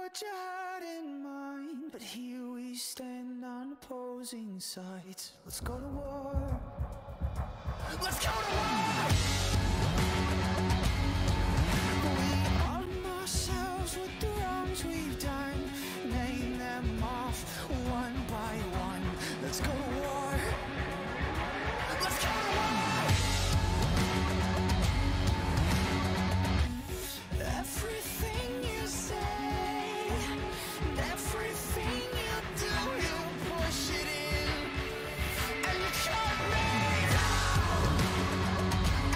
what you had in mind, but here we stand on opposing sides. Let's go to war. Let's go to war! We arm ourselves with the wrongs we've done, name them off one by one. Let's go to war. Let's go to war! Everything you say, everything you do, you push it in, and you cut me down,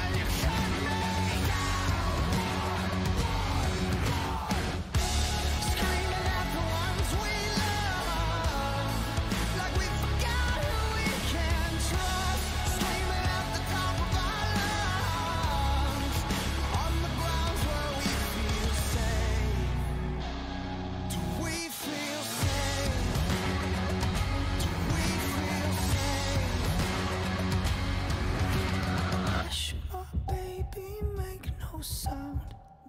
and you cut me down. Screaming at the ones we love, like we forgot who we can trust. Screaming at the top of our lungs, on the grounds where we feel safe. Do we feel safe? Do we feel safe? Hush, my baby, make no sound.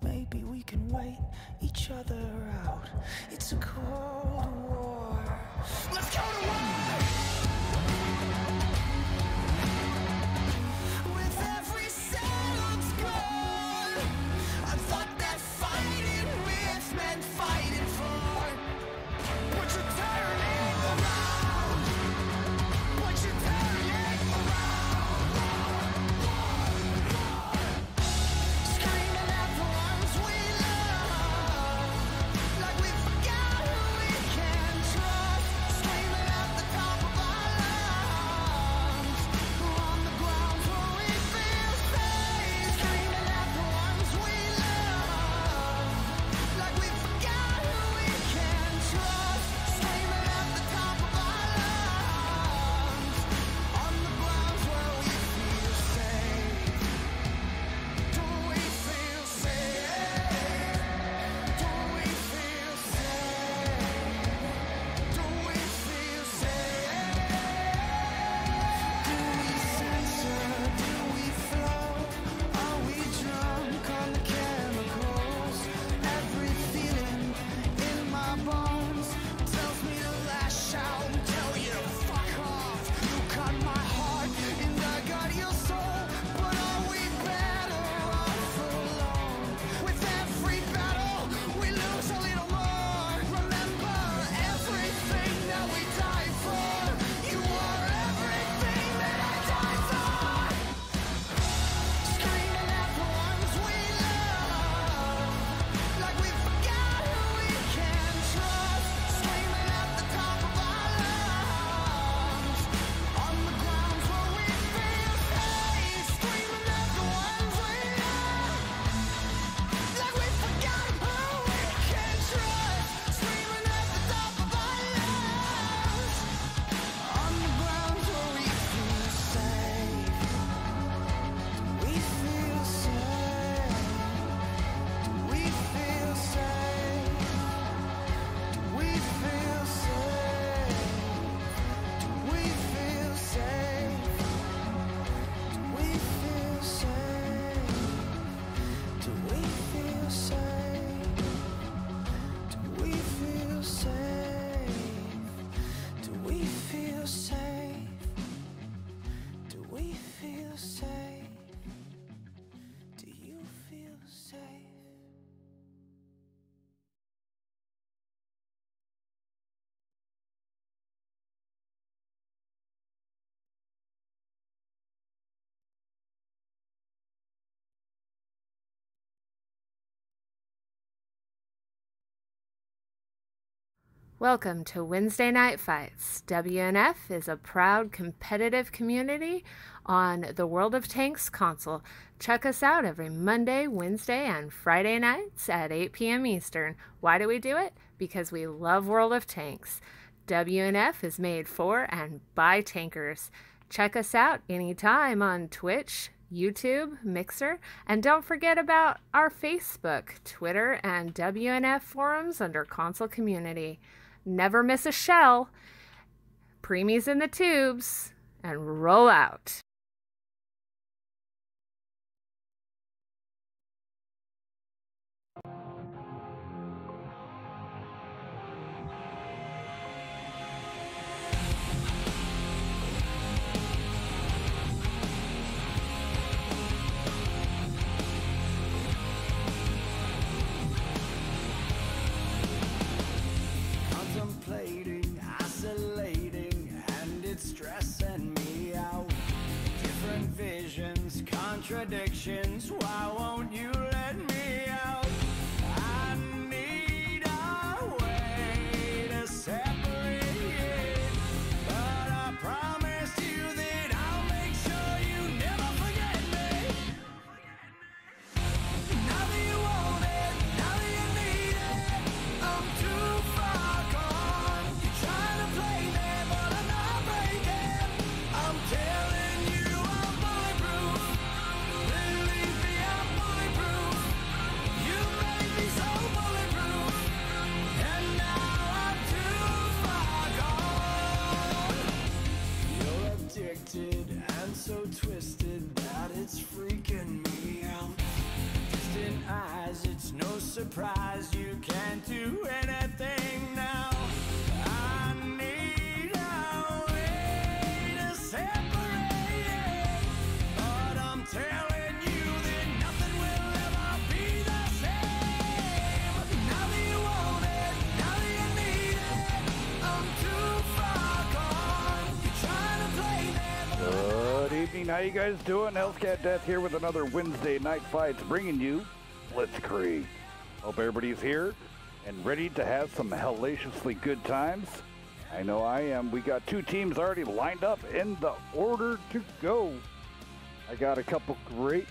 Maybe we can wait each other out. It's a cold war. Let's go to war! With every settled score, I thought that fighting with meant fighting for. But you're turning around. But you're turning around. Screaming at the ones we love, like we forgot who we can trust. Screaming at the top of our lungs, on the grounds where we feel safe. Screaming at the ones we love, like we forgot who we can trust. Screaming at the top of our lungs, on the grounds where we feel safe. Do we feel safe? Do we feel safe? Do we feel safe? Do we censor? Do we flow? Are we drunk on the chemicals? Every feeling in my bones tells me to lash out and tell you to fuck off. You cut my heart and I got your soul, but are we better off alone? With every battle, we lose a little more. Remember everything that we died for. You are everything that I died for. Screaming at the ones we love, like we forgot who we can trust. Screaming at the top of our lungs, on the grounds where we feel safe. Screaming at the ones we love, like we forgot who we can trust. Screaming at the top of our lungs, on the grounds where we feel safe. We feel safe. We feel safe. We feel safe. We feel safe. We feel safe. Do we feel safe? Do we feel safe? Do we feel safe? Do we feel safe? Do you feel safe? Welcome to Wednesday Night Fights. WNF is a proud competitive community on the World of Tanks console. Check us out every Monday, Wednesday, and Friday nights at 8 p.m. Eastern. Why do we do it? Because we love World of Tanks. WNF is made for and by tankers. Check us out anytime on Twitch, YouTube, Mixer, and don't forget about our Facebook, Twitter, and WNF forums under Console Community. Never miss a shell. Preemies in the tubes, and roll out. contradictions. Why won't you let me out? I need a way to separate, but I promised you that I'll make sure you never forget me. Now that you want it, now that you need it, I'm too far gone. You're trying to play me, but I'm not breaking. I'm telling you I'm bulletproof. Believe me, I'm bulletproof. You made me so bulletproof, and now I'm too far gone. You're addicted and so twisted that it's freaking me out. Distant eyes, it's no surprise you can't do anything now. I need a way to separate, but I'm telling you that nothing will ever be the same. Now that you want it, now that you need it, I'm too far gone. You're trying to play them. Good evening. How you guys doing? Hellscat Death here with another Wednesday Night Fights, bringing you Blitzkrieg. Hope everybody's here and ready to have some hellaciously good times. I know I am. We got two teams already lined up in the order to go. I got a couple great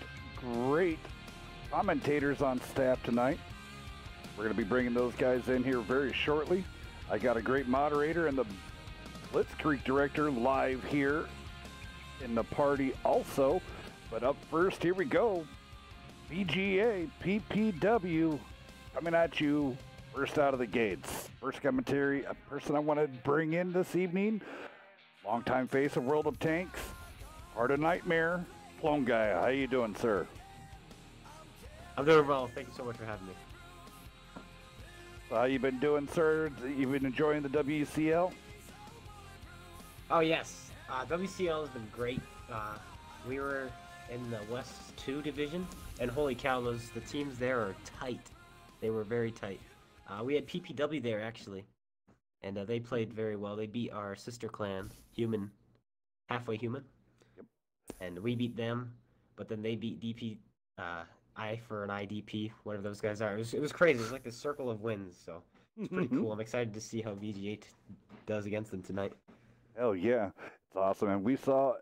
commentators on staff tonight. We're going to be bringing those guys in here very shortly. I got a great moderator and the Blitzkrieg director live here in the party also. But up first, here we go. VGA PPW coming at you first out of the gates. First commentary, a person I want to bring in this evening, longtime face of World of Tanks, Heart of Nightmare, Clone Guy. How you doing, sir? I'm doing well. Thank you so much for having me. So how you been doing, sir? You been enjoying the WCL? Oh, yes. WCL has been great. We were in the West 2 division, and holy cow, the teams there are tight. They were very tight. We had PPW there, actually, and they played very well. They beat our sister clan, Halfway Human, Yep. and we beat them, but then they beat DP, I for an IDP, whatever those guys are. It was crazy. It was like the circle of wins, so it's pretty cool. I'm excited to see how VG8 does against them tonight. Hell yeah, it's awesome. And we saw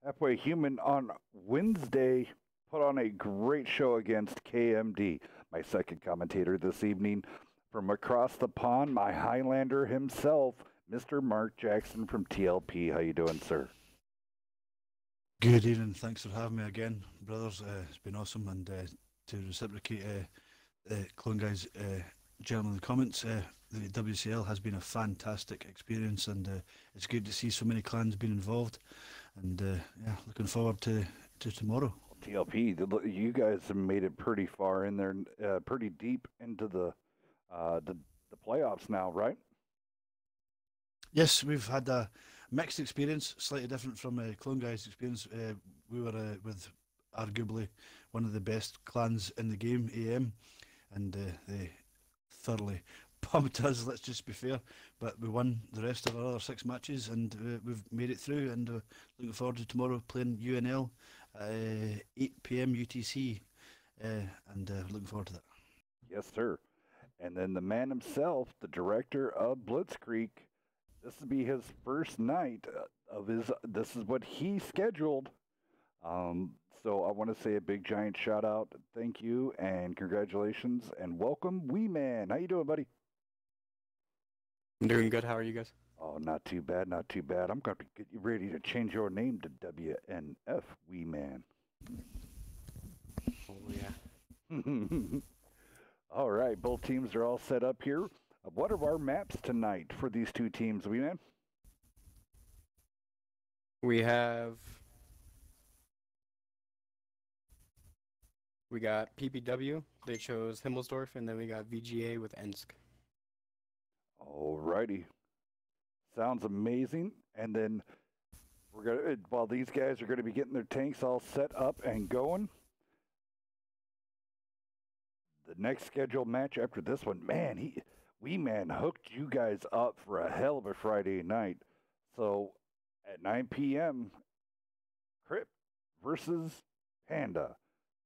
Halfway Human on Wednesday put on a great show against KMD. My second commentator this evening from across the pond, my Highlander himself, Mr. Mark Jackson from TLP. How you doing, sir? Good evening. Thanks for having me again, brothers. It's been awesome, and to reciprocate Clone Guy's gentlemanly comments, the WCL has been a fantastic experience, and it's good to see so many clans being involved, and yeah, looking forward to tomorrow. TLP, you guys have made it pretty far in there, pretty deep into the playoffs now, right? Yes, we've had a mixed experience, slightly different from Clone Guy's experience. We were with arguably one of the best clans in the game, AM, and they thoroughly pumped us, let's just be fair, but we won the rest of our other 6 matches, and we've made it through, and looking forward to tomorrow playing UNL 8 p.m. UTC, and looking forward to that. Yes, sir. And then the man himself, the director of Blitzkrieg, this will be his first night of his, this is what he scheduled. So I want to say a big giant shout out, thank you, and congratulations, and welcome, Wee Man. How you doing, buddy? I'm doing good. How are you guys? Oh, not too bad, not too bad. I'm going to get you ready to change your name to WNF, Wee Man. Oh, yeah. All right, both teams are all set up here. What are our maps tonight for these two teams, Wee Man? We got PPW. They chose Himmelsdorf, and then we got VGA with Ensk. All righty. Sounds amazing. And then we're gonna, while these guys are going to be getting their tanks all set up and going, the next scheduled match after this one, man, Wee Man hooked you guys up for a hell of a Friday night. So at 9 p.m., Crypt versus Panda.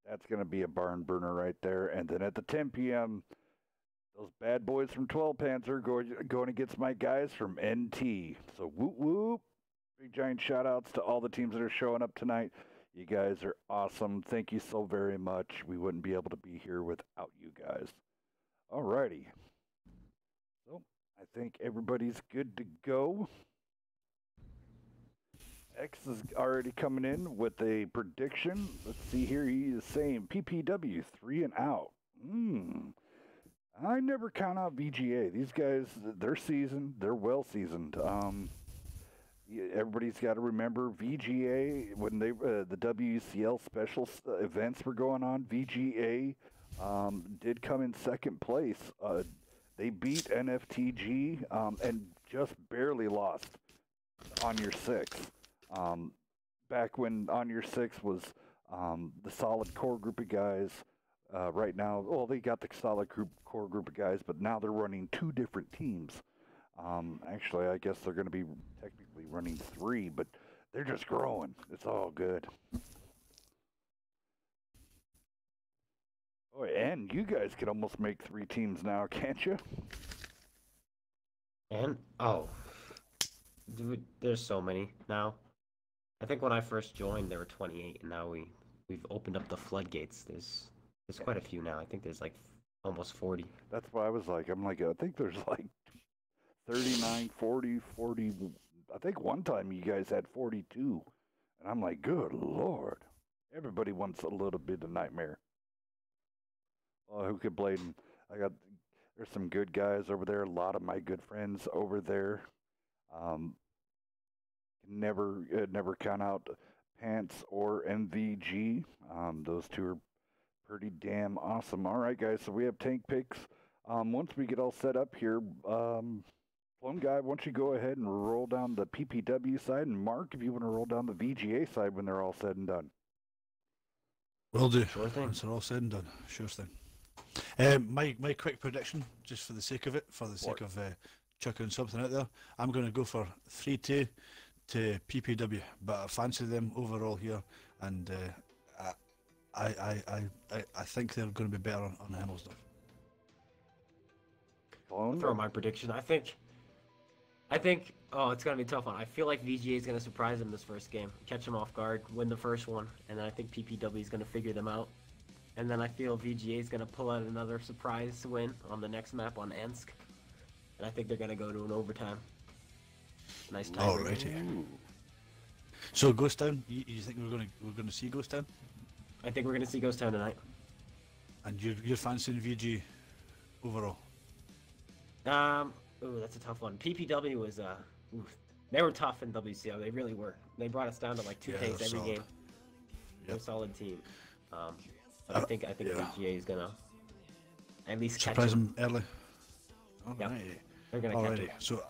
That's going to be a barn burner right there. And then at the 10 p.m., those bad boys from 12 Panzer going against my guys from NT. So whoop whoop. Big giant shout outs to all the teams that are showing up tonight. You guys are awesome. Thank you so very much. We wouldn't be able to be here without you guys. Alrighty. So I think everybody's good to go. X is already coming in with a prediction. Let's see here. He is saying PPW 3 and out. I never count out VGA. These guys, they're seasoned. They're well seasoned. Everybody's got to remember VGA when they the WCL special events were going on. VGA did come in second place. They beat NFTG and just barely lost on your 6. Back when On Your 6 was the solid core group of guys. Right now, well, they got the solid core group of guys, but now they're running 2 different teams. Actually, I guess they're going to be technically running 3, but they're just growing. It's all good. Oh, and you guys could almost make 3 teams now, can't you? And dude, there's so many now. I think when I first joined, there were 28, and now we've opened up the floodgates. There's quite a few now. I think there's like almost 40. That's why I was like, I think there's like 39, 40. I think one time you guys had 42. And I'm like, good Lord. Everybody wants a little bit of nightmare. Oh, who could blame? There's some good guys over there. A lot of my good friends over there. Never count out Pants or MVG. Those 2 are pretty damn awesome. All right, guys, so we have tank picks. Once we get all set up here, Plum Guy, why don't you go ahead and roll down the PPW side, and Mark, if you want to roll down the VGA side when they're all said and done. Will do. Sure thing. Once they're all said and done. Sure thing. My quick prediction, just for the sake of it, for the sake of chucking something out there, I'm going to go for 3-2 to PPW, but I fancy them overall here, and I think they're going to be better on the Himmelsdorf. I'll throw my prediction. I think it's gonna be a tough one. I feel like VGA is gonna surprise them this first game, catch them off guard, win the first one, and then I think PPW is gonna figure them out. And then I feel VGA is gonna pull out another surprise win on the next map on Ensk, and I think they're gonna go to an overtime. Nice time. Alrighty. So Ghost Town, you think we're gonna see Ghost Town? I think we're gonna see Ghost Town tonight. And you're fancying VG overall? That's a tough one. PPW was they were tough in WCO. They really were. They brought us down to like 2 tanks every game. They're a solid team. But I think VGA is gonna at least surprise catch them early. Yep. Alright. They're gonna catch them. So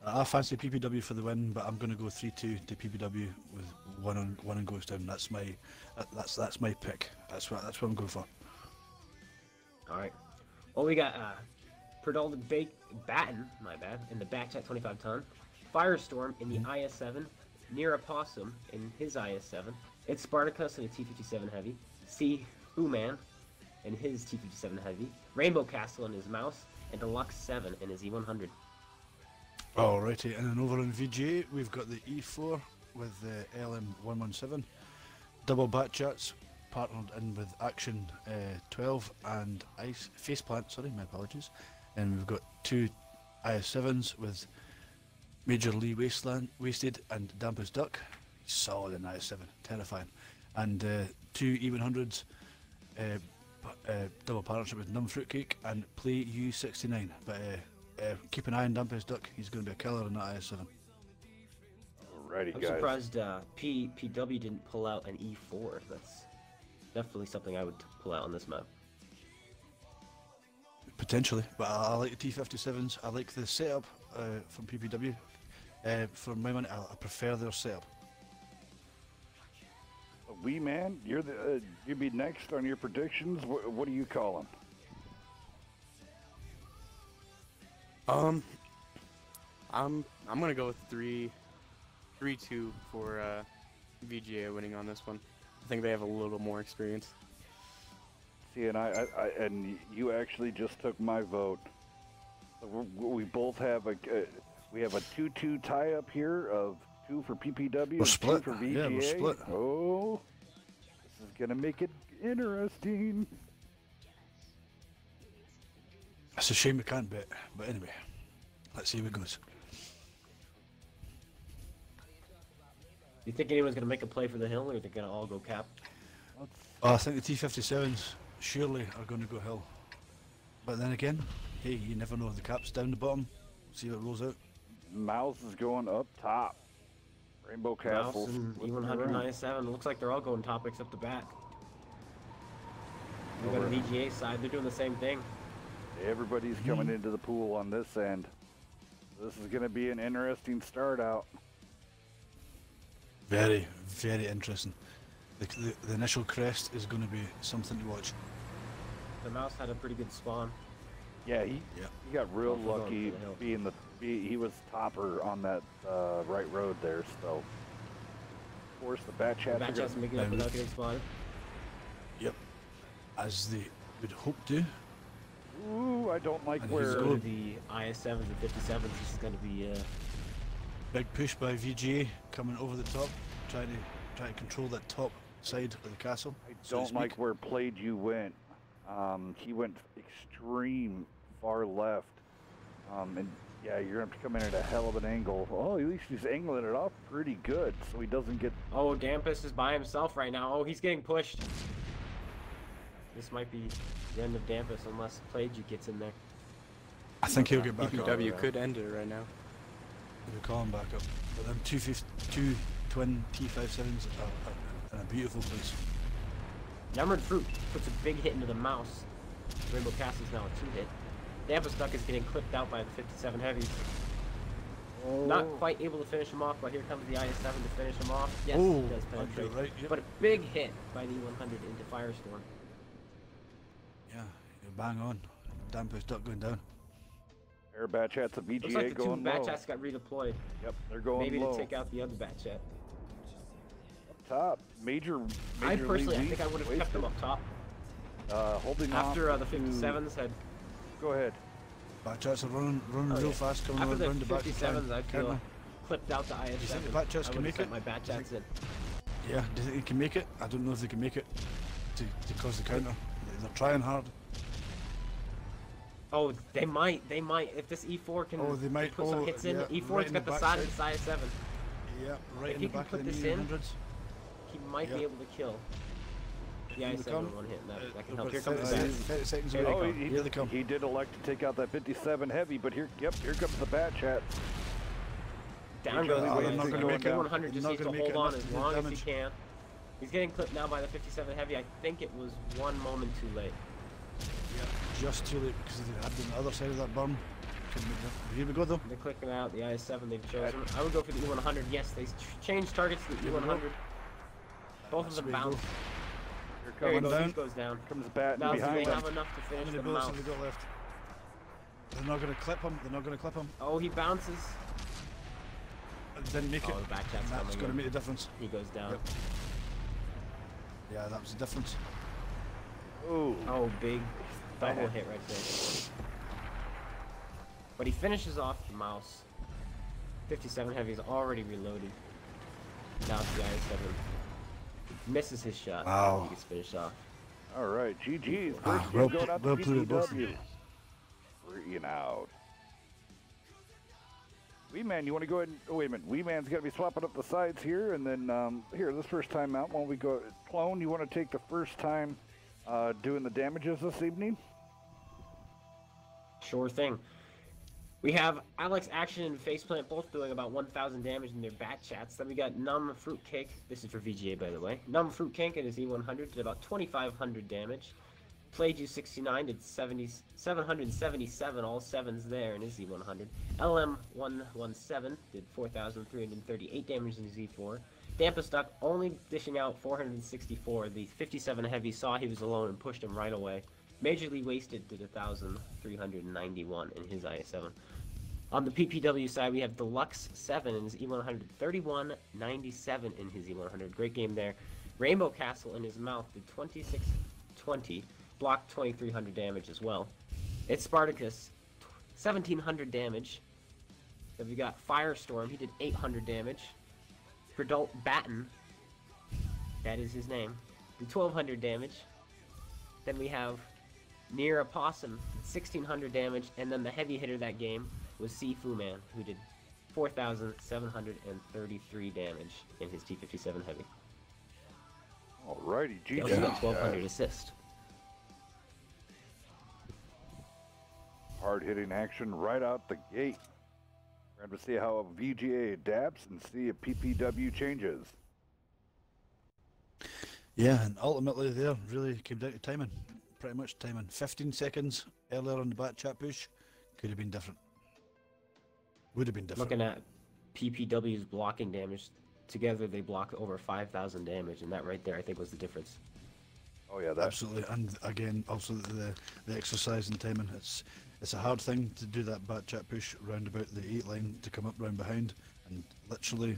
I fancy PPW for the win, but I'm going to go 3-2 to PPW with one on Ghost Town. That's my pick. That's what I'm going for. All right. Well, we got Perdalden Batten, in the Batchat 25 ton, Firestorm in the IS-7, Nira Possum in his IS-7, it's Spartacus in a T-57 Heavy, C. Uman in his T-57 Heavy, Rainbow Castle in his Mouse, and Deluxe 7 in his E-100. Alrighty, and then over on VGA, we've got the E4 with the LM117, double Batchats, partnered in with Action 12 and Faceplant, sorry, my apologies. And we've got 2 IS-7s with Major Lee Wasted and Dampus Duck. Solid in IS-7, terrifying. And 2 E-100s, double partnership with Numb Fruitcake and Play U69. But keep an eye on Dampus Duck, he's going to be a killer in that IS-7. Alrighty, I'm guys. surprised PW didn't pull out an E4. That's definitely something I would pull out on this map. Potentially, but I like the T-57s. I like the setup from PPW. For my money, I prefer their setup. Wee Man, you'd be next on your predictions. What are you calling? I'm gonna go with 3-2 for VGA winning on this one. I think they have a little more experience. See, and and you actually just took my vote. We both have we have a 2-2 tie up here of 2 for PPW and split. 2 for Yeah, VGA. we're split. Oh, this is gonna make it interesting. It's a shame we can't bet, but anyway, let's see how it goes. You think anyone's gonna make a play for the hill, or are they gonna all go cap? Oh, I think the T57s surely are going to go hill. But then again, hey, you never know. The cap's down the bottom. See what rolls out. Mouse is going up top. Rainbow Mouse Castle. and flipping E100 around. and IS7. Looks like they're all going top except the back. We got a VGA side. They're doing the same thing. Everybody's coming into the pool on this end. This is going to be an interesting start out. Very, very interesting. The initial crest is going to be something to watch. The Mouse had a pretty good spawn. Yeah, he got real Also going lucky for the hill. being he was topper on that right road there. So, of course, the bat The chats are back gonna- chats making up without getting spotted. Yep. As they would hope to. Ooh, I don't like And where. he's So going. do the IS7s and 57s. This is going to be Big push by VGA coming over the top, trying to control that top side of the castle. I so to don't like speak. where Played You went. He went extreme far left. And yeah, you're gonna have to come in at a hell of an angle. Oh, at least he's angling it off pretty good, so he doesn't get. Oh, Dampus is by himself right now. Oh, he's getting pushed. This might be the end of Dampus unless Plague gets in there. I think he'll get back up. PPW could end it right now. They'll call him back up. But them two twin T57s are in a beautiful place. Emerald Fruit puts a big hit into the Mouse. Rainbow Castle's now a 2-hit. Dampus Duck is getting clipped out by the 57 heavies. Not quite able to finish him off, but here comes the IS-7 to finish him off. Yes, Oh, he does you're penetrate. right, yep. But a big hit by the E100 into Firestorm. Yeah, you're bang on. Dampus Duck going down. Air bat chats of Looks VGA like the two going low. Batchats got redeployed. Yep, they're going Maybe low. to take out the other Batchat. Top major. I major personally, I lead think I would have kept wasted. them up top. Holding After off the to- 57s had... Go ahead. Batchats are running Oh, real yeah. fast coming After the around the back. 57s, I feel counter. clipped out the IS-7. you think the Batchats I can would've make sent it? my Batchats in. Yeah, do you think they can make it? I don't know if they can make it to cause the counter. They're trying hard. Oh, they might. If this E4 can Oh, they might. put some Oh, hits in, yeah, E4's right in got the the side of backside. this IS-7. Yeah, right If in he the can back put of the this in, E100s. He might be Yeah. able to kill the Here they IS-7 come. in one hit. And that can About help. Here comes the 30 Bats. 30 seconds Here away. they Oh, come. Here they come. he did elect to take out that 57 heavy, but here comes the bat chats. Down Because goes they're the not gonna make it. K100 They're just not needs to gonna make hold it on enough as to do long as he damage. can. He's getting clipped now by the 57 heavy. I think it was 1 moment too late. Yeah, just too late because if they had been on the other side of that berm. Couldn't make it. Here we go though. They're clicking out the IS-7 they've chosen. I would go for the E100. Yes, they changed targets to the Here we go. E100. Both That's of them where you bounce. Here There he comes, goes. down. He goes down. comes bat Now do they behind him. have enough to How finish many the bullets Mouse? have they got left? They're not going to clip him. They're not going to clip him. Oh, he bounces. Didn't make it. Oh, the back chat's And that's coming going to in. make the difference. He goes down. Yep. Yeah, that was the difference. Ooh. Oh, big double Bad. hit right there. But he finishes off the Mouse. 57 heavy is already reloaded. Now it's the IS-7. Misses his shot. Wow. He gets finished off. All right, GG's. Ah, First well going out to well played, both. PPW. Freaking out. Wee Man, you want to go ahead and... Oh, wait a minute. Wee Man's got to be swapping up the sides here. And then, here, this first time out, when we go... Clone, you want to take the first time doing the damages this evening? Sure thing. We have Alex Action and Faceplant both doing about 1,000 damage in their bat chats. Then we got Numb Fruitcake. This is for VGA, by the way. Numb Fruitcake and his E100 did about 2,500 damage. Played you 69 did 777, all sevens there in his E100. LM117 did 4,338 damage in his E4. Dampus Duck only dishing out 464. The 57 heavy saw he was alone and pushed him right away. Majorly Wasted did 1,391 in his IS-7. On the PPW side, we have Deluxe 7 in his E100, 3197 in his E100. Great game there. Rainbow Castle in his mouth did 2620, blocked 2300 damage as well. It's Spartacus, 1700 damage. Then we got Firestorm, he did 800 damage. Verdult Batten, that is his name, did 1200 damage. Then we have Near Opossum, 1600 damage, and then the heavy hitter that game was Sifu Man, who did 4,733 damage in his T57 heavy. Alrighty, He GG. also got 1,200 assist. Hard-hitting action right out the gate. We're going to see how VGA adapts and see if PPW changes. Yeah, and ultimately there really came down to timing. Pretty much timing. 15 seconds earlier on the back chat push could have been different. Would have been different. Looking at PPW's blocking damage, together they block over 5,000 damage, and that right there I think was the difference. Oh yeah, that's Absolutely, and again, also the exercise and timing. It's a hard thing to do that back chat push round about the 8 line to come up round behind, and literally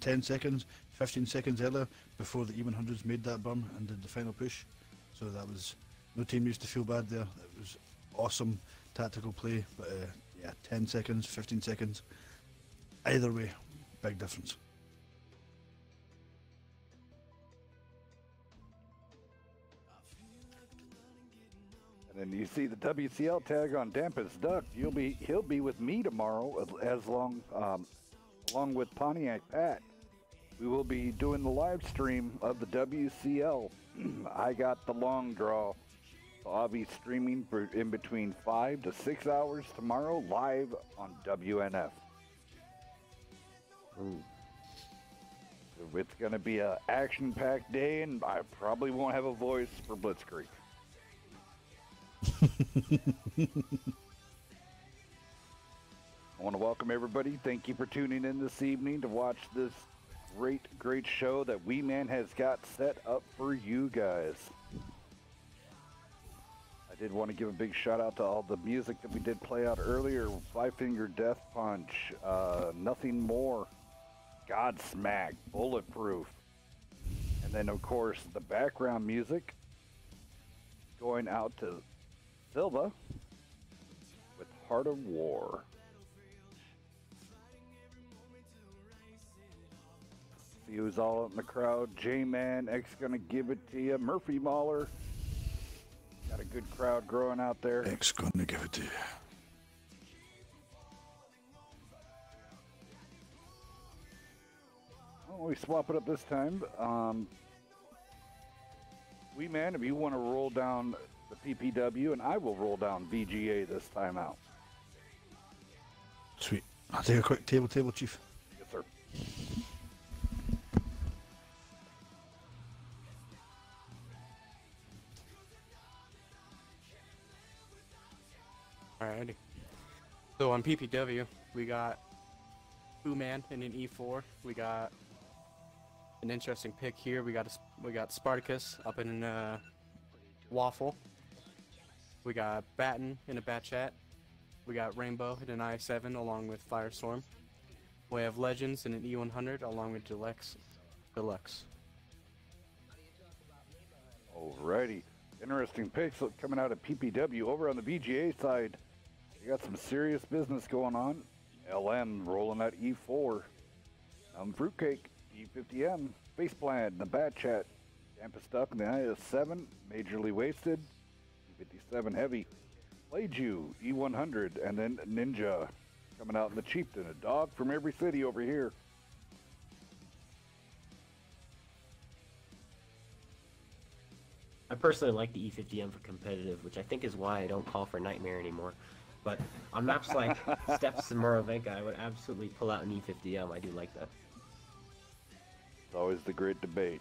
10 seconds, 15 seconds earlier before the E100s made that burn and did the final push. So that was, no team used to feel bad there. It was awesome tactical play, but yeah, 10 seconds, 15 seconds, either way, big difference. And then you see the WCL tag on Dampest Duck. He'll be with me tomorrow, along with Pontiac Pat. We will be doing the live stream of the WCL. I got the long draw. So I'll be streaming for in between 5 to 6 hours tomorrow, live on WNF. Ooh. So it's going to be a action-packed day, and I probably won't have a voice for Blitzkrieg. I want to welcome everybody. Thank you for tuning in this evening to watch this great show that Wee Man has got set up for you guys. I did want to give a big shout out to all the music that we did play out earlier. Five Finger Death Punch, Nothing More, Godsmack, Bulletproof. And then of course the background music going out to Silva with Heart of War. See who's all in the crowd. J-Man, X gonna give it to you. Murphy Mahler. Got a good crowd growing out there. X gonna give it to you. Oh, we swap it up this time. Wee Man, if you want to roll down the PPW, and I will roll down VGA this time out. Sweet. I'll take a quick table, Chief. Yes, sir. Alrighty. So on PPW, we got Fu Man in an E4. We got an interesting pick here. We got Spartacus up in Waffle. We got Batten in a Bat Chat. We got Rainbow in an I7 along with Firestorm. We have Legends in an E100 along with Deluxe. Alrighty. Interesting picks coming out of PPW. Over on the VGA side, you got some serious business going on. LM rolling that E4. Fruitcake, E50M, Faceplant, the Bat Chat, Tampa Stuck in the IS7, Majorly Wasted, E57 Heavy, Playju, E100, and then Ninja coming out in the Chieftain, a dog from every city over here. I personally like the E50M for competitive, which I think is why I don't call for Nightmare anymore. But on maps like Steps and Moravenka, I would absolutely pull out an E50M. I do like that. It's always the great debate.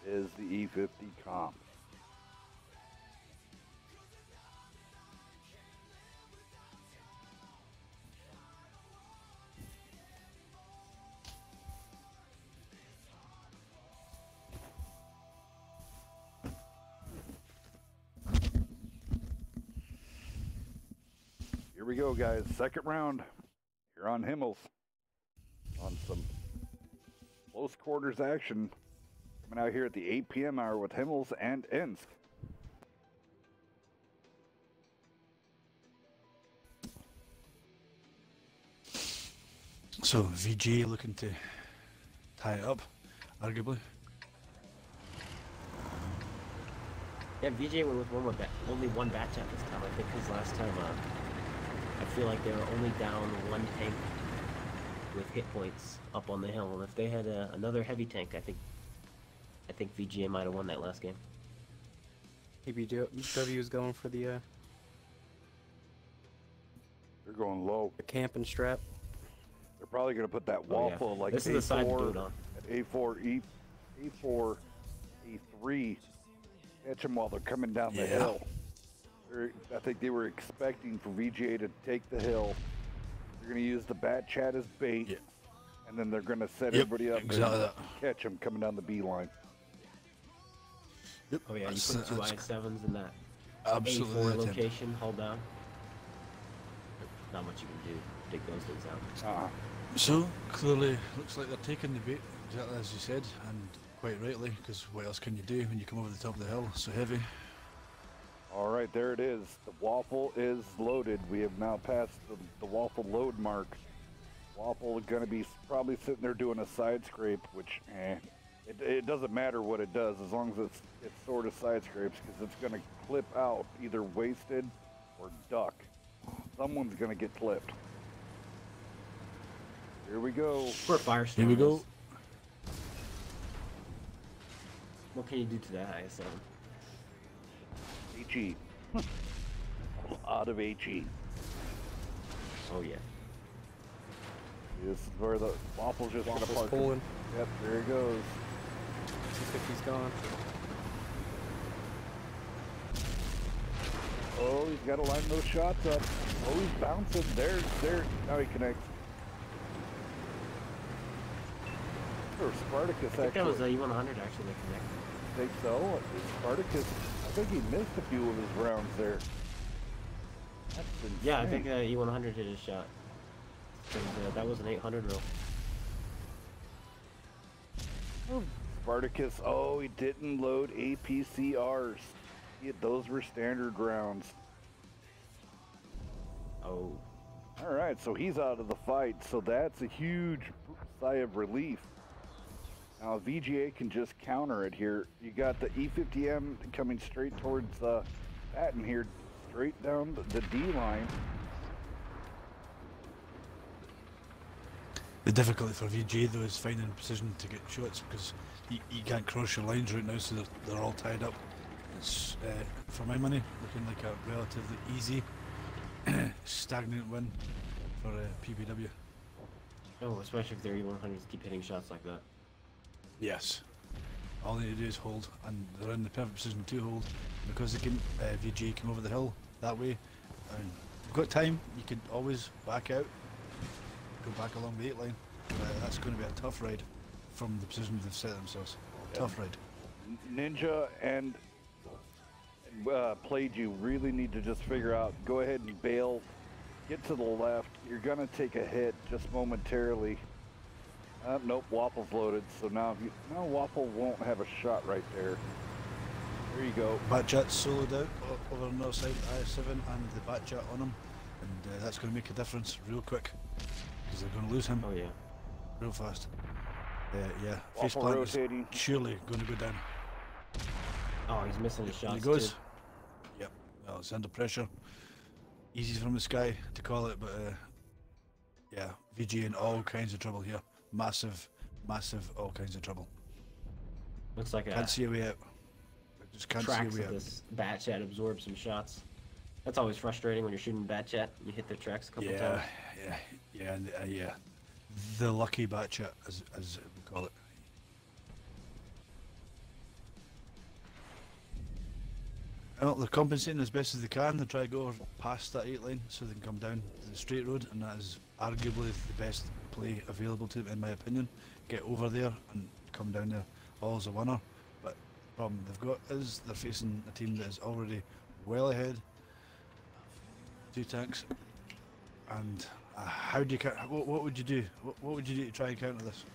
Is the E50 comp? Here we go, guys. Second round. Here on Himmels. On some close quarters action. coming out here at the 8 p.m. hour with Himmels and Ensk. So VG looking to tie it up, arguably. Yeah, VJ went with only one batch at this time. I think his last time, I feel like they were only down one tank with hit points up on the hill. And if they had another heavy tank, I think VGA might have won that last game. PPW is going for the They're going low. camp and strap. They're probably going to put that Oh, yeah. waffle like This is the side to do it A4, on. A4, A4, A3. Catch them while they're coming down the Yeah. hill. I think they were expecting for VGA to take the hill. They're going to use the bat chat as bait, Yeah. and then they're going to set Yep, everybody up exactly and that. catch them coming down the B line. Yep. Oh yeah, you that's- put two that's I-7s in that absolutely A4 the attempt. location, hold down. Not much you can do. Take those things out. So clearly, looks like they're taking the bait, exactly as you said, and quite rightly, because what else can you do when you come over the top of the hill so heavy? All right, there it is. The waffle is loaded. We have now passed the waffle load mark. Waffle is going to be probably sitting there doing a side scrape, which it doesn't matter what it does as long as it's sort of side scrapes, because it's going to clip out either wasted or duck. Someone's going to get clipped. Here we go. For a firestorm. Here we go. What can you do to that I-7? HE. A lot of HE. Oh yeah. This is where the waffle's just going to Waffle's park. pulling. Yep, there he goes. 250's gone. Oh, he's got to line those shots up. Oh, he's bouncing. There. Now he connects. Or Spartacus I think that was actually. a E100 actually that connected. I think so. Spartacus, I think he missed a few of his rounds there. That's insane. Yeah, I think E100 hit his shot. And, that was an 800 roll. Spartacus, oh, he didn't load APCRs. Those were standard rounds. Oh. All right, so he's out of the fight. So that's a huge sigh of relief. Now VGA can just counter it here. You got the E50M coming straight towards Patton here, straight down the D line. The difficulty for VG though is finding a position to get shots because you can't cross your lines right now, so they're all tied up. It's, for my money, looking like a relatively easy, stagnant win for PPW. Oh, especially if their E100s keep hitting shots like that. Yes. All they need to do is hold, and they're in the perfect position to hold because they can VG come over the hill that way. And you've got time. You can always back out, go back along the 8 line. That's going to be a tough ride from the position they've set themselves. Tough ride. Ninja and Played You really need to just figure out, go ahead and bail, get to the left. You're going to take a hit just momentarily. Nope, Waffle's loaded. So now, Waffle won't have a shot right there. There you go. Batchat soloed out over on the other side, IS-7 and the Batchat on him, and that's going to make a difference real quick because they're going to lose him Oh yeah. real fast. Yeah, Waffle faceplant is rotating. surely going to go down. Oh, he's missing his There shots he goes. too. Yep, well, it's under pressure. Easy from the sky to call it, but yeah, VG in all kinds of trouble here. Massive, all kinds of trouble. Looks like a Can't see a way out. I just can't see a tracks way of out. this Batchat absorbs some shots. That's always frustrating when you're shooting Batchat and you hit their tracks a couple times. Yeah. The lucky Batchat, as we call it. Well, they're compensating as best as they can. They try to go past that 8 line so they can come down the straight road, and that is arguably the best play available to them, in my opinion. Get over there and come down there all as a winner. But the problem they've got is they're facing a team that is already well ahead. 2 tanks. And how do you what would you do? What would you do to try and counter this?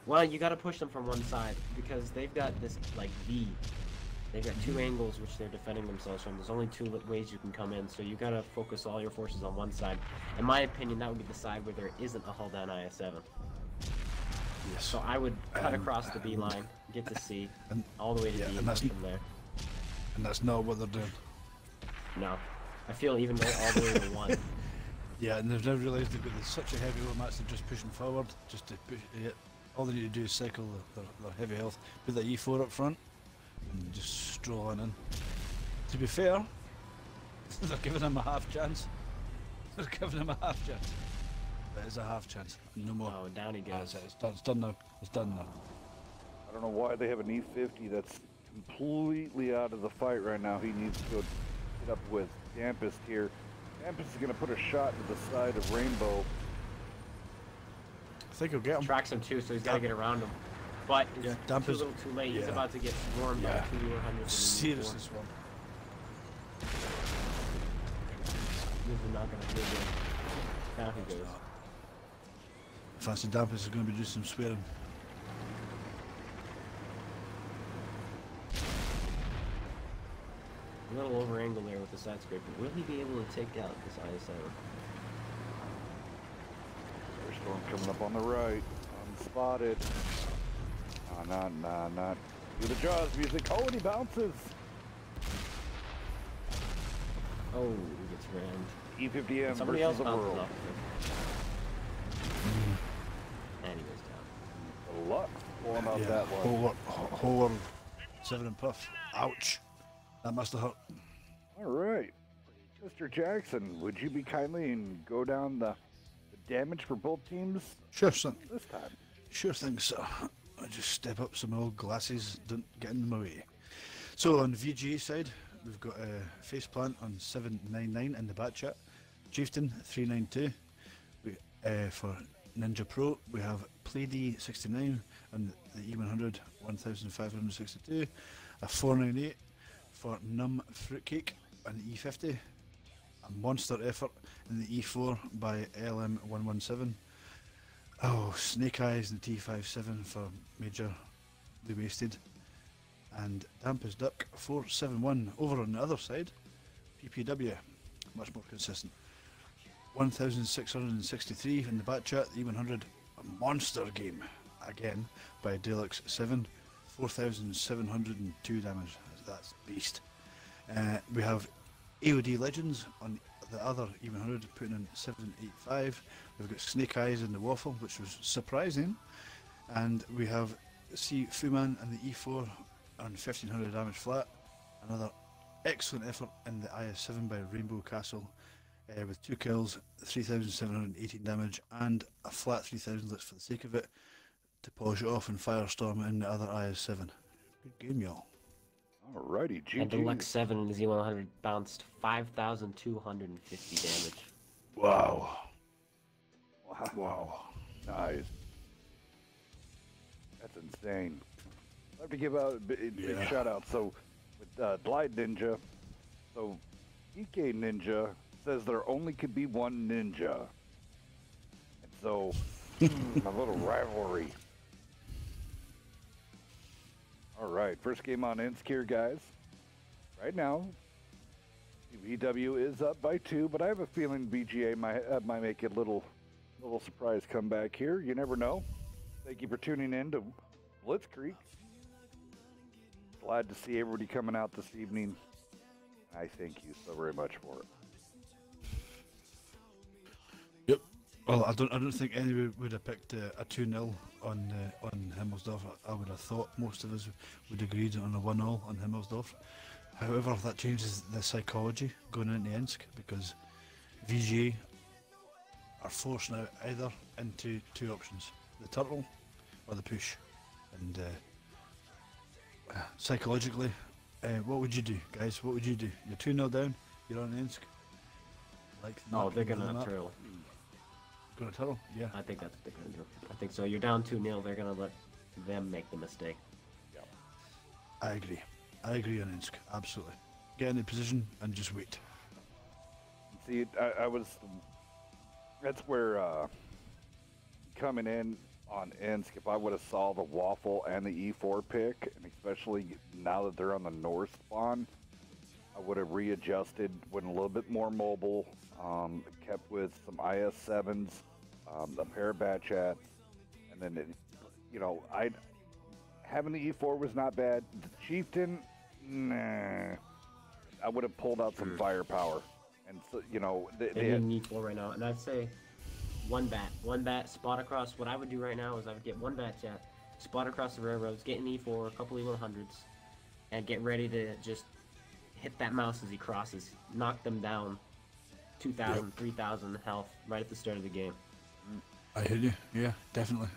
Well, you got to push them from one side because they've got this like V. They've got two angles which they're defending themselves from. There's only two ways you can come in, so you got to focus all your forces on one side. In my opinion, that would be the side where there isn't a hull down IS-7. Yes. So I would cut across the B line, get to C, and- all the way to yeah, D, and that's- from there. And that's not what they're doing. No, I feel even go all the way to 1. Yeah, and they've now realised they've got such a heavy overmatch, they're just pushing forward, just to push. Yeah, all they need to do is cycle their heavy health, put the E4 up front, and just stroll on in. To be fair, they're giving him a half chance. They're giving him a half chance. That is a half chance, no more. Oh, down he goes. That's it. It's done now. It's done now. I don't know why they have an E50 that's completely out of the fight right now. He needs to go get up with Dampest here. Dampest is going to put a shot to the side of Rainbow. I think he'll get him. Tracks him too, so he's got to get around him. But it's Yeah, too Dampers- little too late. He's yeah. about to get swarmed by Yeah. 2 Warhunters. Seriously, Swan. This is not going to feel good. Down he goes. Fancy Dampus is going to be doing some swearing. A little over angle there with the side scraper. Will he be able to take out this IS-7? Storm coming up on the right. Unspotted. Not. Do the Jaws music. Oh, and he bounces. Oh, he gets rammed. E50M Somebody else versus the bounces world. off of it. And he goes down. A lot going on that one. Howard, 7 and puff. Ouch. That must have hurt. All right. Mr. Jackson, would you be kindly and go down the damage for both teams Sure, son. this time? Sure thing, sir. I just step up some old glasses, don't get in my way. So on VGA side, we've got a faceplant on 799 in the bat chat. Chieftain 392. For Ninja Pro, we have Play-D 69 on the E100 1562. A 498 for Num Fruitcake on the E50. A monster effort in the E4 by LM117. Oh, Snake Eyes in the T57 for Major The Wasted. And Dampest Duck 471 over on the other side. PPW, much more consistent. 1663 in the back chat, the E100, a monster game again by Deluxe 7, 4702 damage. That's beast. We have AOD Legends on the other E100 putting in 785. We've got Snake Eyes in the Waffle, which was surprising. And we have C Fuman and the E4 on 1500 damage flat. Another excellent effort in the IS-7 by Rainbow Castle with 2 kills, 3718 damage, and a flat 3000 list for the sake of it to polish it off and Firestorm in the other IS-7. Good game, y'all. Alrighty, And GG. Deluxe 7 in the Z100 bounced 5,250 damage. Wow. Wow. Wow. Nice. That's insane. I have to give out a big Yeah. shout out. So, with Glide Ninja, so EK Ninja says there only could be one ninja. And so, a little rivalry. Alright, first game on Insk here, guys. Right now, VW is up by 2, but I have a feeling BGA might make a little surprise comeback here. You never know. Thank you for tuning in to Blitzkrieg. Glad to see everybody coming out this evening. I thank you so very much for it. Yep. Well, I don't think anyone would have picked a 2-0 on Himmelsdorf. I would have thought most of us would agreed on a 1-0 on Himmelsdorf. However, that changes the psychology going into Ensk because VGA are forced now either into 2 options: the turtle or the push. And psychologically, what would you do, guys? What would you do? You're 2-0 down. You're on Ensk. Like Oh, they're knocking gonna them up. turtle. Gonna turtle? Yeah. I think that's what they're gonna do. I think so. You're down 2-0. They're gonna let them make the mistake. I agree. I agree on Insk. Absolutely. Get in the position and just wait. See, I was. That's where coming in on Insk, if I would have saw the Waffle and the E4 pick, and especially now that they're on the north spawn, I would have readjusted, went a little bit more mobile, kept with some IS-7s, a pair of Bat Chats, and then, having the E4 was not bad. The Chieftain, nah. I would have pulled out some firepower. And, so, They need an E4 right now, and I'd say one bat, spot across. What I would do right now is I would get one Bat Chat, spot across the railroads, get an E4, a couple E100s, and get ready to just hit that mouse as he crosses, knock them down 2,000, 3,000 health right at the start of the game. I hear you. Yeah, definitely.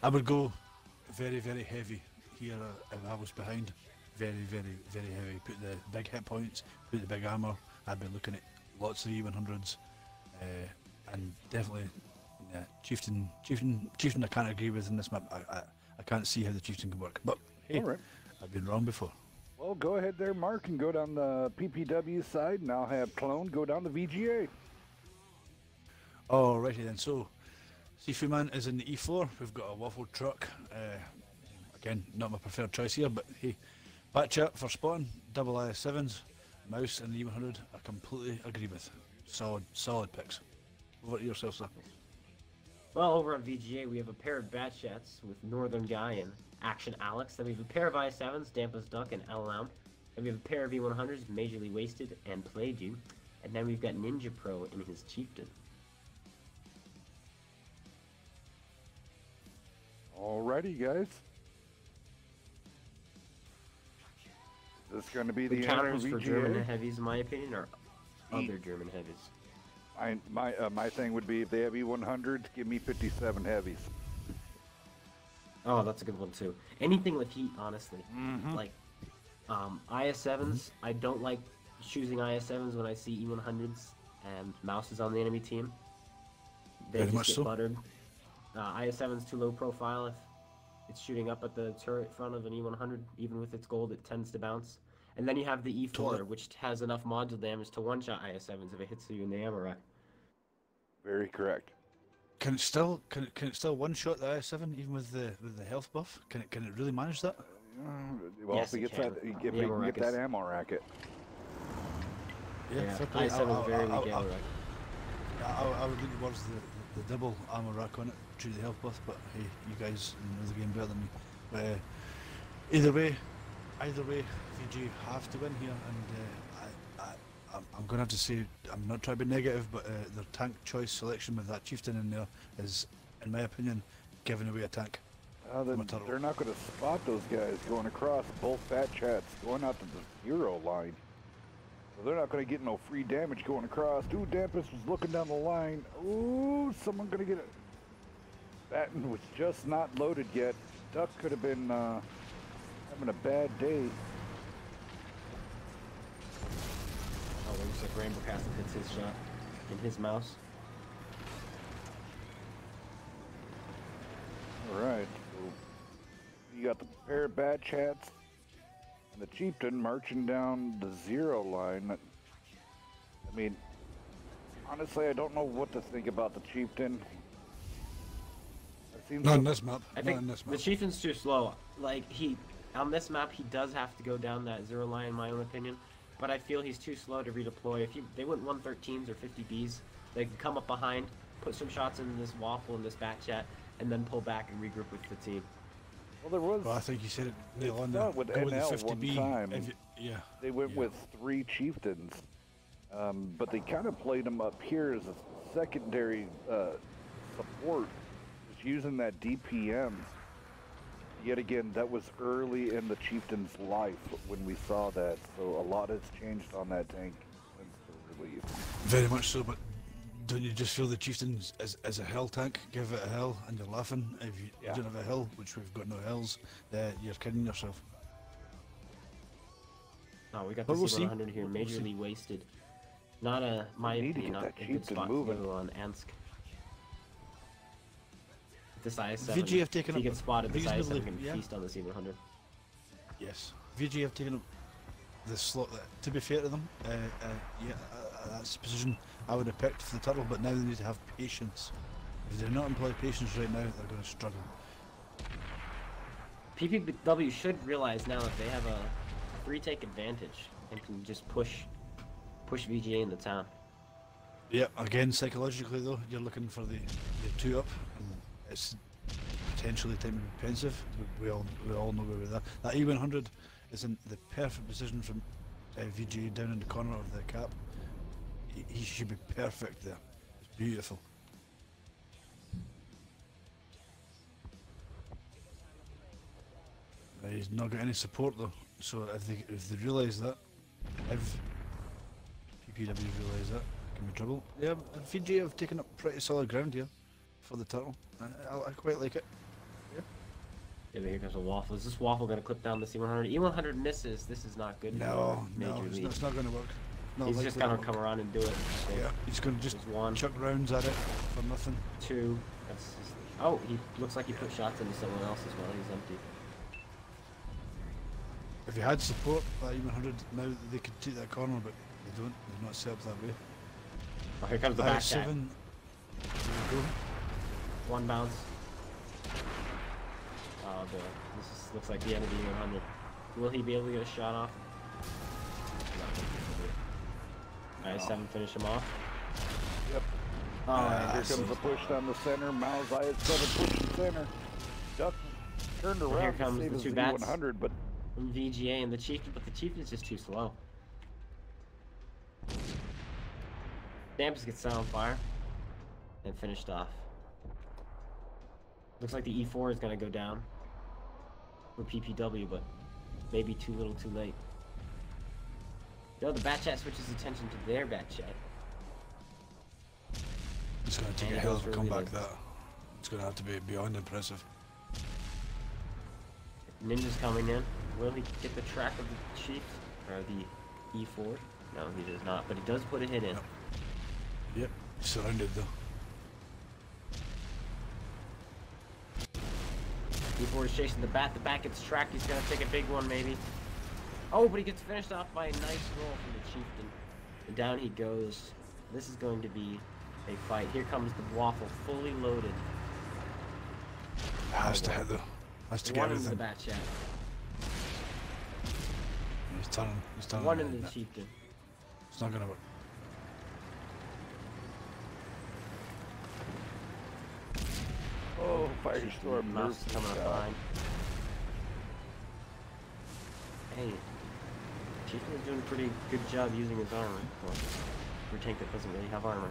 I would go very, very heavy here if I was behind. Very, very, very heavy. Put the big hit points, put the big armor. I'd be looking at lots of E100s, and definitely, yeah, Chieftain. I can't agree with in this map. I can't see how the Chieftain can work. But hey, All right. I've been wrong before. Well, go ahead there, Mark, and go down the PPW side, and I'll have Clone go down the VGA. Alrighty then. So, Sifu Man is in the E4. We've got a Waffle truck. Again, not my preferred choice here, but hey, Bat Chat for spawn, double IS-7s, Mouse and the E100. I completely agree with. Solid picks. Over to yourself, sir. Well, over on VGA, we have a pair of Bat Chats with Northern Guy and Action Alex. Then we have a pair of IS-7s, Dampus Duck and LLM. Then we have a pair of E100s, Majorly Wasted and Played You. And then we've got Ninja Pro in his Chieftain. Alrighty, guys. Is this going to be the end counters for for VGA? German heavies, in my opinion, or other German heavies. My thing would be if they have E100s, give me 57 heavies. Oh, that's a good one too. Anything with heat, honestly. Like IS-7s, I don't like choosing IS-7s when I see E100s and Mouses on the enemy team. They Very just much get so. buttered. IS-7's too low profile. If it's shooting up at the turret front of an E100, even with its gold, it tends to bounce. And then you have the E4, Totally. which has enough module damage to one-shot IS-7s if it hits you in the ammo rack. Very correct. Can it still one shot the IS-7 even with the health buff? Can it really manage that? Well, Yes, if we it get that, can. if The we ammo can get rack that is- ammo racket. Yeah, fair play. IS-7 is very weak I- ammo rack. I would lean towards the double armor rack on it, true the health buff, but hey, you guys know the game better than me. But either way, VG have to win here, and I'm going to have to say, I'm not trying to be negative, but their tank choice selection with that Chieftain in there is, in my opinion, giving away a tank. Then turtle. they're not going to spot those guys going across both Bat Chats, going out to the 0 line. So they're not going to get no free damage going across. Ooh, Dampus was looking down the line. Ooh, someone going to get it. Batten was just not loaded yet. Duck could have been having a bad day. Oh, it looks like Rainbow Castle hits his shot in his mouse. All right, so you got the pair of Bat Chats and the Chieftain marching down the 0 line. I mean, honestly, I don't know what to think about the Chieftain. I've seen Not some- in this map. I Not think in this the map. Chieftain's too slow. Like, on this map, he does have to go down that 0 line, in my own opinion. But I feel he's too slow to redeploy. If they went 113s or 50Bs, they could come up behind, put some shots in this Waffle and this Bat Chat, and then pull back and regroup with the team. Well, there was. Well, I think you said it nail on not there. with Go NL the 50B. one time. Yeah. They went Yeah. with 3 Chieftains, but they kind of played them up here as a secondary support, just using that DPM. Yet again, that was early in the Chieftain's life when we saw that, so a lot has changed on that tank since the release. Very much so, but don't you just feel the Chieftain as a hill tank? Give it a hill and you're laughing. If you Yeah. don't have a hill, which we've got no hills, you're kidding yourself. Oh, we got But the we'll see. C100 here, We'll see. majorly wasted. Not a, my We need to opinion, get not that a good Chieftain spot moving. to go on Ansk. This IS-7, VG have taken if he up gets spotted, this reasonably- IS-7 can yeah. feast on the C100. Yes. VG have taken up the slot. To be fair to them, that's the position I would have picked for the turtle, but now they need to have patience If they do not employ patience right now, they're going to struggle. PPW should realize now that they have a retake advantage and can just push VGA into town. Yeah, again, psychologically though, you're looking for the 2-up, and it's potentially time pensive. We all know where we're at. That E100 is in the perfect position from VGA down in the corner of the cap. He should be perfect there. It's beautiful. He's not got any support though, so if they realise that, if PPW realise that, it can be trouble. Yeah, VGA have taken up pretty solid ground here for the turtle. I quite like it. Yeah, but here comes a waffle. Is this waffle going to clip down the E100? E100 misses. This is not good. No, for Major League. it's not going to work. Not He's just likely going to to come work. around and do it. So Yeah, he's going to just there's one, chuck rounds at it for nothing. two. That's just, oh, he looks like he put shots into someone else as well. He's empty. If he had support, that E100, now they could take that corner, but they don't. They're not set up that way. Oh, here comes the back IS-7. check. There we go. One bounce. Oh, looks like the end of the E100. Will he be able to get a shot off? IS-7 finish him off. Yep. Oh, Here comes the push down the center. Miles IS-7 pushing center. Duck turned here around to comes save the his two bats. Z100, but from VGA and the Chieftain, but the Chieftain is just too slow. Dampus gets set on fire and finished off. Looks like the E4 is going to go down for PPW, but maybe too little too late. No, the bat chat switches attention to their bat chat. It's going to take And a it hell goes of a for comeback, relay. that. It's going to have to be beyond impressive. Ninja's coming in. Will he get the track of the Chief? Or the E4? No, he does not, but he does put a hit in. Yep, surrounded though. E4 is chasing the bat gets tracked, he's gonna take a big one maybe. Oh, but he gets finished off by a nice roll from the Chieftain. And down he goes. This is going to be a fight. Here comes the waffle, fully loaded. Has to hit though. Has to get One into the everything. bat chat. He's turning. He's turning. One into the Chieftain. It's not going to work. oh, Firestorm Mouse missed coming the up shot. behind. Hey, Chieftain is doing a pretty good job using his armor. Well, for a tank that doesn't really have armor.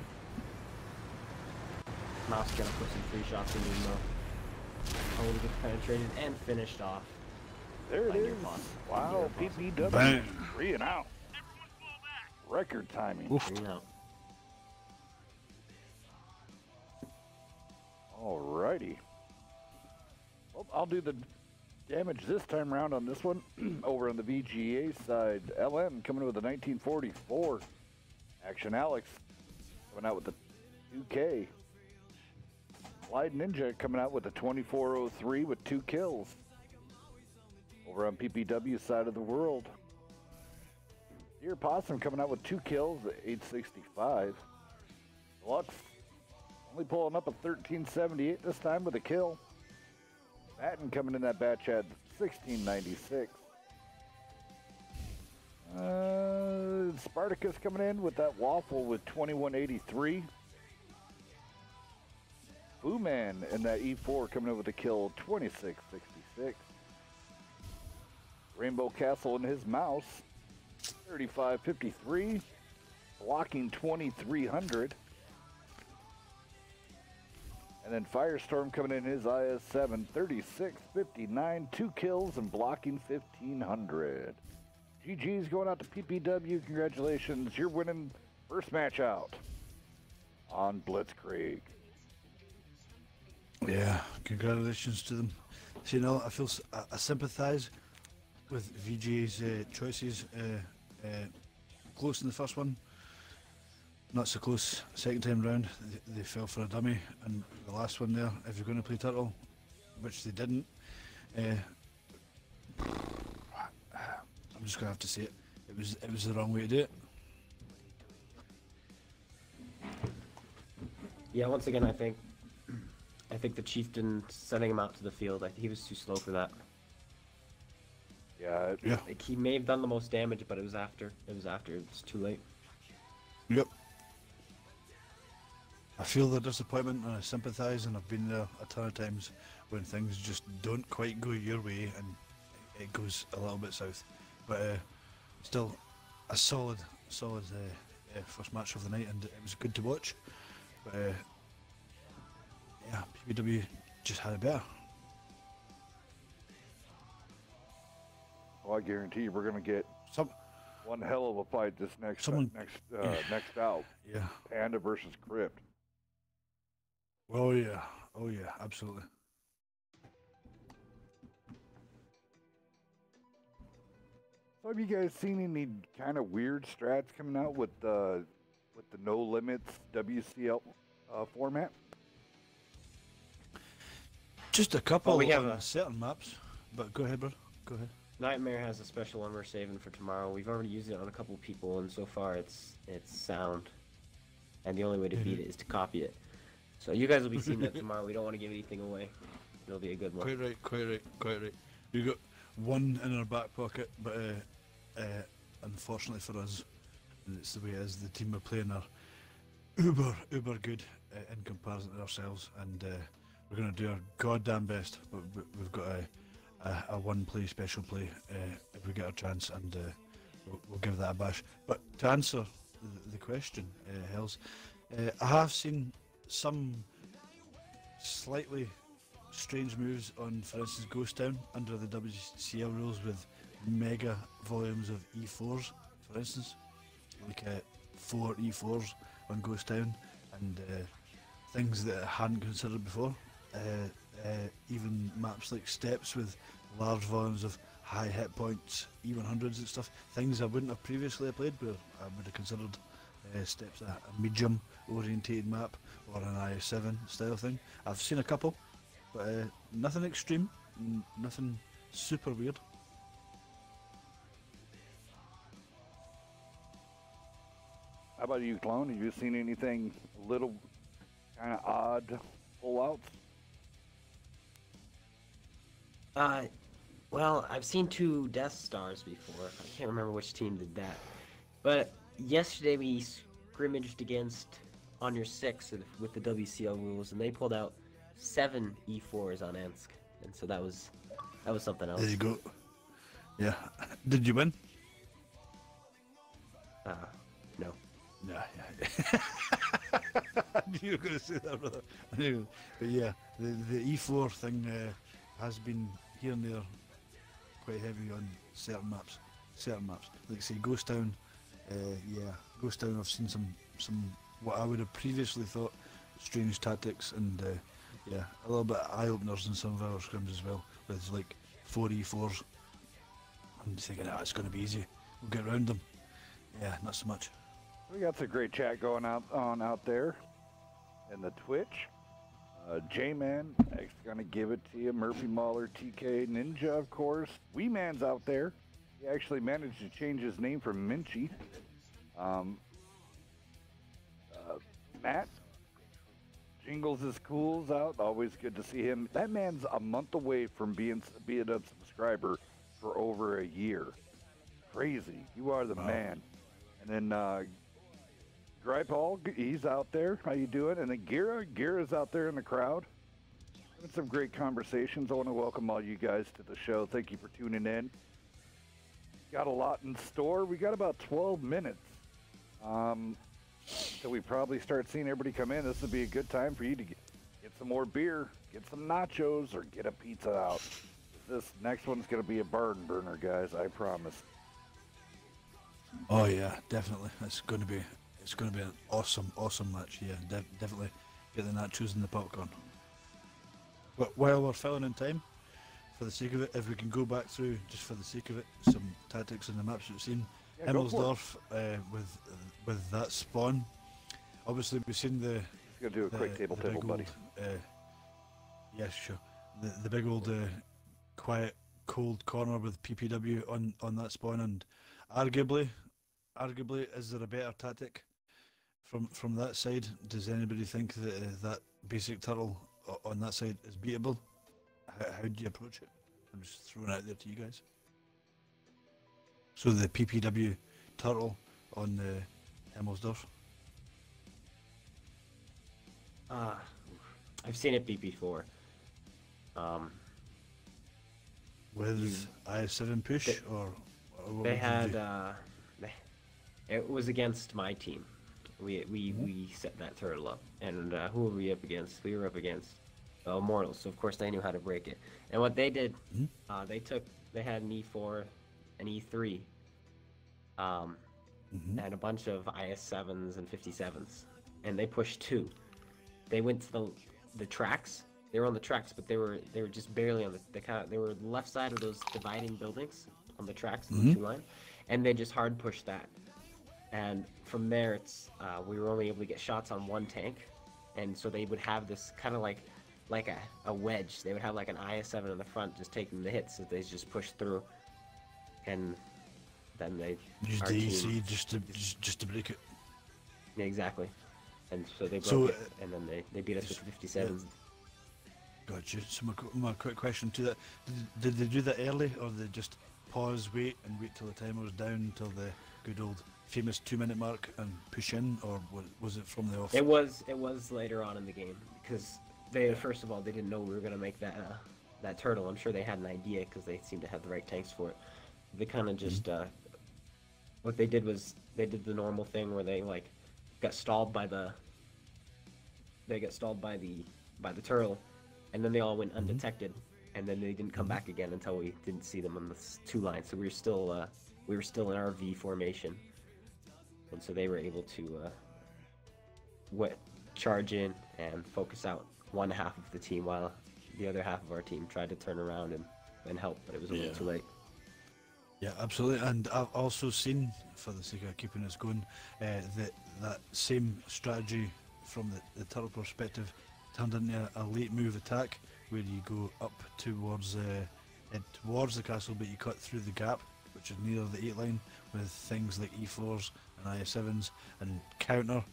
Mouse gonna put some free shots in him though. Oh, he gets penetrated and finished off. There it By is. Nearpod. Wow, Nearpod. PPW Bang. 3 and out. Record timing. Oof. You know. Alrighty. Well, I'll do the damage this time around on this one. Over on the VGA side, LM coming in with a 1944. Action Alex coming out with the 2K. Glide Ninja coming out with a 2403 with 2 kills. Over on PPW side of the world, Deer Possum coming out with 2 kills at 865. Deluxe only pulling up a 1378 this time with a kill. Batten coming in that batch at 1696. Spartacus coming in with that waffle with 2183. Boo Man and that E4 coming in with a kill 2666. Rainbow Castle and his mouse 3553. Blocking 2300. And then Firestorm coming in his IS-7, 3659, 2 kills and blocking 1500. GG's going out to PPW. Congratulations, you're winning first match out on Blitzkrieg. Yeah, congratulations to them. So, you know, I sympathise with VGA's choices. Close in the first one, not so close second time round. They fell for a dummy, and the last one there, if you're going to play Turtle, which they didn't, I'm just going to have to say it. It was the wrong way to do it. Yeah, once again, I think I think the chieftain sending him out to the field, he was too slow for that. Yeah, Yeah. Like, he may have done the most damage, but it was after. It was too late. Yep. I feel the disappointment and I sympathise, and I've been there a ton of times when things just don't quite go your way and it goes a little bit south. But still, a solid first match of the night, and it was good to watch. But yeah, PPW just had it better. well, I guarantee you we're going to get Some, one hell of a fight this next Someone- next out. yeah. Panda versus Crypt. Oh yeah, absolutely. So have you guys seen any kind of weird strats coming out with the no limits WCL format? Just a couple we have on a- certain maps, but go ahead, bro. Go ahead. Nightmare has a special one we're saving for tomorrow. We've already used it on a couple people, and so far it's sound. And the only way to beat it is to copy it. So you guys will be seeing that tomorrow. We don't want to give anything away. It'll be a good one. Quite right. We got one in our back pocket, but unfortunately for us, and it's the way it is, the team we're playing are uber good in comparison to ourselves, and we're going to do our goddamn best, but we've got a one play special play if we get a chance, and we'll give that a bash. But to answer the question, Hells, I have seen some slightly strange moves on, for instance, Ghost Town under the WCL rules with mega volumes of E4s, for instance, like 4 E4s on Ghost Town, and things that I hadn't considered before. Even maps like Steps with large volumes of high hit points, E100s and stuff, things I wouldn't have previously played, but I would have considered Steps a medium orientated map or an IS7 style thing. I've seen a couple, but nothing extreme, nothing super weird. How about you, Clone? Have you seen anything a little kind of odd pullouts? Well, I've seen 2 Death Stars before. I can't remember which team did that. But yesterday we scrimmaged against On Your 6 with the WCL rules, and they pulled out 7 E4s on Ensk. And so that was something else. There you go. Yeah. Did you win? No. Yeah. I knew you were going to say that, brother. I knew. But yeah, the E4 thing has been here and there quite heavy on certain maps. Like say Ghost Town, Ghost Town, I've seen some what I would have previously thought strange tactics, and a little bit of eye openers in some of our scrims as well, with like 4 E4s. I'm thinking, it's going to be easy. We'll get around them. Yeah, not so much. We got some great chat going on out there in the Twitch. J-Man, X gonna give it to you. Murphy Mahler, TK Ninja, of course. Wee Man's out there. He actually managed to change his name from Minchie. Matt, Jingles is Cool's out. Always good to see him. That man's a month away from being a subscriber for over a year. Crazy. You are the man. And then Dry Paul, he's out there. How you doing? And then Gira's out there in the crowd. Having some great conversations. I want to welcome all you guys to the show. Thank you for tuning in. Got a lot in store. We got about 12 minutes. So we probably start seeing everybody come in. This would be a good time for you to get some more beer, get some nachos, or get a pizza out. This next one's going to be a barn burner, guys. I promise. Oh yeah, definitely. It's going to be an awesome match. Yeah, definitely get the nachos and the popcorn. But while we're filling in time, for the sake of it, if we can go back through, just for the sake of it, some tactics in the maps we've seen. Yeah, go for it. Himmelsdorf with that spawn. Obviously, we've seen the. Just going to do a quick table, big buddy. old, yes, sure. The big old quiet, cold corner with PPW on that spawn, and arguably, is there a better tactic from that side? Does anybody think that that basic turtle on that side is beatable. How do you approach it? I'm just throwing it out there to you guys. So the PPW turtle on the Himmelsdorf. I've seen it beat before. With IS7 push, or what They would you had do? it was against my team. We set that turtle up, and who were we up against? We were up against Immortals. So of course they knew how to break it. And what they did, they had an E4, an E3, and a bunch of IS7s and 57s, and they pushed 2. They went to the tracks. They were on the tracks, but they were just barely on they were left side of those dividing buildings on the tracks, on the 2 line, and they just hard pushed that. And from there, it's we were only able to get shots on 1 tank, and so they would have this kind of like a wedge. They would have like an IS7 in the front, just taking the hits that they just pushed through, and then they Use our the team- EC just to break it. Yeah, exactly. And so they broke So, it, and then they beat us with 57s. Gotcha. So my quick question to that: did they do that early, or did they just pause, wait till the timer was down until the good old famous 2-minute mark and push in, or was it from the off? It was later on in the game because they first of all they didn't know we were gonna make that turtle. I'm sure they had an idea because they seemed to have the right tanks for it. They kind of just what they did was they did the normal thing where they like got stalled by the turtle, and then they all went undetected, and then they didn't come back again until we didn't see them on the 2 lines. So we were still in our V formation, and so they were able to charge in and focus out one half of the team while the other half of our team tried to turn around and help, but it was a little too late. Yeah, absolutely. And I've also seen, for the sake of keeping us going, that same strategy from the turtle perspective turned into a late move attack where you go up towards the castle, but you cut through the gap, which is near the 8 line, with things like E4s and IS7s, and counter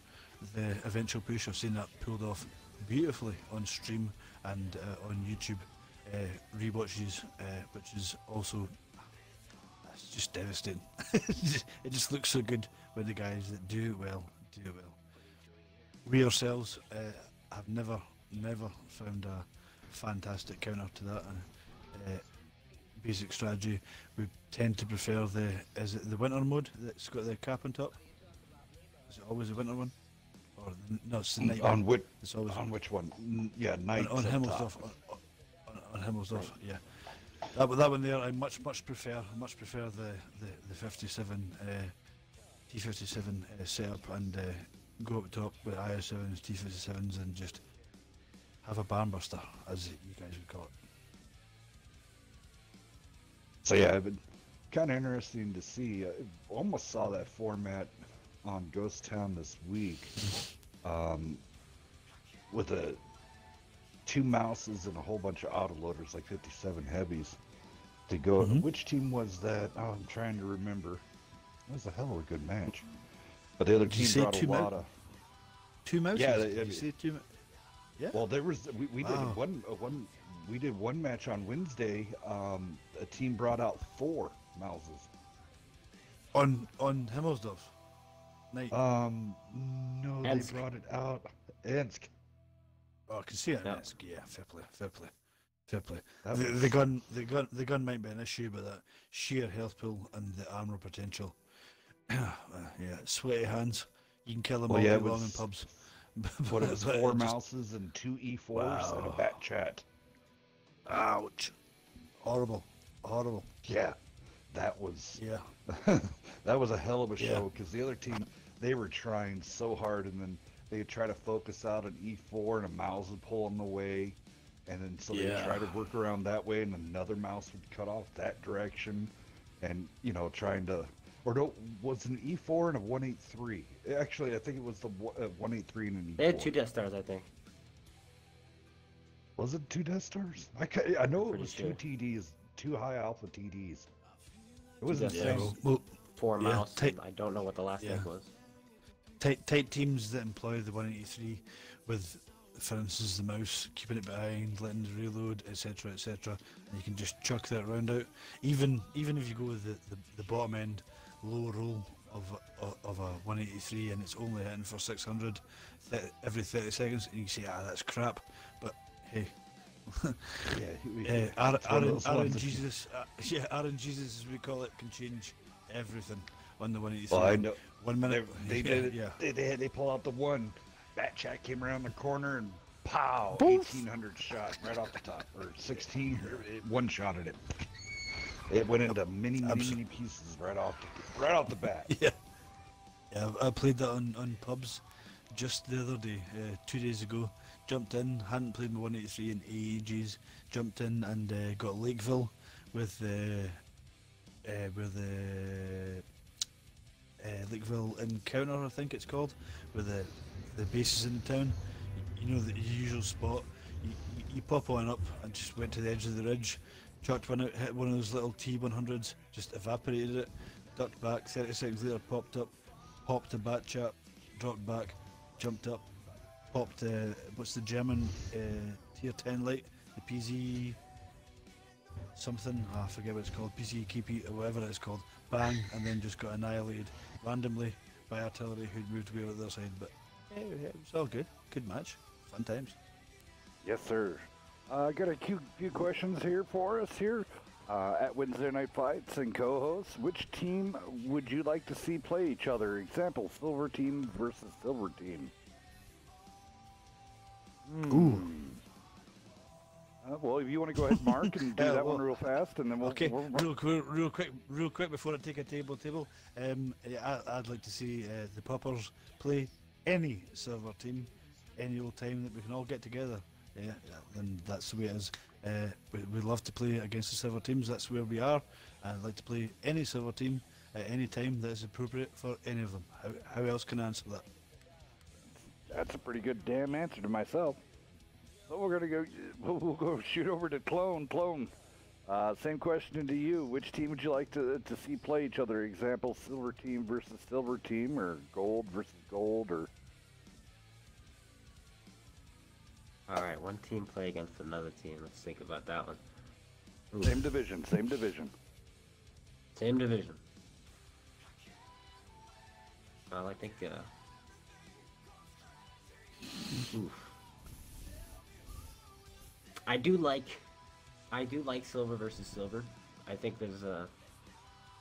the eventual push. I've seen that pulled off beautifully on stream and on YouTube rewatches, which is also it's just devastating. It just looks so good when the guys that do it well do it well. We ourselves have never found a fantastic counter to that basic strategy. We tend to prefer is it the winter mode that's got the cap on top? Is it always the winter one? Or no, it's the night On one. which It's always on which one? Yeah, night on Himmelsdorf. On Himmelsdorf, yeah. That one there, I much prefer the 57 T57 setup, and go up top with IS7s, T57s, and just have a barn buster, as you guys would call it. So yeah, but kind of interesting to see. I almost saw that format on Ghost Town this week, with 2 mouses and a whole bunch of autoloaders, like 57 heavies, to go. Which team was that? Oh, I'm trying to remember. It was a hell of a good match. But the other Did you team say brought a lot of. 2 mouses? Yeah, Did you say 2? Yeah. Well, there was we Wow. did one. We did one match on Wednesday. A team brought out 4 mouses. On Himmelsdorf night. No, Ensk. they brought it out. Ensk. Oh, I can see it. Yeah. Yeah, fair play. That The gun might be an issue, but that sheer health pool and the armor potential. Yeah, sweaty hands. You can kill them Well, all yeah, day it long in was- pubs. What it was, But 4 just- mouses and 2 E4s and a Wow. bat chat. Ouch! Horrible. Yeah, that was Yeah. that was a hell of a Yeah. show, because the other team, they were trying so hard, and then they try to focus out an E4 and a mouse would pull them away, and then so they would try to work around that way, and another mouse would cut off that direction, and trying to, or no, was an E4 and a 183. Actually, I think it was the 183 and an E4. They had 2 Death Stars, I think. Was it 2 Death Stars? I know it Pretty was sure. 2 TDs, 2 high alpha TDs. It was Death insane. Stars. Well, 4 Yeah, mouse. take- And I don't know what the last Yeah. thing was. tight teams that employ the 183 with for instance, the mouse, keeping it behind, letting it reload, etc., etc., and you can just chuck that round out. Even if you go with the bottom end low roll of a 183 and it's only hitting for 600 every 30 seconds, and you can say, that's crap, but hey. RNGesus, as we call it, can change everything on the 183. Well, I know. 1 minute. They did it. Yeah. They pull out the one. Bat Chat came around the corner and pow, 1800 shot right off the top, or 16. One shot at it. It went into many pieces right off the bat. Yeah, I played that on pubs just the other day, 2 days ago. Jumped in, hadn't played my 183 in ages. Jumped in and got Lakeville with the Lakeville Encounter, I think it's called, with the bases in town. You know, the usual spot. You pop on up and just went to the edge of the ridge, chucked one out, hit one of those little T100s, just evaporated it, ducked back. 30 seconds later, popped up, popped a Bat Chat, dropped back, jumped up, popped what's the German tier 10 light, the PZ something, I forget what it's called, PZ KP or whatever it's called, bang, and then just got annihilated randomly by artillery who'd moved away to the other side. But it was all good match, fun times. Yes, sir. I got a few questions here for us here at Wednesday Night Fights and co-hosts. Which team would you like to see play each other? Example: Silver Team versus Silver Team. Ooh. Well, if you want to go ahead, Mark, and do that one real fast, and then we'll... Okay, real quick before I take a table. I'd like to see the Poppers play any Silver Team, any old time that we can all get together. Yeah, and that's the way it is. We love to play against the Silver Teams, that's where we are. I'd like to play any Silver Team at any time that is appropriate for any of them. How else can I answer that? That's a pretty good damn answer to myself. So we're gonna we'll go shoot over to Clone. Same question to you. Which team would you like to see play each other? Example: Silver Team versus Silver Team, or Gold versus Gold, or... Alright, one team play against another team. Let's think about that one. Ooh. Same division. Same division. Well, I think, oof. I do like Silver versus Silver. I think there's a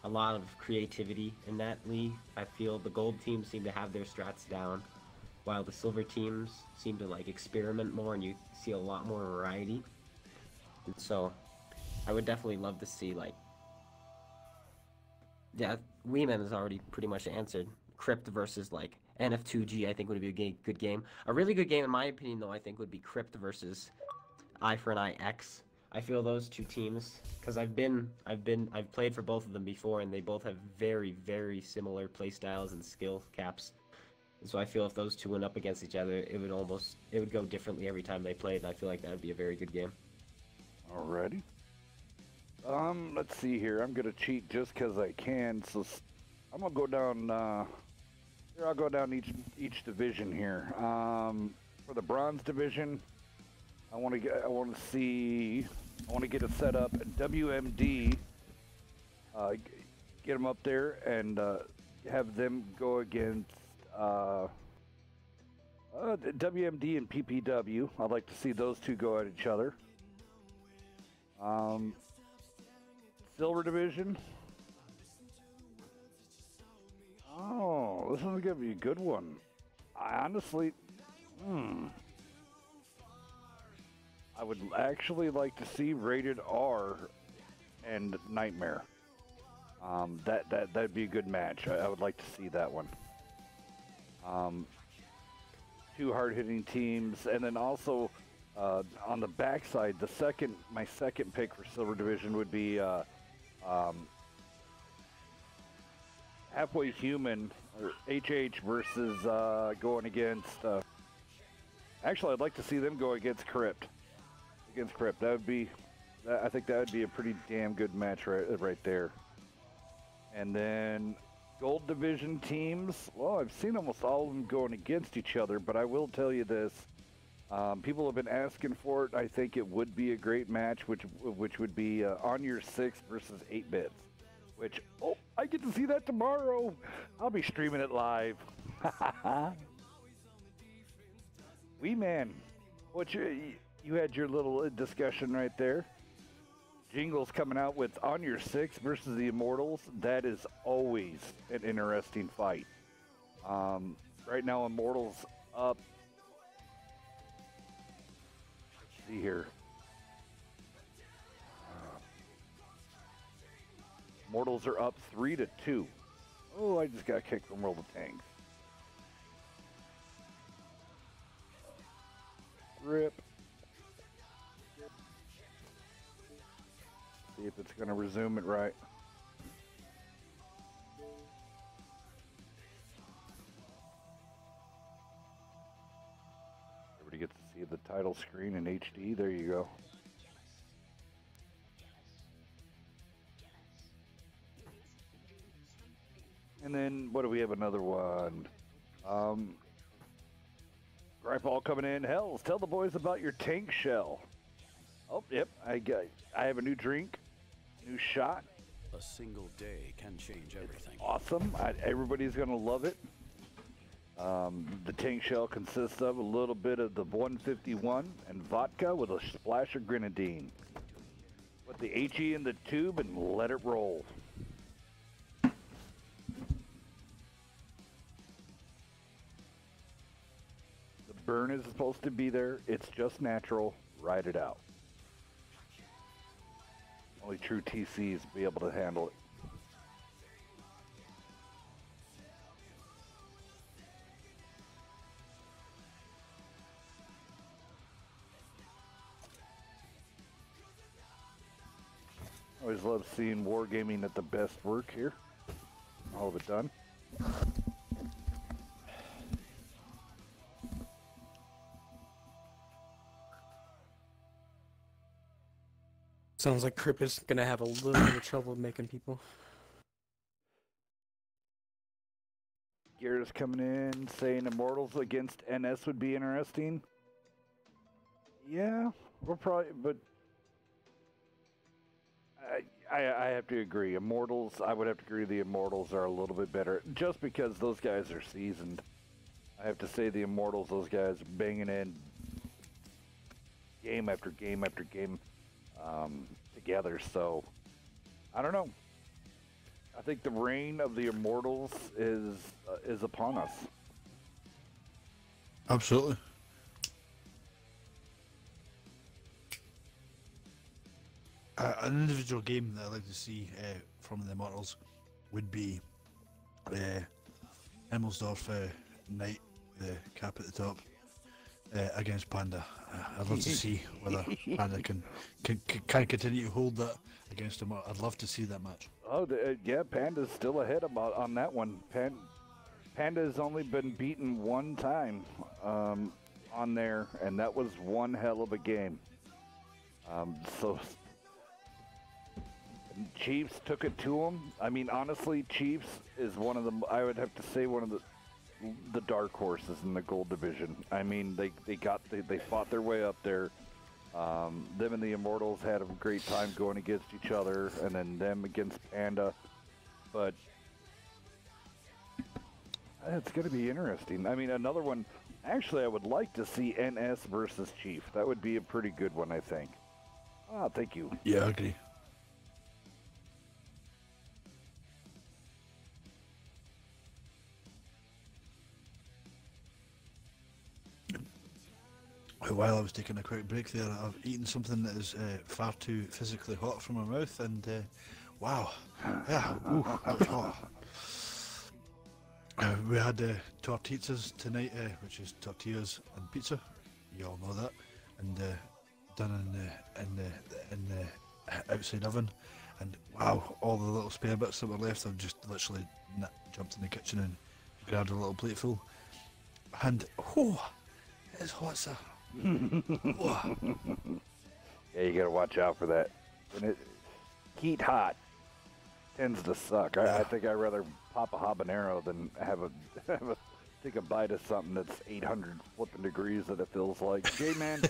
lot of creativity in that league. I feel the Gold teams seem to have their strats down, while the Silver teams seem to like experiment more, and you see a lot more variety. And so, I would definitely love to see, like, yeah, Weeman has already pretty much answered. Crypt versus like NF2G, I think would be a good game. A really good game, in my opinion, though, I think would be Crypt versus Eye for an Eye X. I feel those two teams, because I've played for both of them before, and they both have very, very similar play styles and skill caps. And so I feel if those two went up against each other, it would go differently every time they played, and I feel like that would be a very good game. Alrighty. Let's see here. I'm gonna cheat just because I can. So I'm gonna go down. Here, I'll go down each division here. For the bronze division, I want to get it set up at WMD. Get them up there and have them go against WMD and PPW. I'd like to see those two go at each other. Silver division. Oh, this is going to be a good one. I honestly, I would actually like to see Rated R and Nightmare. That'd be a good match. I would like to see that one. Two hard-hitting teams, and then also on the backside, my second pick for Silver Division would be Halfway Human, or HH versus going against. Actually, I'd like to see them go against Crypt. That would be. I think that would be a pretty damn good match right there. And then Gold Division teams. Well, I've seen almost all of them going against each other, but I will tell you this: People have been asking for it. I think it would be a great match, which would be On Your 6 versus 8-Bits. Which, oh, I get to see that tomorrow. I'll be streaming it live. Wee Man, you had your little discussion right there. Jingle's coming out with On Your 6 versus the Immortals. That is always an interesting fight. Right now, Immortals up. Let's see here. Immortals are up 3-2. Oh, I just got kicked from World of Tanks. Rip. See if it's going to resume it right. Everybody gets to see the title screen in HD. There you go. And then, what do we have? Another one. Gripeball coming in. Hells, tell the boys about your tank shell. Oh, yep. I have a new drink, new shot. A single day can change everything. Awesome. Everybody's going to love it. The tank shell consists of a little bit of the 151 and vodka with a splash of grenadine. Put the HE in the tube and let it roll. The burn is supposed to be there. It's just natural. Ride it out. Only true TCs be able to handle it. Always love seeing Wargaming at the best work here. All of it done. Sounds like Crip is gonna have a little bit of trouble making people. Garrett's coming in saying Immortals against NS would be interesting. Yeah, we're probably, but I have to agree. Immortals, I would have to agree the Immortals are a little bit better just because those guys are seasoned. I have to say the Immortals, those guys banging in game after game after game together. So, I don't know. I think the reign of the Immortals is upon us. Absolutely. An individual game that I'd like to see from the Immortals would be Himmelsdorf Knight, the cap at the top, against Panda. I'd love to see whether Panda can continue to hold that against him. I'd love to see that match. Oh, yeah, Panda's still ahead on that one. Panda's only been beaten one time on there, and that was one hell of a game. So Chiefs took it to him. I mean, honestly, Chiefs is one of the, I would have to say, one of the dark horses in the gold division. I mean, they fought their way up there. Them and the Immortals had a great time going against each other, and then them against Panda. But it's going to be interesting. I mean, another one, actually, I would like to see NS versus Chief. That would be a pretty good one, I think. Oh, thank you. Yeah, I agree. While I was taking a quick break there, I've eaten something that is far too physically hot for my mouth, and wow, yeah, ooh, that was hot. We had tortillas tonight, which is tortillas and pizza. You all know that, and done in the outside oven. And wow, all the little spare bits that were left, I've just literally jumped in the kitchen and grabbed a little plateful. And oh, it's hot, sir. Yeah, you gotta watch out for that. When heat hot tends to suck. I think I'd rather pop a habanero than have a take a bite of something that's 800 flipping degrees that it feels like. J-Man,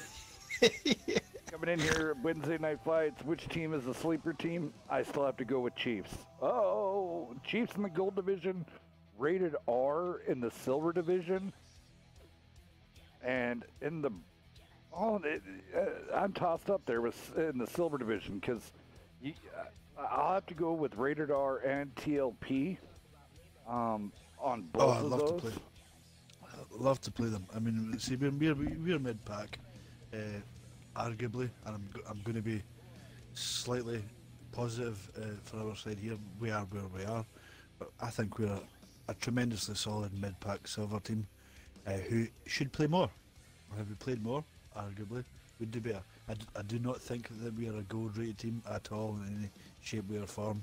coming in here, Wednesday Night Fights. Which team is the sleeper team? I still have to go with Chiefs. Oh, Chiefs in the gold division, rated R in the silver division, and in the I'm tossed up there with in the silver division because I'll have to go with rated R and TLP on both Oh, I'd of love those. to play. I'd love to play them. I mean, see, we're mid pack, arguably, and I'm going to be slightly positive for our side here. We are where we are, but I think we're a tremendously solid mid pack silver team who should play more. Have we played more? Arguably, we'd do better. I do not think that we are a gold rated team at all in any shape, way, or form.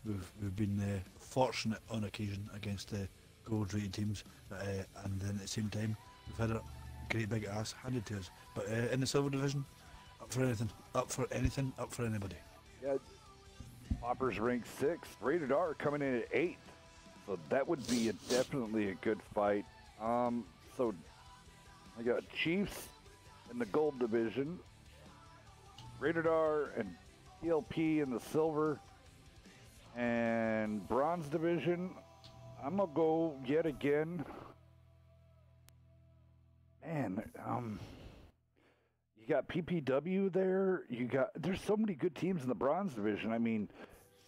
We've been fortunate on occasion against gold rated teams, and then at the same time we've had a great big ass handed to us. But in the silver division, up for anything, up for anybody. Yeah, Poppers ranked 6th, rated R coming in at 8th, so that would be definitely a good fight. So I got Chiefs in the gold division, rated R and TLP in the silver, and bronze division. I'm gonna go yet again. Man, you got PPW there. There's so many good teams in the bronze division. I mean,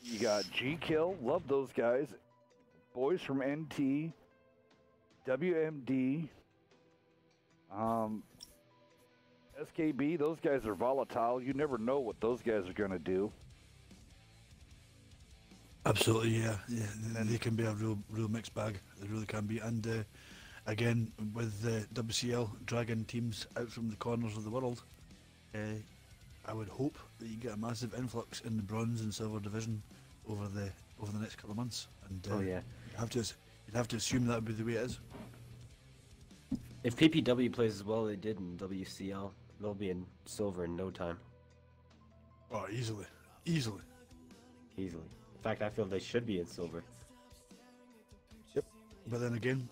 you got G-Kill, love those guys. Boys from NT, WMD, SKB. Those guys are volatile. You never know what those guys are gonna do. Absolutely, yeah. They can be a real mixed bag. They really can be. And again, with WCL dragging teams out from the corners of the world, I would hope that you get a massive influx in the bronze and silver division over the next couple of months. And Oh yeah. you'd have to assume that would be the way it is. If PPW plays as well as they did in WCL, they'll be in silver in no time. Oh, easily. Easily. In fact, I feel they should be in silver. But then again,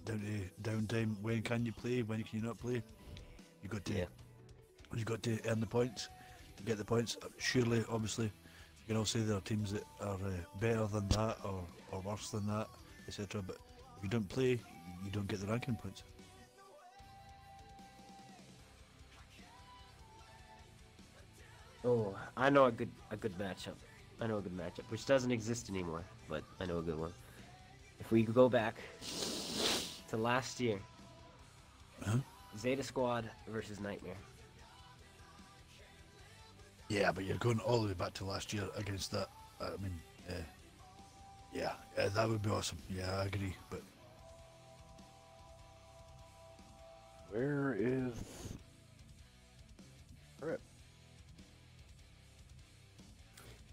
down to downtime. When can you play? When can you not play? You got to. Yeah. You got to earn the points to get the points. Surely, obviously, you can all say there are teams that are better than that or worse than that, etc. But if you don't play, you don't get the ranking points. Oh, I know a good matchup. Which doesn't exist anymore, but I know a good one. If we go back to last year, Zeta Squad versus Nightmare. Yeah, but you're going all the way back to last year against that. I mean, yeah, that would be awesome. Yeah, I agree. But Where is Rip?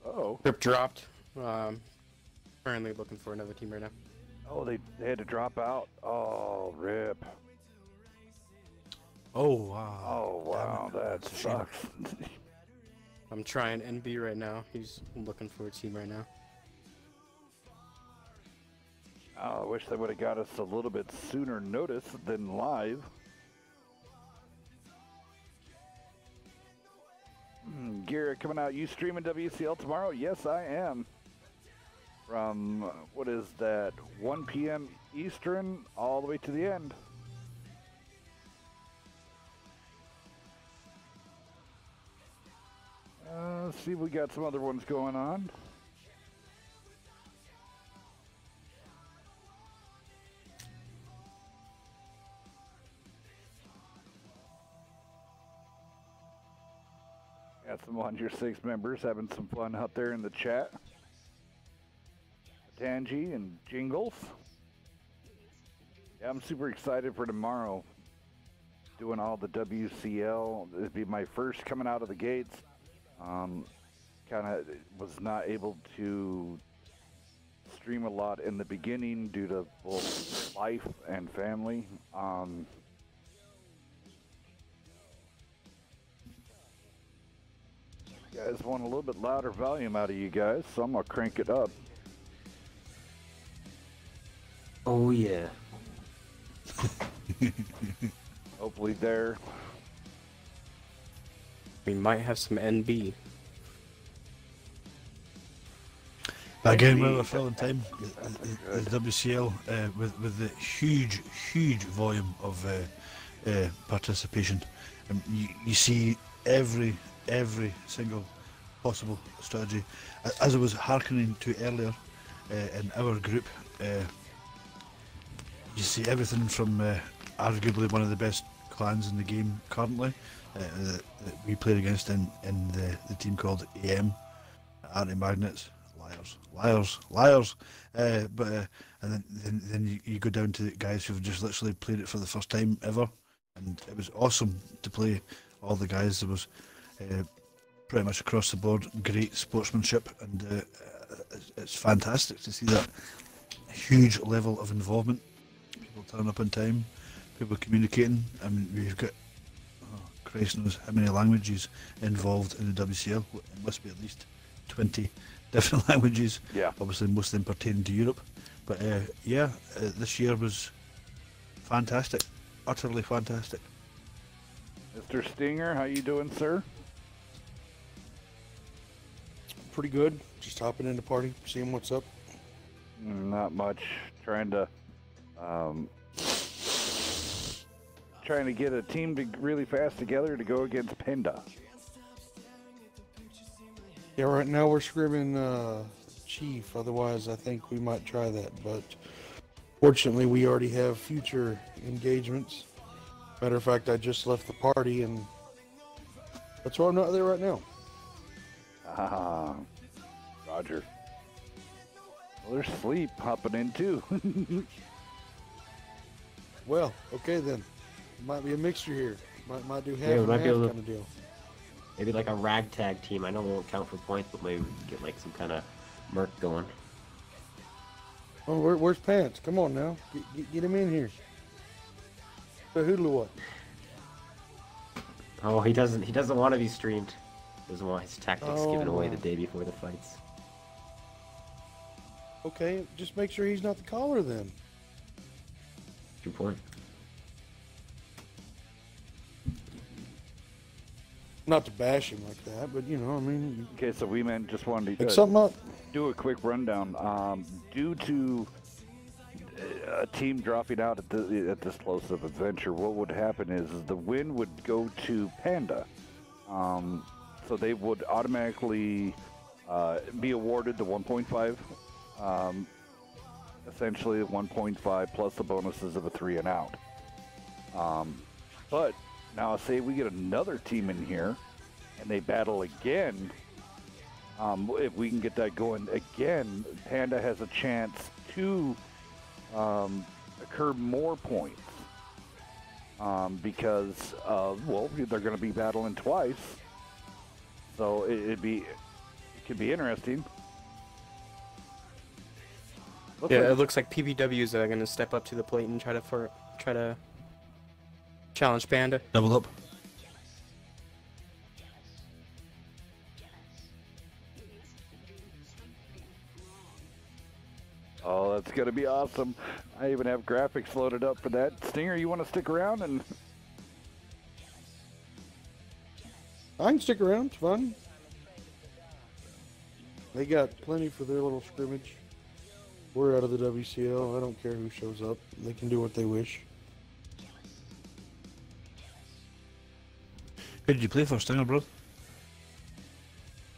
Oh, Rip dropped. Currently looking for another team right now. oh, they had to drop out. Oh, Rip. oh wow, Oh, wow, Damn it, that that's a shame. sucks. I'm trying NB right now. He's looking for a team right now. Oh, I wish they would have got us a little bit sooner notice than live. Garrett coming out. You streaming WCL tomorrow? Yes, I am. From, what is that, 1 p.m. Eastern all the way to the end. Let's see if we got some other ones going on. Got some 106 members having some fun out there in the chat. Tangy and Jingles. Yeah, I'm super excited for tomorrow. Doing all the WCL. It'd be my first coming out of the gates. Kind of was not able to stream a lot in the beginning due to both life and family. Guys want a little bit louder volume out of you guys, so I'm gonna crank it up. Oh yeah. Hopefully there. We might have some NB. Again, while we're filling time, the WCL with the huge volume of participation, you see every single possible strategy. As I was hearkening to earlier in our group, you see everything from arguably one of the best clans in the game currently that we played against in the team called AM, Anti-Magnets. Liars. And then you go down to guys who've just literally played it for the first time ever, and it was awesome to play all the guys. There was pretty much across the board great sportsmanship, and it's fantastic to see that huge level of involvement. People turn up on time, people communicating. I mean, we've got Christ knows how many languages involved in the WCL. It must be at least 20 different languages. Yeah. Obviously, most of them pertaining to Europe. But this year was fantastic, utterly fantastic. Mr. Stinger, how you doing, sir? Pretty good. Just hopping in the party, seeing what's up. Not much. Trying to get a team to really fast together to go against Panda. Yeah, right now we're scrimming Chief. Otherwise, I think we might try that. But fortunately, we already have future engagements. Matter of fact, I just left the party, and that's why I'm not there right now. Ah, Roger. Well, there's sleep hopping in too. Well, okay then. Might be a mixture here. Might do half Yeah, we and might half be able to- kind of deal. Maybe like a ragtag team. I know it won't count for points, but maybe we can get like some kind of merc going. Oh, where's Pants? Come on now, get him in here. The hoodlum what? Oh, he doesn't want to be streamed. Doesn't want his tactics given away Oh. the day before the fights. Okay, just make sure he's not the caller then. Good point. Not to bash him like that, but you know, I mean, Okay, so we just wanted to pick something up. do a quick rundown. Due to a team dropping out at this close of adventure, what would happen is the win would go to Panda. So they would automatically be awarded the 1.5. Essentially 1.5 plus the bonuses of a 3 and out. But now say we get another team in here and they battle again. If we can get that going again, Panda has a chance to accrue more points because they're going to be battling twice. So it could be interesting. It looks like PPWs are going to step up to the plate and try to challenge Panda. Double up. Oh, that's going to be awesome. I even have graphics loaded up for that. Stinger, you want to stick around? And I can stick around, it's fun. They got plenty for their little scrimmage. We're out of the WCL. I don't care who shows up. They can do what they wish. Who did you play for, Stinger, bro?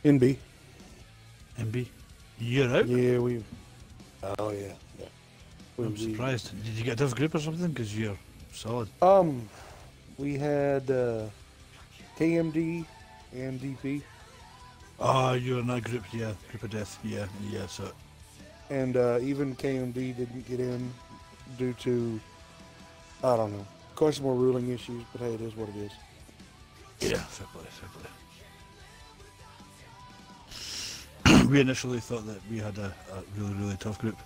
NB. MB. You're out? Yeah, we. Oh yeah. I'm surprised. Did you get a tough group or something? Because you're solid. We had KMD and DP, Oh, you're in that group, yeah. Group of death, yeah. So and even KMD didn't get in due to, I don't know, questionable ruling issues. But hey, it is what it is. yeah, fair play. We initially thought that we had a really tough group.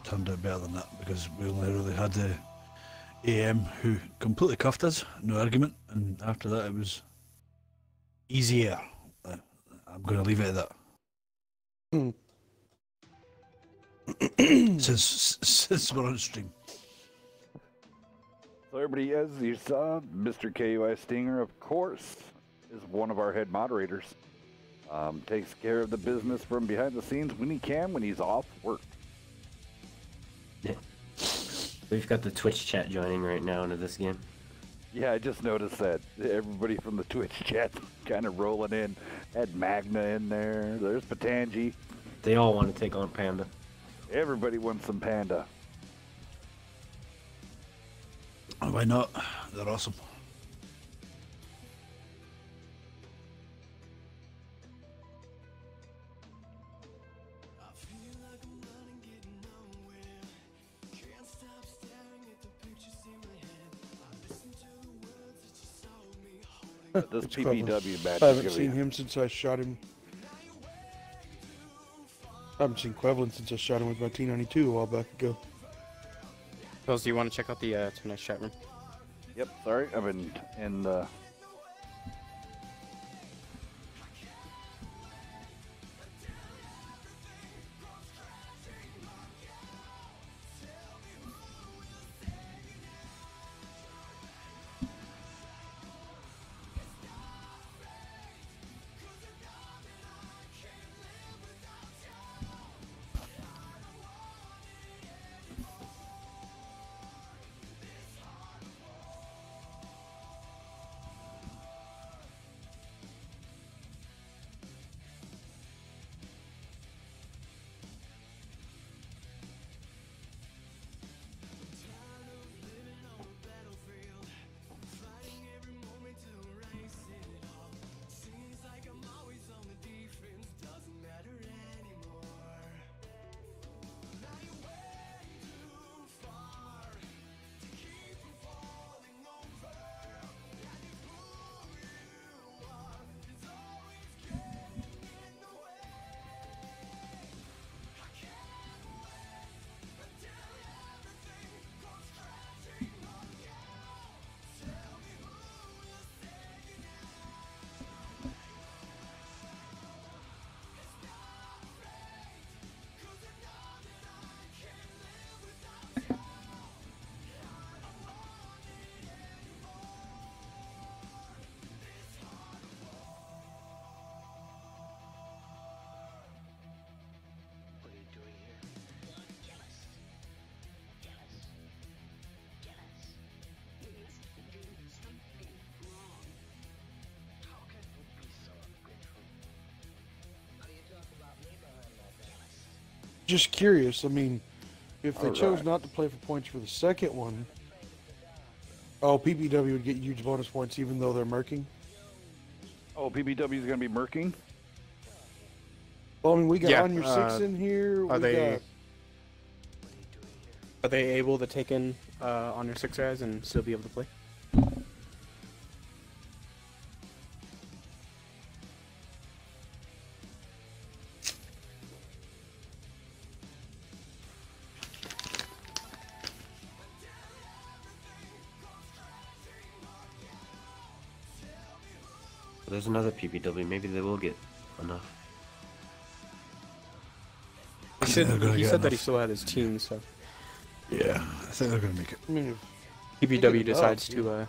Turned out better than that because we only really had the AM who completely cuffed us, no argument, and after that it was easier. I'm going to leave it at that. Since we're on stream. So everybody, as you saw, Mr. KUI Stinger, of course, is one of our head moderators. Takes care of the business from behind the scenes when he can, when he's off work. Yeah. We've got the Twitch chat joining right now into this game. Yeah, I just noticed that. Everybody from the Twitch chat kind of rolling in. Had Magna in there. There's Patanji. They all want to take on Panda. Everybody wants some Panda. Oh, why not? They're awesome. This It's clever. PPW match I is haven't gonna seen be... him since I shot him. I haven't seen Quevlin since I shot him with my T92 a while back ago. Pills, do you want to check out the tonight's chat room? Yep, sorry. I've been in the... Just curious, I mean, if they chose Alright. not to play for points for the second one, oh, PPW would get huge bonus points even though they're murking? Oh, PPW is going to be murking? Well, I mean, we got Yeah, on your 6 in here. Are we they got, are they able to take in on your 6 guys and still be able to play? There's another PPW. Maybe they will get enough. He said, they're gonna he get said that he enough. still had his team, so Yeah, I think they're going to make it. I mean, PPW it decides up, to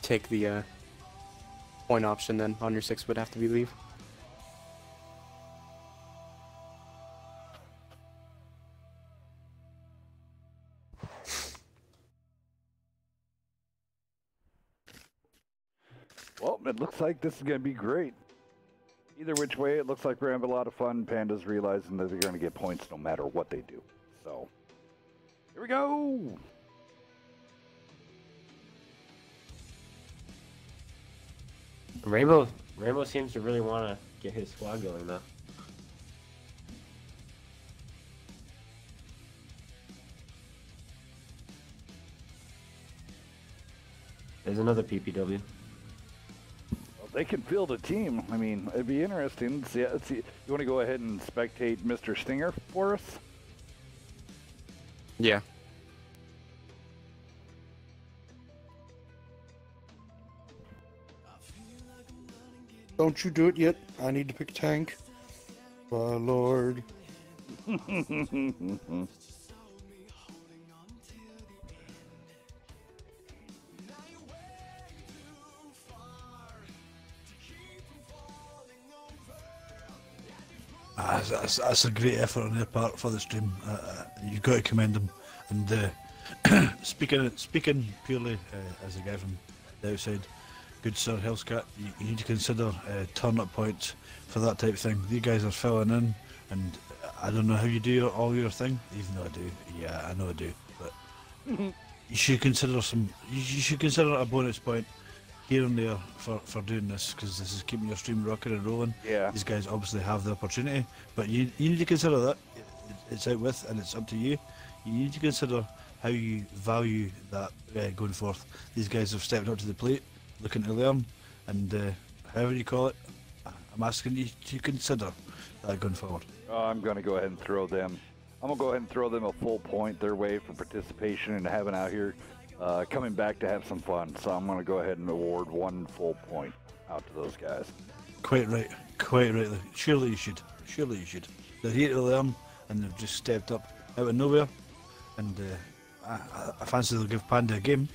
take the point option, then on your 6 would have to be leave. Well, it looks like this is going to be great. Either which way, it looks like we're going to have a lot of fun. Panda's realizing that they're going to get points no matter what they do. So, here we go! Rainbow seems to really want to get his squad going though. There's another PPW. Well, they can field a team. I mean, it'd be interesting. Let's see. You want to go ahead and spectate Mr. Stinger for us? Yeah. don't you do it yet. I need to pick a tank. My lord. That's a great effort on their part for the stream. You've got to commend them. And speaking purely as a guy from the outside, good Sir Hellscat, you need to consider turn-up points for that type of thing. These guys are filling in, and I don't know how you do all your thing, even though I do. Yeah, I know I do, but you should consider You should consider a bonus point here and there for doing this, because this is keeping your stream rocking and rolling. Yeah. These guys obviously have the opportunity, but you need to consider that. It's out with, and it's up to you. You need to consider how you value that going forth. These guys have stepped up to the plate, looking to learn, and however you call it, I'm asking you to consider that going forward. I'm going to go ahead and throw them. I'm going to go ahead and throw them a full point their way for participation and having out here, coming back to have some fun. So I'm going to go ahead and award 1 full point out to those guys. Quite right, quite rightly. Surely you should. Surely you should. They're here to learn, and they've just stepped up out of nowhere. And I fancy they'll give Panda a game.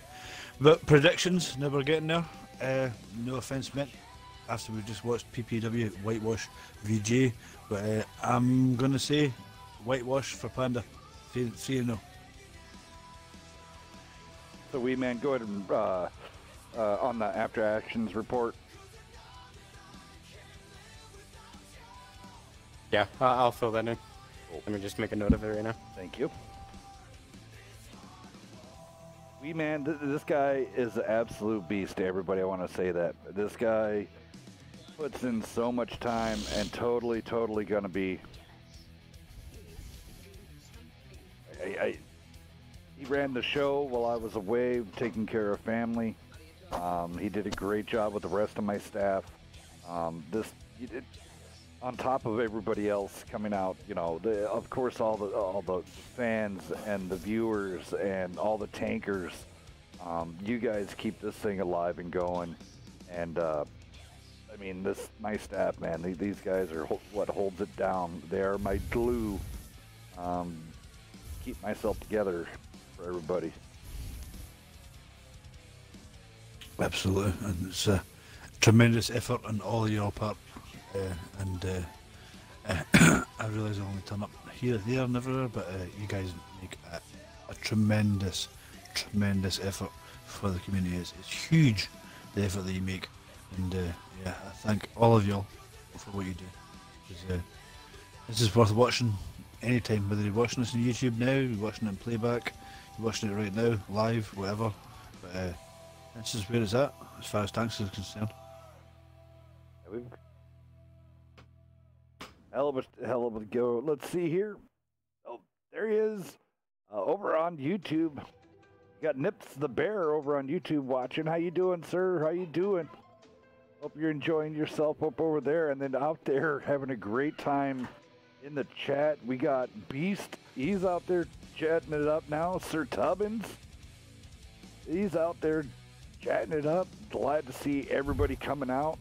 But predictions, never getting there. No offence meant, after we just watched PPW whitewash VJ. But I'm going to say whitewash for Panda. 3-0. So Wee Man, go ahead and on the after actions report. Yeah, I'll fill that in. Let me just make a note of it right now. Thank you. Wee Man, this guy is an absolute beast to everybody. I want to say that. This guy puts in so much time and totally going to be... He ran the show while I was away, taking care of family. He did a great job with the rest of my staff. He did, on top of everybody else coming out, you know, of course all the fans and the viewers and all the tankers. You guys keep this thing alive and going. And I mean, my staff, man, these guys are what holds it down. They are my glue. Keep myself together for everybody. Absolutely, and it's a tremendous effort on all of your part. I realise I only turn up here, there, and everywhere, but you guys make a tremendous effort for the community. It's huge, the effort that you make, and yeah, I thank all of y'all for what you do. This is worth watching anytime, whether you're watching this on YouTube now, you're watching it in playback, you're watching it right now, live, whatever. But this is where it's at, as far as tanks is concerned. Hell of a go. Let's see here. Oh, there he is. Over on YouTube. You got Nips the Bear over on YouTube watching. How you doing, sir? How you doing? Hope you're enjoying yourself up over there. And then out there having a great time in the chat. We got Beast. He's out there chatting it up now. Sir Tubbins. He's out there chatting it up. Glad to see everybody coming out.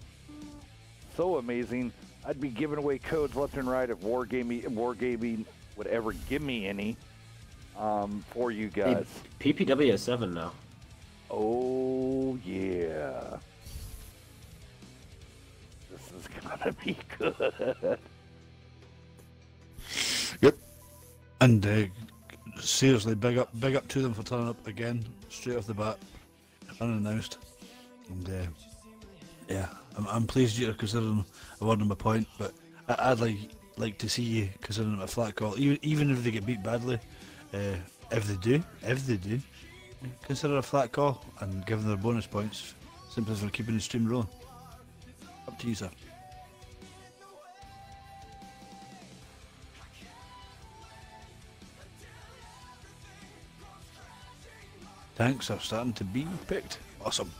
So amazing. I'd be giving away codes left and right if Wargaming would ever give me any for you guys. Hey, PPW has 7 now. Oh, yeah. This is gonna be good. Yep. And seriously, big up to them for turning up again, straight off the bat, unannounced. And yeah, I'm pleased you're considering awarding them a point, but I'd like to see you considering them a flat call, even if they get beat badly. If they do, consider a flat call and give them their bonus points, simply for keeping the stream rolling. Up to you, sir. Tanks are starting to be picked. Awesome.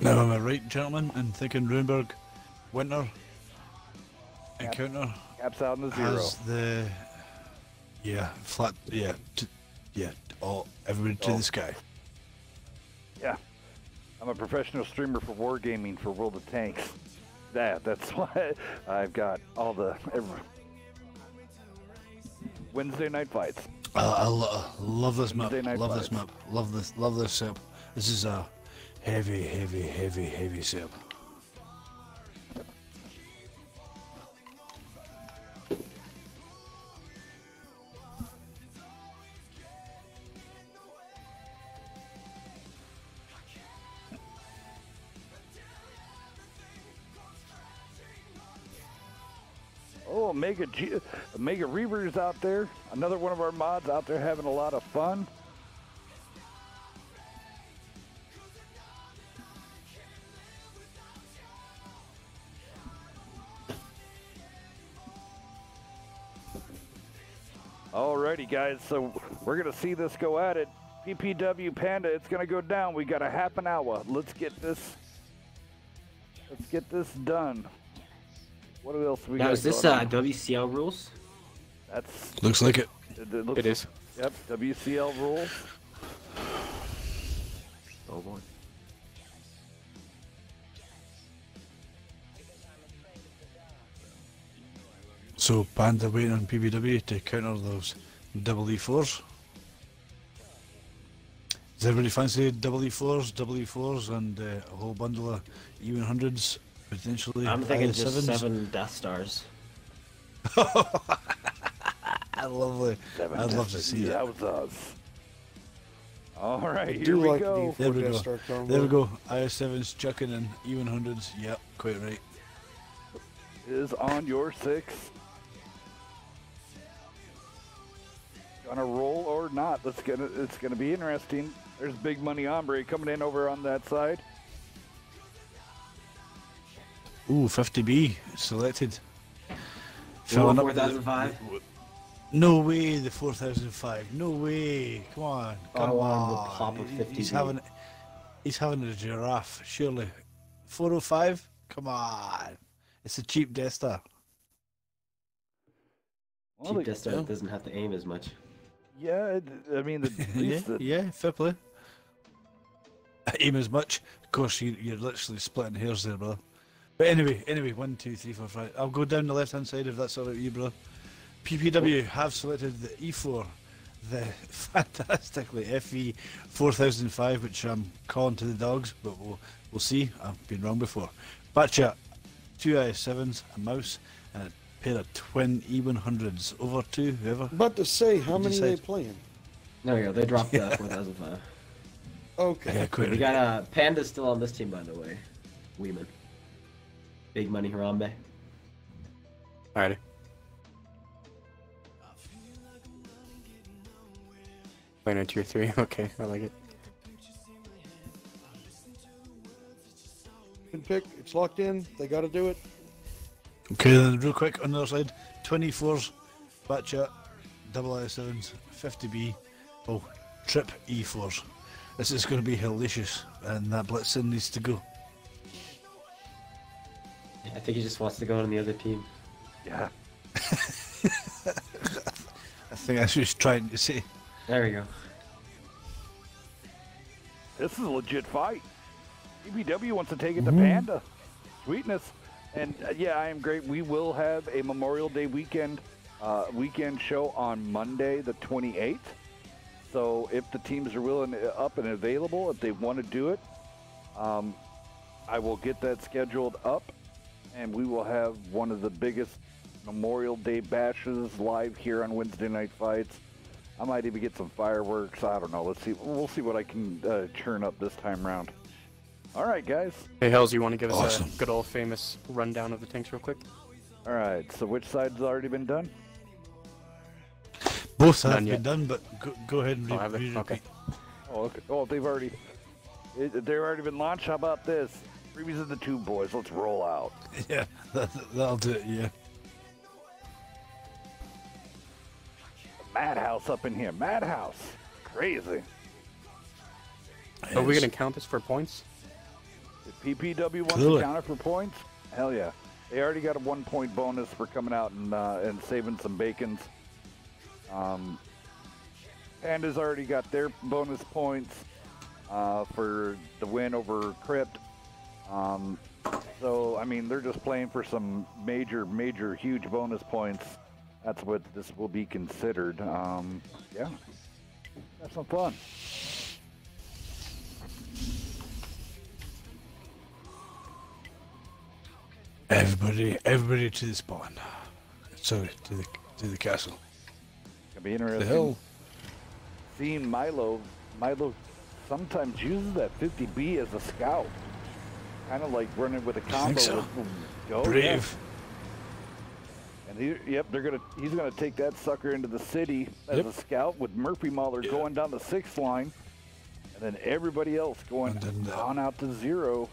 Now am I right, gentlemen, in thinking Runeberg Winter Encounter Caps out in the 0. has the flat all everybody to the sky. Yeah. I'm a professional streamer for Wargaming for World of Tanks. That's why I've got all the... Wednesday Night Fights. Love this map. Wednesday night Love this fights. map. Love this setup. This is a heavy setup. Oh, Omega Reavers out there. Another one of our mods out there having a lot of fun. Alrighty, guys. So we're gonna see this go at it. PPW Panda, it's gonna go down. We got a half an hour. Let's get this done. What else we got? Now, is this going on? WCL rules? That's Looks like it. It is. Yep, WCL rules. Oh boy. So Panda waiting on PBW to counter those double E4s. Does everybody fancy double E4s, and a whole bundle of E100s, potentially? I'm thinking just IS-7s? 7 Death Stars. Lovely. I'd love to see that. That was us. All right, I here do we like go. the There we Death go. Star combo. There we go. IS-7s chucking in E100s. Yep, quite right. Is on your 6. Gonna roll or not? It's gonna be interesting. There's Big Money Hombre coming in over on that side. Ooh, 50B selected. Well, Filling up the- 4005. No way, the 4005. No way. Come on. Come Oh, on. the pop of 50B. He's having a giraffe, surely. 405? Come on. It's a cheap Death Star. Well, Cheap Death Star doesn't have to aim as much. yeah, I mean, at Yeah, least the, yeah, fair play. Aim as much. Of course, you're literally splitting hairs there, brother. But anyway, 1, 2, 3, 4, 5. I'll go down the left-hand side if that's all right with you, brother. PPW have selected the E4, the fantastically FE 4005, which I'm calling to the dogs, but we'll see. I've been wrong before. Batchat, 2 IS-7s, a mouse, and a pair of twin E100s. Over to whoever. About to say, how You many are they decide. playing? There we go. They dropped the 4005. Okay. Yeah, quite We right. got Panda's still on this team, by the way. Weeman. Big Money Harambe. Alrighty. Playing in tier 3. Okay, I like it. Good pick. It's locked in. They got to do it. Okay, then real quick on the other side, 24s, Batchat, double IS-7s, 50B, oh, trip E4s. This is going to be hellacious, and that Blitzen needs to go. I think he just wants to go on the other team. yeah. I think that's what he's trying to say. There we go. This is a legit fight. EBW wants to take it to Panda. Sweetness. And yeah, I am great. We will have a Memorial Day weekend show on Monday, the 28th. So if the teams are willing, up and available, if they want to do it, I will get that scheduled up, and we will have one of the biggest Memorial Day bashes live here on Wednesday Night Fights. I might even get some fireworks. I don't know. Let's see. We'll see what I can churn up this time round. All right, guys. Hey, Hells, you want to give us Awesome. a good old famous rundown of the tanks real quick? All right. So which side's already been done? Both have None been yet. done, but go ahead and Oh, have they? read Okay. Oh, okay. Oh, they've already been launched. How about this? Freebies of the two boys. Let's roll out. Yeah, that'll do it, yeah. Madhouse up in here. Madhouse. Crazy. Are we Yes. going to count this for points? If PPW wants Cool. to counter for points, hell yeah. They already got a 1-point bonus for coming out and saving some bacons. Panda's already got their bonus points for the win over Crypt. So, I mean, they're just playing for some major, huge bonus points. That's what this will be considered. Yeah, have some fun. Everybody to the spawn. Sorry, to the castle. It'll be The interesting hill. seeing Milo. Milo sometimes uses that 50B as a scout, kind of like running with a combo. think so? With go, Brave. yeah. And he's gonna take that sucker into the city as Yep. a scout with Murphy Mahler going down the 6th line, and then everybody else going And then on out to 0.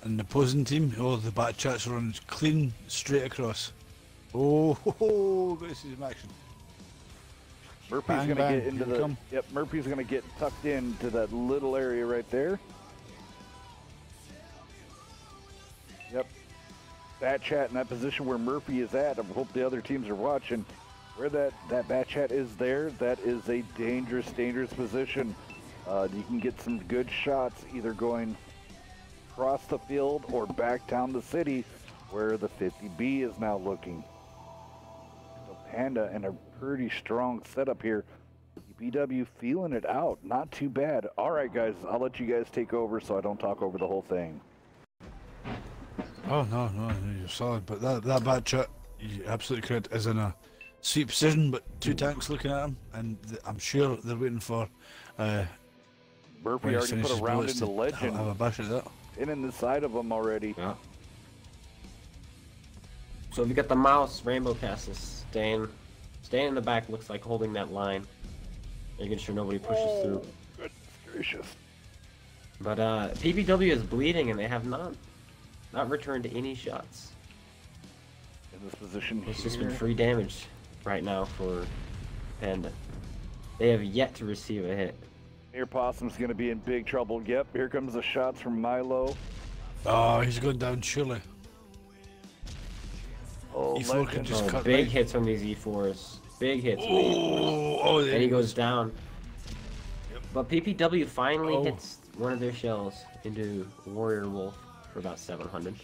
And the opposing team, the bat chats run clean straight across. Got to see some action. Murphy's Bang, gonna bang, get into here we the. come. Yep, Murphy's gonna get tucked into that little area right there. Yep. Bat chat in that position where Murphy is at. I hope the other teams are watching. Where that bat chat is there, that is a dangerous position. You can get some good shots either going across the field or back down the city where the 50B is now looking. So Panda in a pretty strong setup here. PPW feeling it out. Not too bad. All right, guys, I'll let you guys take over so I don't talk over the whole thing. Oh no, you're solid. But that bat chat, you're absolutely correct, is in a sweet position. But two tanks looking at him, and I'm sure they're waiting for. Murphy when he already put finishes a round bullets into to Legend. Have a bash at that. In the side of him already. Yeah. So we got the mouse Rainbow Castles staying in the back, looks like holding that line, making sure nobody pushes through. Goodness gracious. But PPW is bleeding and they have not returned any shots. In this position It's here. just been free damage right now for Panda. They have yet to receive a hit. Air Possum's going to be in big trouble. Yep, here comes the shots from Milo. Oh, he's going down surely. Oh, E4 can Legend. just cut Big right. hits from these E4s. Big hits. There And he goes down. Yep. But PPW finally Oh. hits one of their shells into Warrior Wolf for about 700.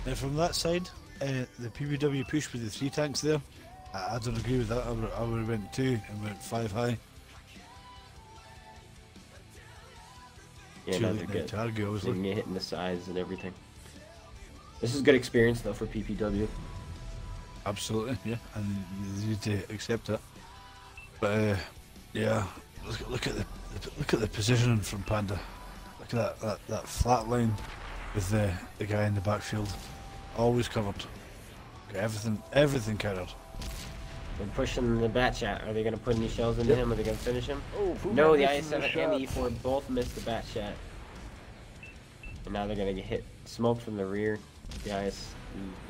Now from that side, the PPW push with the 3 tanks there, I don't agree with that. I would have went 2 and went 5 high. Yeah, Too no, late they're now good. to argue, They obviously. can get hit in the sides and everything. This is good experience though for PPW. Absolutely, yeah, and you need to accept it. But yeah, look at the positioning from Panda. Look at that flat line with the guy in the backfield, always covered. Got everything covered. They're pushing the bat chat. Are they going to put any shells into him? Are they going to finish him? Oh, Fu No, the Man misses IS-7 and the shots. E4 both missed the bat chat. And now they're going to get hit. Smoke from the rear. The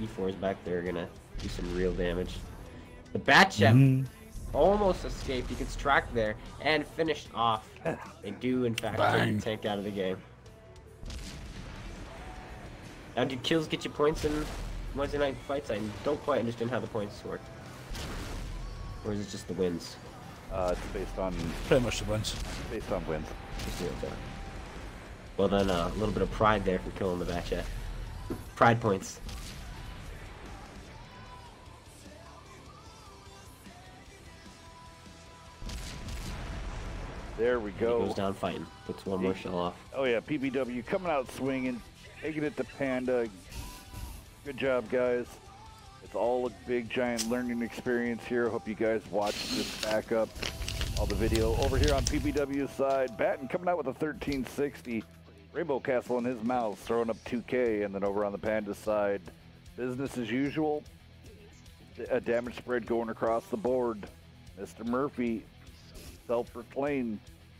E4 is back there, going to do some real damage. The bat chat almost escaped. He gets tracked there and finished off. They do, in fact, take Bang. the tank out of the game. Now, do kills get you points in Wednesday night fights? I don't quite understand how the points work. Or is it just the wins? It's based on Pretty much the wins. wins. Just okay. Well then, a little bit of pride there for killing the bat chat. Pride points. There we He go. goes down fighting. Puts one more shell off. Oh yeah, PPW coming out swinging, taking it to Panda. Good job, guys. It's all a big giant learning experience here. Hope you guys watch this back up. All the video over here on PPW's side. Batten coming out with a 1360. Rainbow Castle in his mouth, throwing up 2K, and then over on the Panda side, business as usual. A damage spread going across the board. Mr. Murphy, self-proclaimed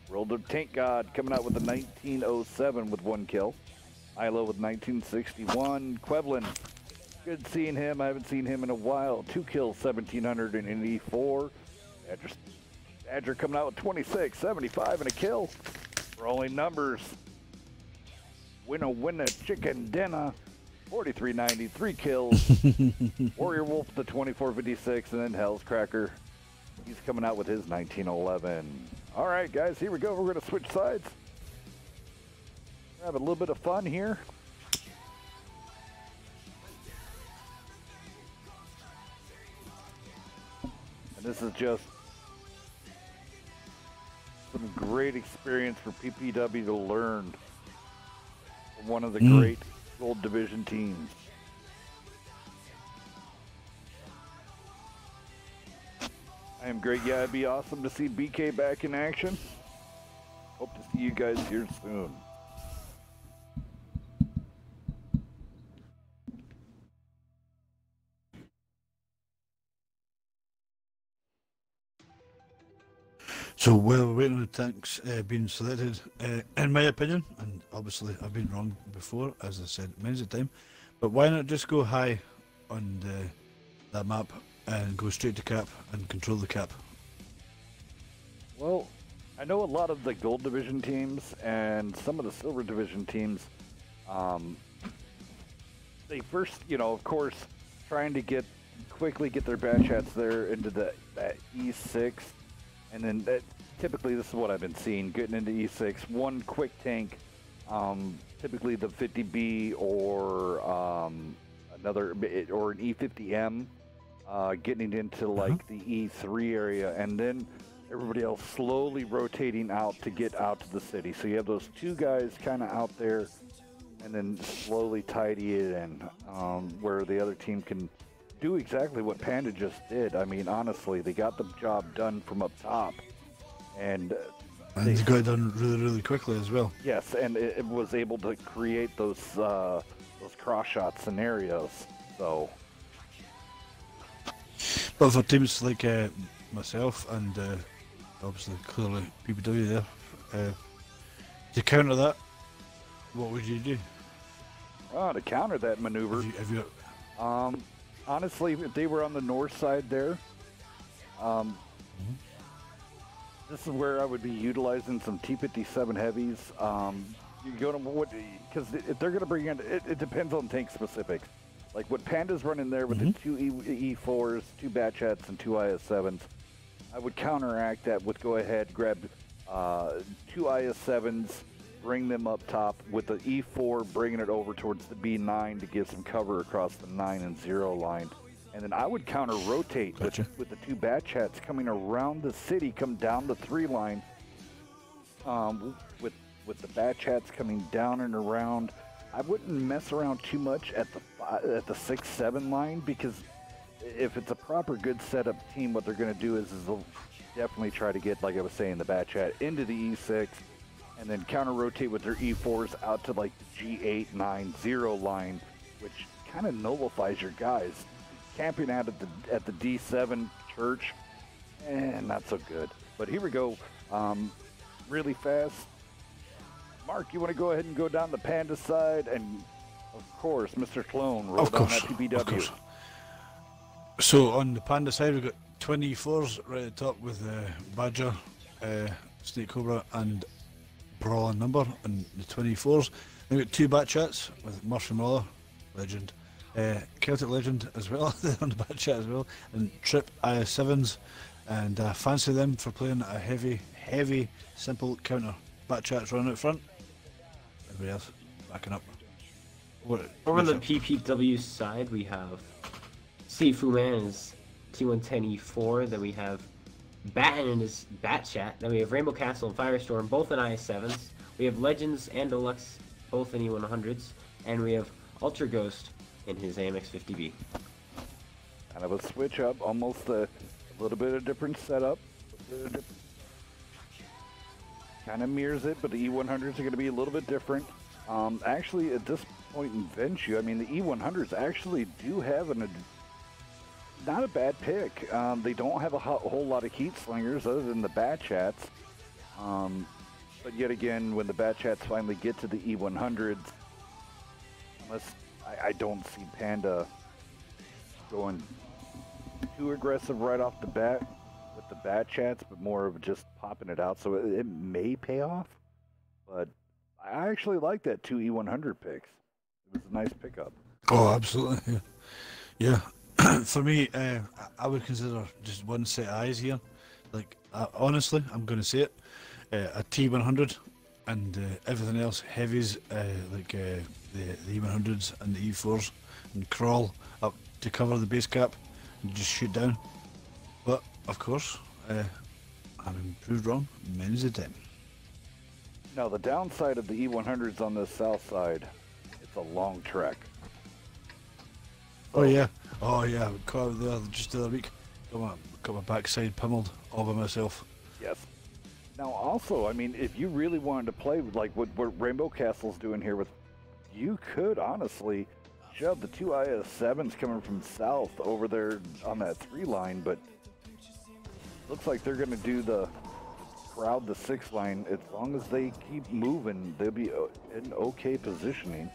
World of Tank God, coming out with a 1907 with 1 kill. Ilo with 1961. Quevlin, good seeing him. I haven't seen him in a while. 2 kills, 1700 in an E4. Badger coming out with 26, 75 and a kill. Rolling numbers. Winner, chicken dinner. 4390, 3 kills. Warrior Wolf the 2456, and then Hell's Cracker. He's coming out with his 1911. All right, guys, here we go. We're going to switch sides. Have a little bit of fun here. And this is just some great experience for PPW to learn from one of the great Gold Division teams. I am great. Yeah, it'd be awesome to see BK back in action. Hope to see you guys here soon. So while we're waiting on the tanks being selected, in my opinion, and obviously I've been wrong before, as I said many a time, but why not just go high on that map and go straight to cap and control the cap? Well, I know a lot of the Gold Division teams and some of the Silver Division teams, they first, of course, trying to quickly get their batch hats there into that E6. And then typically this is what I've been seeing, getting into E6, one quick tank, typically the 50B or an E50M, getting into like the E3 area, and then everybody else slowly rotating out to get out to the city. So you have those two guys kind of out there, and then slowly tidy it in, where the other team can do exactly what Panda just did. I mean, honestly, they got the job done from up top, and they got it done really, really quickly as well. Yes, and it was able to create those cross-shot scenarios. So, but for teams like myself and obviously clearly PPW there, to counter that, what would you do? To counter that maneuver, honestly, if they were on the north side there, this is where I would be utilizing some T-57 heavies. You go to because if they're going to bring in, it depends on tank specifics. Like what Panda's running there with the two E4s, two batch hats, and two IS-7s, I would counteract that with go ahead, grab two IS-7s, bring them up top with the E4, bringing it over towards the B9 to give some cover across the 9 and 0 line. And then I would counter-rotate with the two batch hats coming around the city, come down the 3 line, with the batch hats coming down and around. I wouldn't mess around too much at the 6-7 line, because if it's a proper good setup team, what they're going to do is they'll definitely try to get, like I was saying, the batch hat into the E6, and then counter-rotate with their E4s out to like the G8, 9, 0 line, which kind of nullifies your guys. Camping out at the D7 church, not so good. But here we go, really fast. Mark, you want to go ahead and go down the Panda side, and of course, Mr. Clone, roll down that PPW. So on the Panda side, we've got 24s right at the top with Badger, Snake Cobra, and Brawl and Number on the 24s. Then we've got 2 batch hats with Murphy Muller, legend, Celtic Legend as well, on the batch chat as well, and Trip IS-7s, and fancy them for playing a heavy, simple counter. Batch chats running out front, everybody else backing up. Over the PPW side, we have Sifu Man and his T110E4, then we have Batten and his Bat Chat, then we have Rainbow Castle and Firestorm, both in IS-7s, we have Legends and Deluxe, both in E100s, and we have Ultra Ghost in his AMX-50B. Kind of a switch up, almost a little bit of different setup. Kind of mirrors it, but the E100s are going to be a little bit different. Actually, at this point in Venture, I mean, the E100s actually do have not a bad pick. They don't have a whole lot of heat slingers other than the batch hats. But yet again, when the batch hats finally get to the E100s, unless I don't see Panda going too aggressive right off the bat with the batch hats, but more of just popping it out. So it may pay off, but I actually like that 2 E100 picks. It was a nice pickup. Oh, absolutely. Yeah. For me, I would consider just one set of eyes here. Like, honestly, I'm going to say it. A T100 and everything else, heavies, like the E100s and the E4s, and crawl up to cover the base cap and just shoot down. But of course. I've been proved wrong many a time. Now, the downside of the E100s on the south side, it's a long trek. Oh yeah, caught out there just the other week. Got my backside pummeled all by myself. Yes. Now, also, I mean, if you really wanted to play with, like, what Rainbow Castle's doing here with, you could honestly shove the two IS-7s coming from south over there on that 3 line, but looks like they're going to do the crowd the 6 line. As long as they keep moving, they'll be in okay positioning.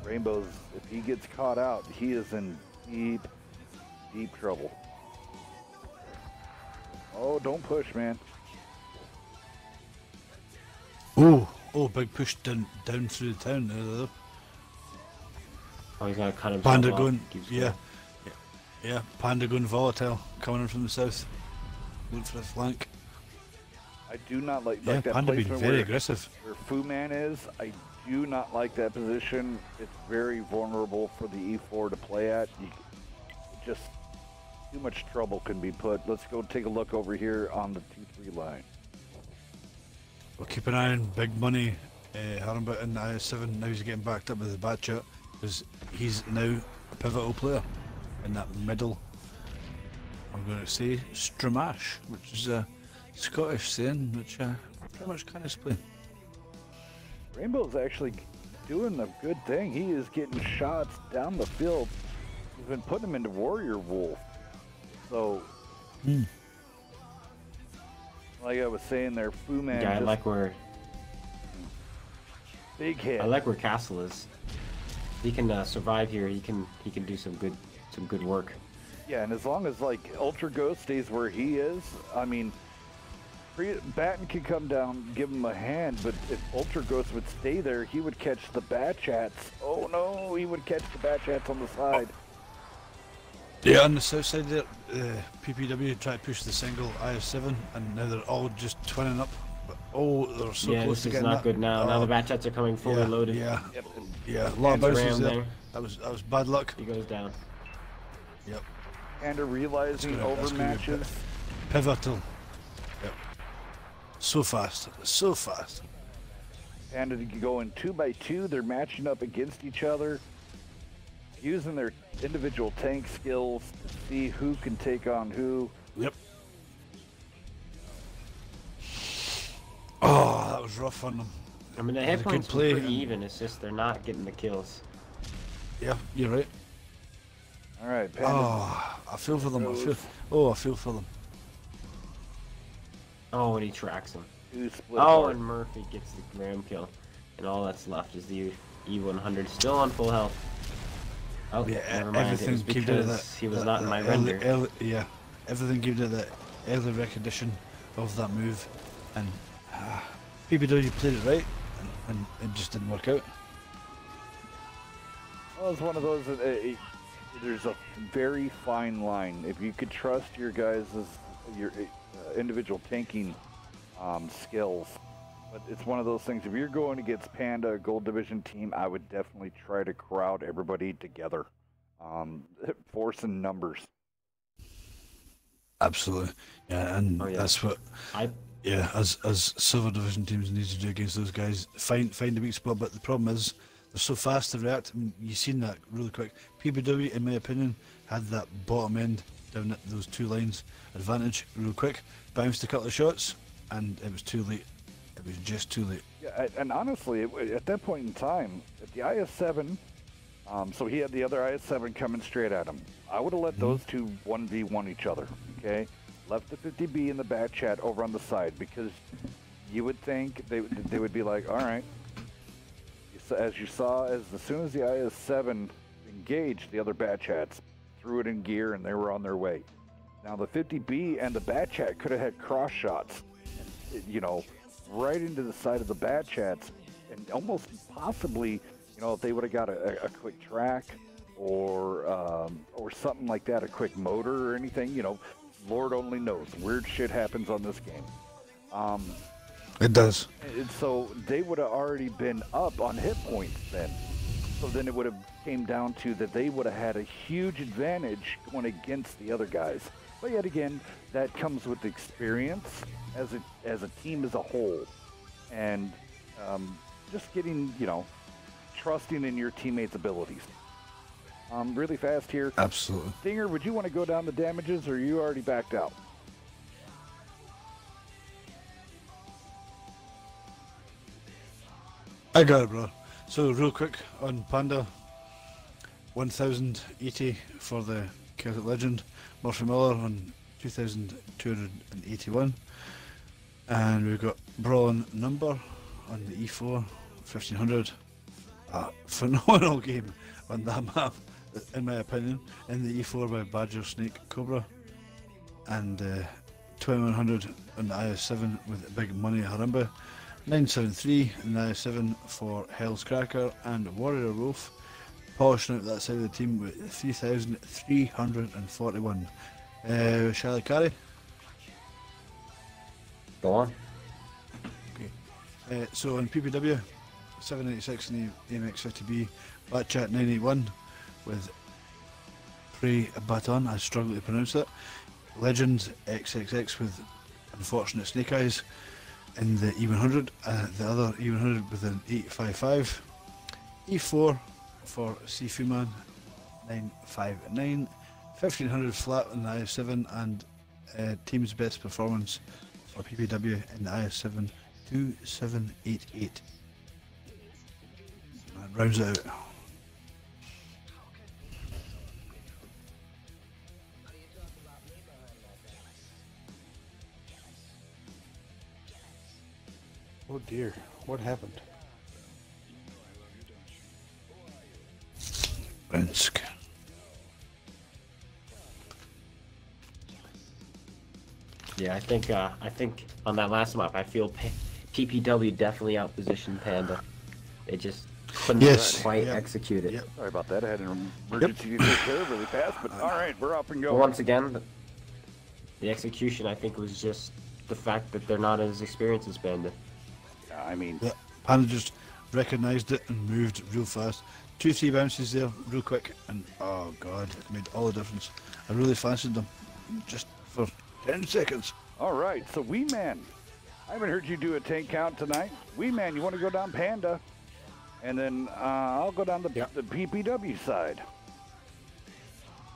Rainbows, if he gets caught out, he is in deep, deep trouble. Oh, don't push, man. Oh, big push down through the town there. Oh, he's gonna cut himself Panda off. going, Keeps yeah, Panda going volatile, coming in from the south. Looking for a flank. I do not like Yeah, that Panda being placement very where, aggressive. where Fu Man is. I do not like that position. It's very vulnerable for the E4 to play at. Just too much trouble can be put. Let's go take a look over here on the 2-3 line. We'll keep an eye on Big Money Harambit in the IS-7. Now he's getting backed up with the bad shot because he's now a pivotal player in that middle. I'm going to say Stramash, which is a Scottish saying, which pretty much can explain. Rainbow's actually doing a good thing. He is getting shots down the field. He's been putting them into Warrior Wolf. So, like I was saying there, Fu Man. Yeah, I like where big hit. I like where Castle is. He can survive here. He can do some good work. Yeah, and as long as like Ultra Ghost stays where he is, I mean, Batten can come down, give him a hand, but if Ultra Ghost would stay there, he would catch the Bat-Chats. Oh no, he would catch the Bat-Chats on the side. Yeah, on the south side there, PPW tried to push the single IS-7, and now they're all just twinning up. But, they're so Yeah, close this to is getting not that. good now. Now the Bat-Chats are coming fully loaded. Yeah, Yep. yeah, a lot of Hands bounces rammed there. there. That was bad luck. He goes down. Yep. Panda realizing That's gonna be overmatches. Pivotal. Yep. So fast. So fast. Panda going 2x2. They're matching up against each other, using their individual tank skills to see who can take on who. Yep. Oh, that was rough on them. I mean, the It hit was a good points were play pretty and- even. It's just they're not getting the kills. Yeah, you're right. All right, Panda. Oh, I feel for them. I feel for them. Oh, and he tracks him. Two split Oh, apart. and Murphy gets the gram kill. And all that's left is the E100 still on full health. Oh, Yeah, never mind. It was everything came out of because that. he was that- not in my that render. yeah, everything came out of that early recognition of that move, and PPW played it right, and it just didn't work out. Well, it's one of those that there's a very fine line. If you could trust your guys' your individual tanking skills, but it's one of those things. If you're going against Panda, a Gold Division team, I would definitely try to crowd everybody together, force in numbers. Absolutely, yeah, and Oh, yeah. that's what. Yeah, as Silver Division teams need to do against those guys, find a weak spot. But the problem is they're so fast to react. I mean, you've seen that really quick. PPW, in my opinion, had that bottom end down at those 2 lines advantage real quick. Bounced a couple of shots, and it was too late. It was just too late. Yeah, and honestly, at that point in time, at the IS-7, so he had the other IS-7 coming straight at him. I would have let those two 1v1 each other, okay? Left the 50B in the Bat-Chat over on the side, because you would think they would be like, all right. As you saw, as soon as the IS-7 engaged, the other Bat-Chats threw it in gear and they were on their way. Now the 50B and the Bat-Chat could have had cross shots, right into the side of the Bat-Chats, and almost possibly, if they would have got a quick track or something like that, a quick motor or anything, Lord only knows. Weird shit happens on this game. It does. And so they would have already been up on hit points then. So then it would have came down to that they would have had a huge advantage going against the other guys. But yet again, that comes with experience as a team as a whole, and just getting, trusting in your teammates' abilities. Really fast here. Absolutely. Stinger, would you want to go down the damages, or are you already backed out? I got it, bro. So real quick on Panda, 1,080 for the Celtic Legend. Murphy Miller on 2,281. And we've got Brawling Number on the E4, 1,500. A phenomenal game on that map, in my opinion, in the E4 by Badger, Snake, Cobra. And 2,100 on the IS7 with Big Money Harambe. 973 in the IS7 for Hell's Cracker and Warrior Wolf, polishing out that side of the team with 3,341. Shall I carry? Go on. Okay. So on PPW, 796 in the AMX50B, Batchat 981 with Prey Baton, I struggle to pronounce that. Legends XXX with Unfortunate Snake Eyes in the E100, the other E100 with an 855. E4 for Sifu Man 959. 1,500 flat in the IS7, and team's best performance for PPW in the IS7 2788. That rounds it out. Oh dear, what happened? Brinsk. Yeah, I think on that last map, I feel PPW definitely outpositioned Panda. They just couldn't quite execute it. Yep. Sorry about that. I had an emergency to take care of really fast, but all right, we're up and going. Once again, the execution, I think, was just the fact that they're not as experienced as Panda. I mean, Yeah, Panda just recognised it and moved real fast. 2-3 bounces there, real quick, and oh god, it made all the difference. I really fancied them, just for 10 seconds. all right. So Wee Man, I haven't heard you do a tank count tonight. Wee Man, you want to go down Panda, and then I'll go down the PPW side.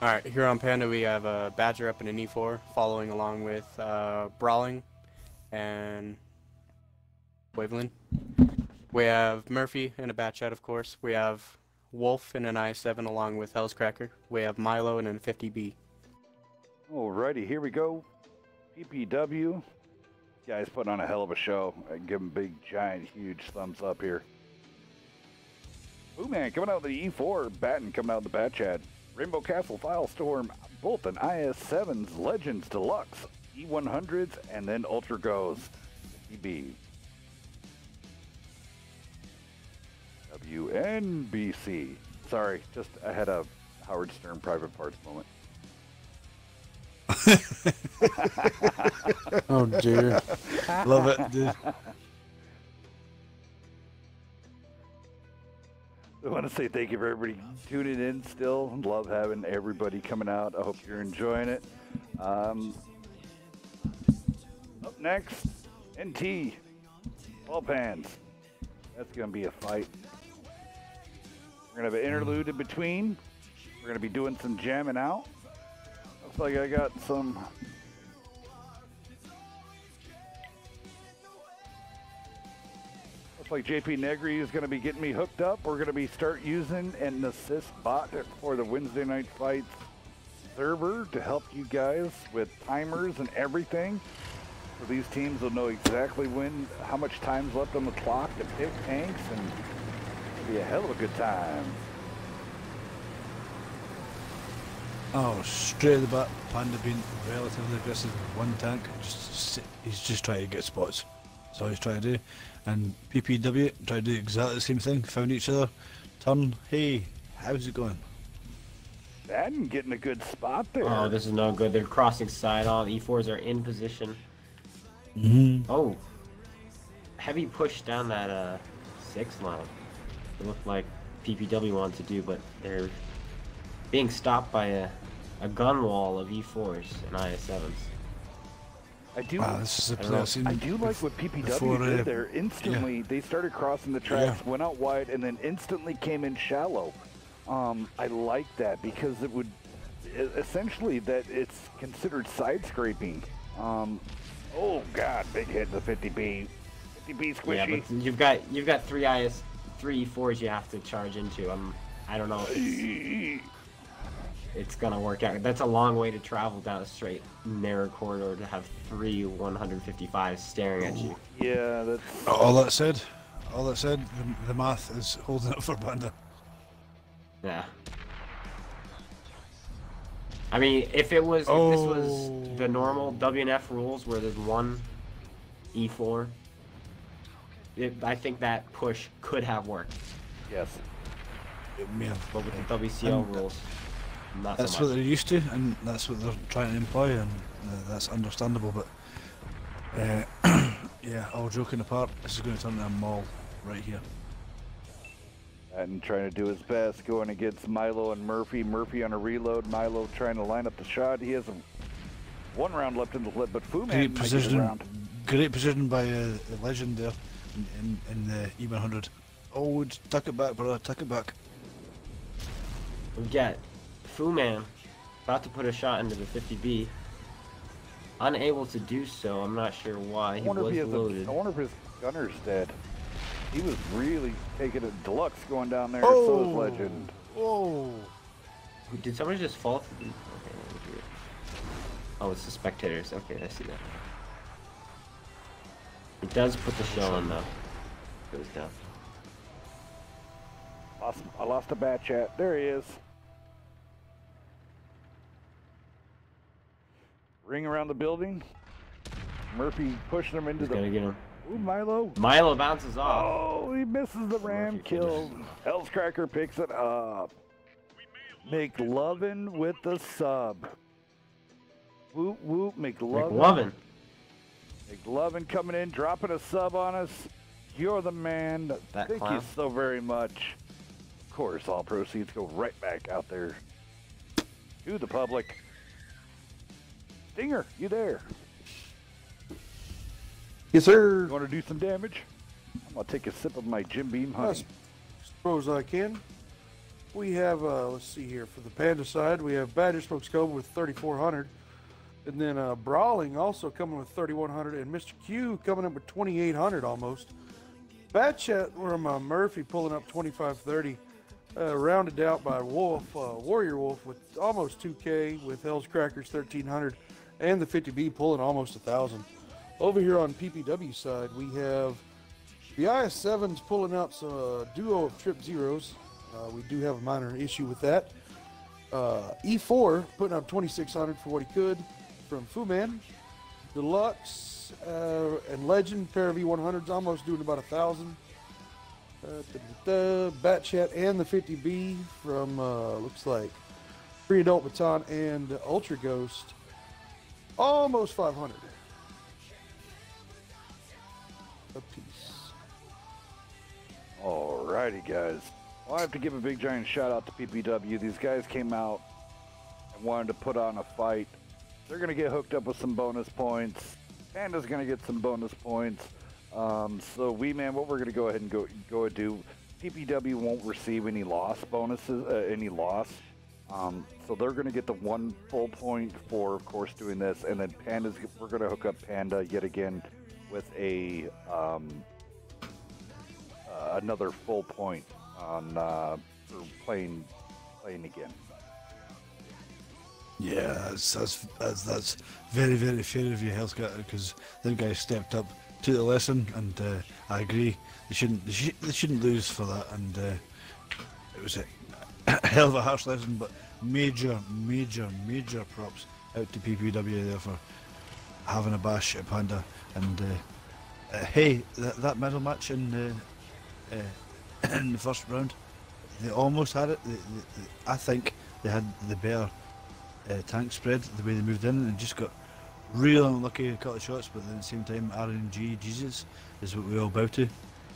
Alright, here on Panda we have Badger up in an E4, following along with Brawling and Waveland. We have Murphy in a Batchat, of course. We have Wolf in an I7 along with Hell's Cracker. We have Milo in a 50B. Alrighty, here we go. PPW. Guys putting on a hell of a show. I give them big, giant, huge thumbs up here. Ooh, man, coming out of the E4. Batten coming out of the Batchat. Rainbow Castle, Filestorm, both an IS7s, Legends Deluxe, E100s, and then Ultra Ghost, EB. WNBC. Sorry, just I had a Howard Stern private parts moment. Oh dear. Love it, dude. I want to say thank you for everybody tuning in still. Love having everybody coming out. I hope you're enjoying it. Up next, NT, Ball Pans. That's going to be a fight. We're going to have an interlude in between. We're going to be doing some jamming out. Looks like I got some... Looks like JP Negri is going to be getting me hooked up. We're going to be start using an assist bot for the Wednesday Night Fights server to help you guys with timers and everything. So these teams will know exactly how much time's left on the clock to pick tanks, and it'll be a hell of a good time. Oh, straight at the bat, Panda being relatively aggressive with one tank. He's just trying to get spots. That's all he's trying to do. And PPW try to do exactly the same thing. Found each other. Turn. Hey, how's it going? Batten getting a good spot there. Oh, this is no good. They're crossing side. All the E4s are in position. Oh, heavy push down that 6 line. It looked like PPW wanted to do, but they're being stopped by a gun wall of E4s and IS7s. I do. This is a I don't play know. I've seen I do like what PPW before, did there. Instantly, they started crossing the tracks, Yeah. went out wide, and then instantly came in shallow. I like that because it would essentially that it's considered side scraping. Oh God, big hit in the 50B. 50B squishy. Yeah, but you've got three E4s you have to charge into. I don't know if it's gonna work out. That's a long way to travel down a straight narrow corridor to have three 155s staring at you. Yeah, that's. All that said, the math is holding up for Panda. Yeah. I mean, if this was the normal WNF rules where there's one E4, I think that push could have worked. Yes. Yeah. But with the WCL And rules, not That's so what much. they're used to, and that's what they're trying to employ, and that's understandable. But yeah, all joking apart, this is going to turn into a mall right here. And trying to do his best, going against Milo and Murphy. Murphy on a reload. Milo trying to line up the shot. He has one round left in the clip, but Fu Man Great might get a position, round. great position by the legend there in the E100. Oh, tuck it back, brother, tuck it back. We got Fu Man about to put a shot into the 50B. Unable to do so. I'm not sure why. He was loaded. I wonder if his gunner's dead. He was really taking a deluxe going down there. So Oh. is Legend. Oh, Did somebody just fall through? Okay, let me do it. Oh, it's the spectators. Okay, I see that. It does put the show on though. Goes down. I lost a bat chat. There he is. Ring around the building. Murphy pushing him into He's gonna the. get him. Ooh, Milo. Milo bounces off. Oh, he misses the ram Murphy kill. Hell's Cracker picks it up. McLovin with the sub. Whoop whoop, McLovin. McLovin coming in, dropping a sub on us. You're the man. That Thank clown. you so very much. Of course, all proceeds go right back out there to the public. Stinger, you there? Yes, sir. You want to do some damage? I'm gonna take a sip of my Jim Beam I honey. suppose I can. We have, let's see here, for the Panda side, we have Badger Smoke Scope with 3,400. And then Brawling also coming with 3,100. And Mr. Q coming up with 2,800 almost. Batchat from Murphy pulling up 2,530. Rounded out by Wolf, Warrior Wolf with almost 2K with Hell's Crackers 1,300. And the 50B pulling almost 1,000. Over here on PPW side, we have the IS-7s pulling out a duo of Trip Zeros. We do have a minor issue with that. E4 putting up 2,600 for what he could from Fu Man. Deluxe and Legend pair of E100s almost doing about 1,000. Batchat and the 50B from looks like Pre-Adult Baton and Ultra Ghost almost 500 a piece. Alrighty, guys. Well, I have to give a big giant shout out to PPW. These guys came out and wanted to put on a fight. They're going to get hooked up with some bonus points. Panda's going to get some bonus points. So we, man, what we're going to go ahead and go and do, PPW won't receive any loss bonuses, any loss. So they're going to get the 1 full point for, of course, doing this. And then Panda's, we're going to hook up Panda yet again with a another full point on for playing again. yeah, that's very, very fair of you, Healthcare, because them guys stepped up to the lesson, and I agree. They shouldn't lose for that, and it was a hell of a harsh lesson, but major props out to PPW there for having a bash at Panda. And hey, that medal match in the first round, they almost had it. I think they had the better tank spread, the way they moved in, and just got real unlucky a couple of shots. But at the same time, RNG Jesus is what we all bow to.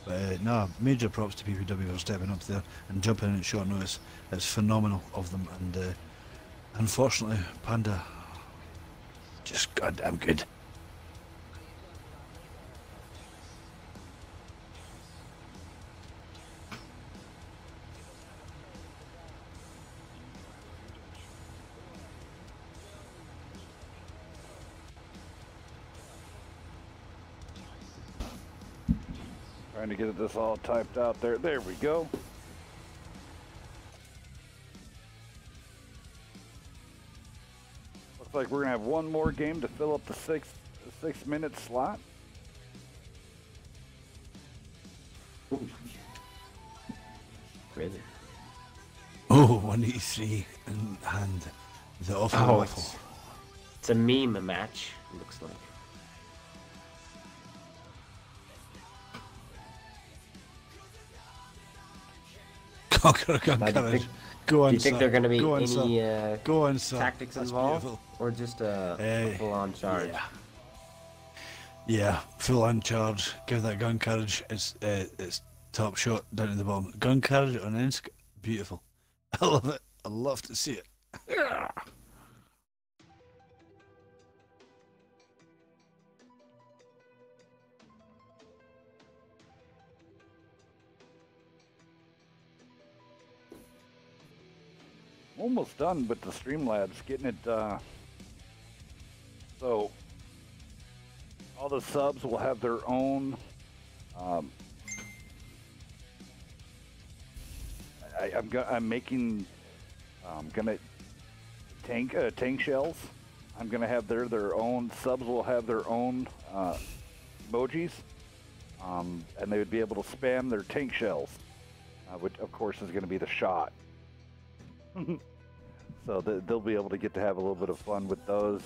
But no, major props to PPW for stepping up there and jumping in at short notice. It's phenomenal of them, and unfortunately, Panda just goddamn good. Trying to get this all typed out there. There we go. Looks like we're gonna have one more game to fill up the six-minute slot. Crazy. Oh, 183 and the awful Oh, rifle. it's a meme match, it looks like. Conqueror gun Now, do you courage. think- Go on, Do you think sir. there are going to be Go on, any sir. Go on, sir. tactics That's involved, beautiful. or just a full-on charge? Yeah, full on charge. Give that gun carriage it's top shot down to the bottom. Gun carriage on Ensk, beautiful. I love it. I love to see it. Almost done with the Streamlabs, getting it. So all the subs will have their own. I'm making. Gonna tank shells. I'm gonna have their own subs will have their own emojis, and they would be able to spam their tank shells, which of course is going to be the shot. So they'll be able to get to have a little bit of fun with those.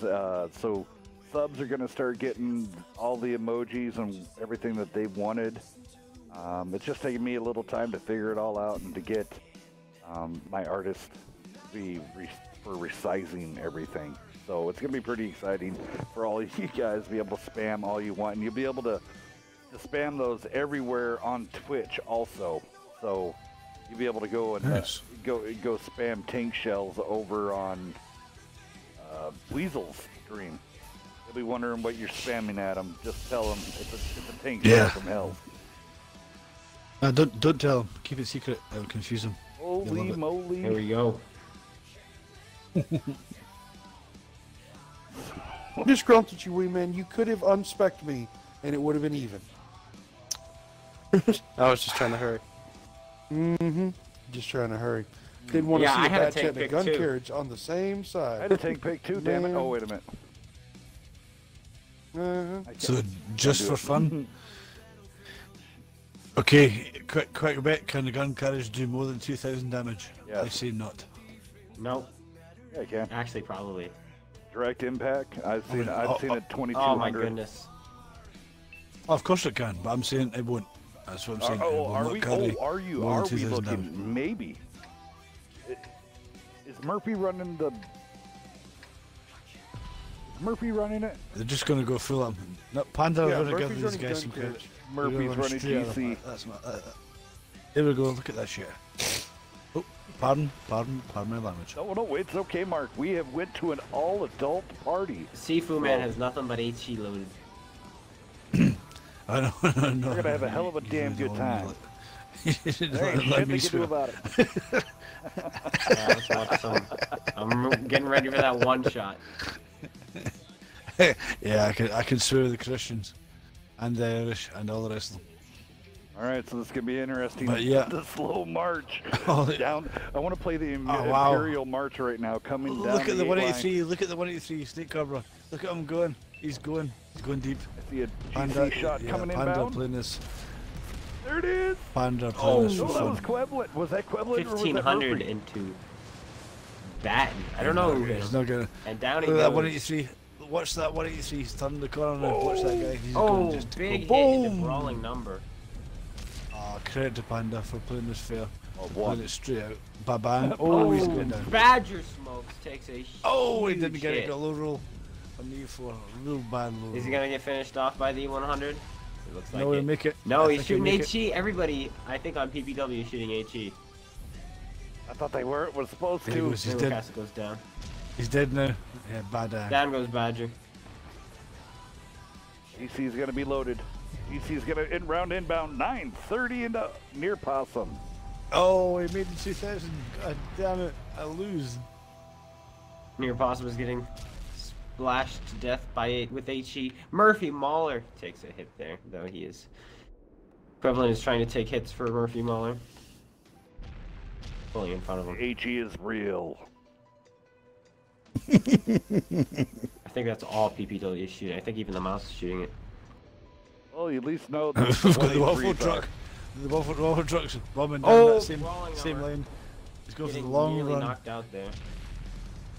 So subs are going to start getting all the emojis and everything that they've wanted. It's just taking me a little time to figure it all out and to get my artist for resizing everything. So it's going to be pretty exciting for all of you guys to be able to spam all you want. And you'll be able to spam those everywhere on Twitch also. So you'll be able to go and Nice. go spam tank shells over on Weasel's stream. They'll be wondering what you're spamming at them. Just tell them it's a tank shell from hell. Don't tell them. Keep it secret. It'll confuse them. Holy moly. Here we go. Disgruntled, you wee man. You could have unspec'd me, and it would have been even. I was just trying to hurry. Mm-hmm. Just trying to hurry. Didn't want to Yeah, see I a had a bad tank chat and a pick gun too. carriage on the same I side. had a tank pick too, damn it. Man. Oh, wait a minute. Uh-huh. I So can't- just can't for do it. fun. Okay, quick bet. Can the gun carriage do more than 2,000 damage? Yes. I say not. Nope. Yeah, I can. Actually, probably. Direct impact. I've seen it 2,200. Oh my goodness. Oh, of course it can, but I'm saying it won't. That's what I'm saying. It will Are not we? carry Are you? more Are than we 2,000 looking? damage. Maybe. Is Murphy running the? Murphy running it? They're just going to go full on. No, Panda, Yeah, I'm going to Murphy's give these running guys gun some carriage. credit. Murphy's They're running straight out of GC. that. That's my, there we go. Look at that shit. Oh, pardon my language. No, it's okay, Mark. We have went to an all-adult party. Sifu Man has nothing but HE loaded. I know. We're gonna have a hell of a damn good time. There ain't shit they can do about it. Yeah, let's watch some. I'm getting ready for that one shot. Yeah, I can swear the Christians and the Irish and all the rest of them. All right, so this is gonna be interesting. But yeah. The slow march Oh, down. I want to play the wow. Imperial March right now, coming down. Look at the eight line. 183. Look at the 183 Snake Cobra. Look at him going. He's going deep. I see a GC Panda, shot yeah, coming Panda inbound. playing this. There it is. Panda playing this Oh, for that fun. was Queblet. Was that Queblet or was that 1500 Murphy? into Batten. I don't know who it He's is. not gonna. And down he Look at that goes. 183. Watch that 183. He's turning the corner now. Watch that guy. He's Oh, going just to big go hit in the boom. brawling number. Ah, credit to Panda for playing this fair. Oh, Playing one. it straight out. Ba-bang. Oh, he's going down. Badger Smokes takes a Oh, he huge didn't get it. hit. Got a low roll on the E4. Real bad low Is he roll. gonna get finished off by the 100? It looks No, like we it. make it. No, I he's think we shooting make it. HE. Everybody, I think on PPW is shooting HE. I thought they were supposed There he to. goes. He's Little dead. Castle goes down. He's dead now. Yeah, bad. Down goes Badger. GC's going to be loaded. GC's going to round inbound 9:30 into near Possum. Oh, he made it 2,000. God damn it. I lose. Near Possum is getting splashed to death with HE. Murphy Mauler takes a hit there, though he is. Equivalent is trying to take hits for Murphy Mauler. Pulling in front of him. HE is real. I think that's all PPW is shooting. I think even the mouse is shooting it. Well, you at least know We've got the waffle 183s truck. The waffle truck's bombing down Oh, that same rolling over. line. He's going for the Getting long nearly run. knocked out there.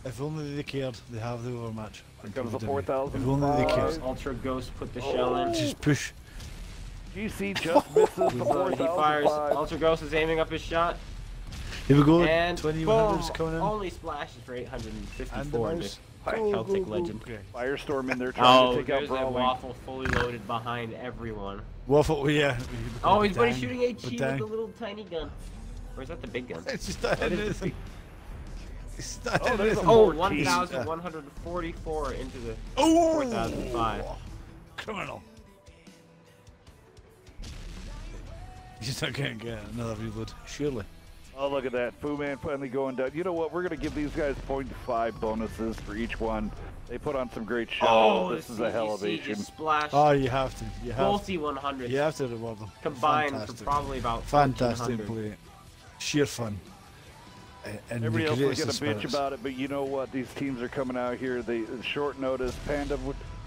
If only they cared, they have the overmatch. Here comes the If 4,000. only they cared. Ultra Ghost put the shell in. Just push. GC just misses the So he fires. 4,005. Ultra Ghost is aiming up his shot. Here we go. And 2100's boom! coming in. Only splashes for And the 854 into mouse. Celtic Legend. Okay. Firestorm in there trying Oh, to take out there's a Brawling. waffle fully loaded behind everyone. Waffle, yeah. Oh, but he's Dang. shooting HE with Dang. the little tiny gun. Or is that the big gun? It's just not hitting anything. It's not Oh, hitting there's a anything. Oh, 14. 1,144 into the Oh! 4,005. Criminal. He's not going to get another reload, surely. Oh, look at that. Fu Man finally going down. You know what? We're going to give these guys 0.5 bonuses for each one. They put on some great shows. Oh, This is the a CGC elevation. just splashed. Oh, you have to. You have Multi 100 You have to reward them. combined Fantastic. for probably about Fantastic 1,400. play. Sheer fun. And Everybody the else was greatest going of to bitch spirits. about it, but you know what? These teams are coming out here. They short notice. Panda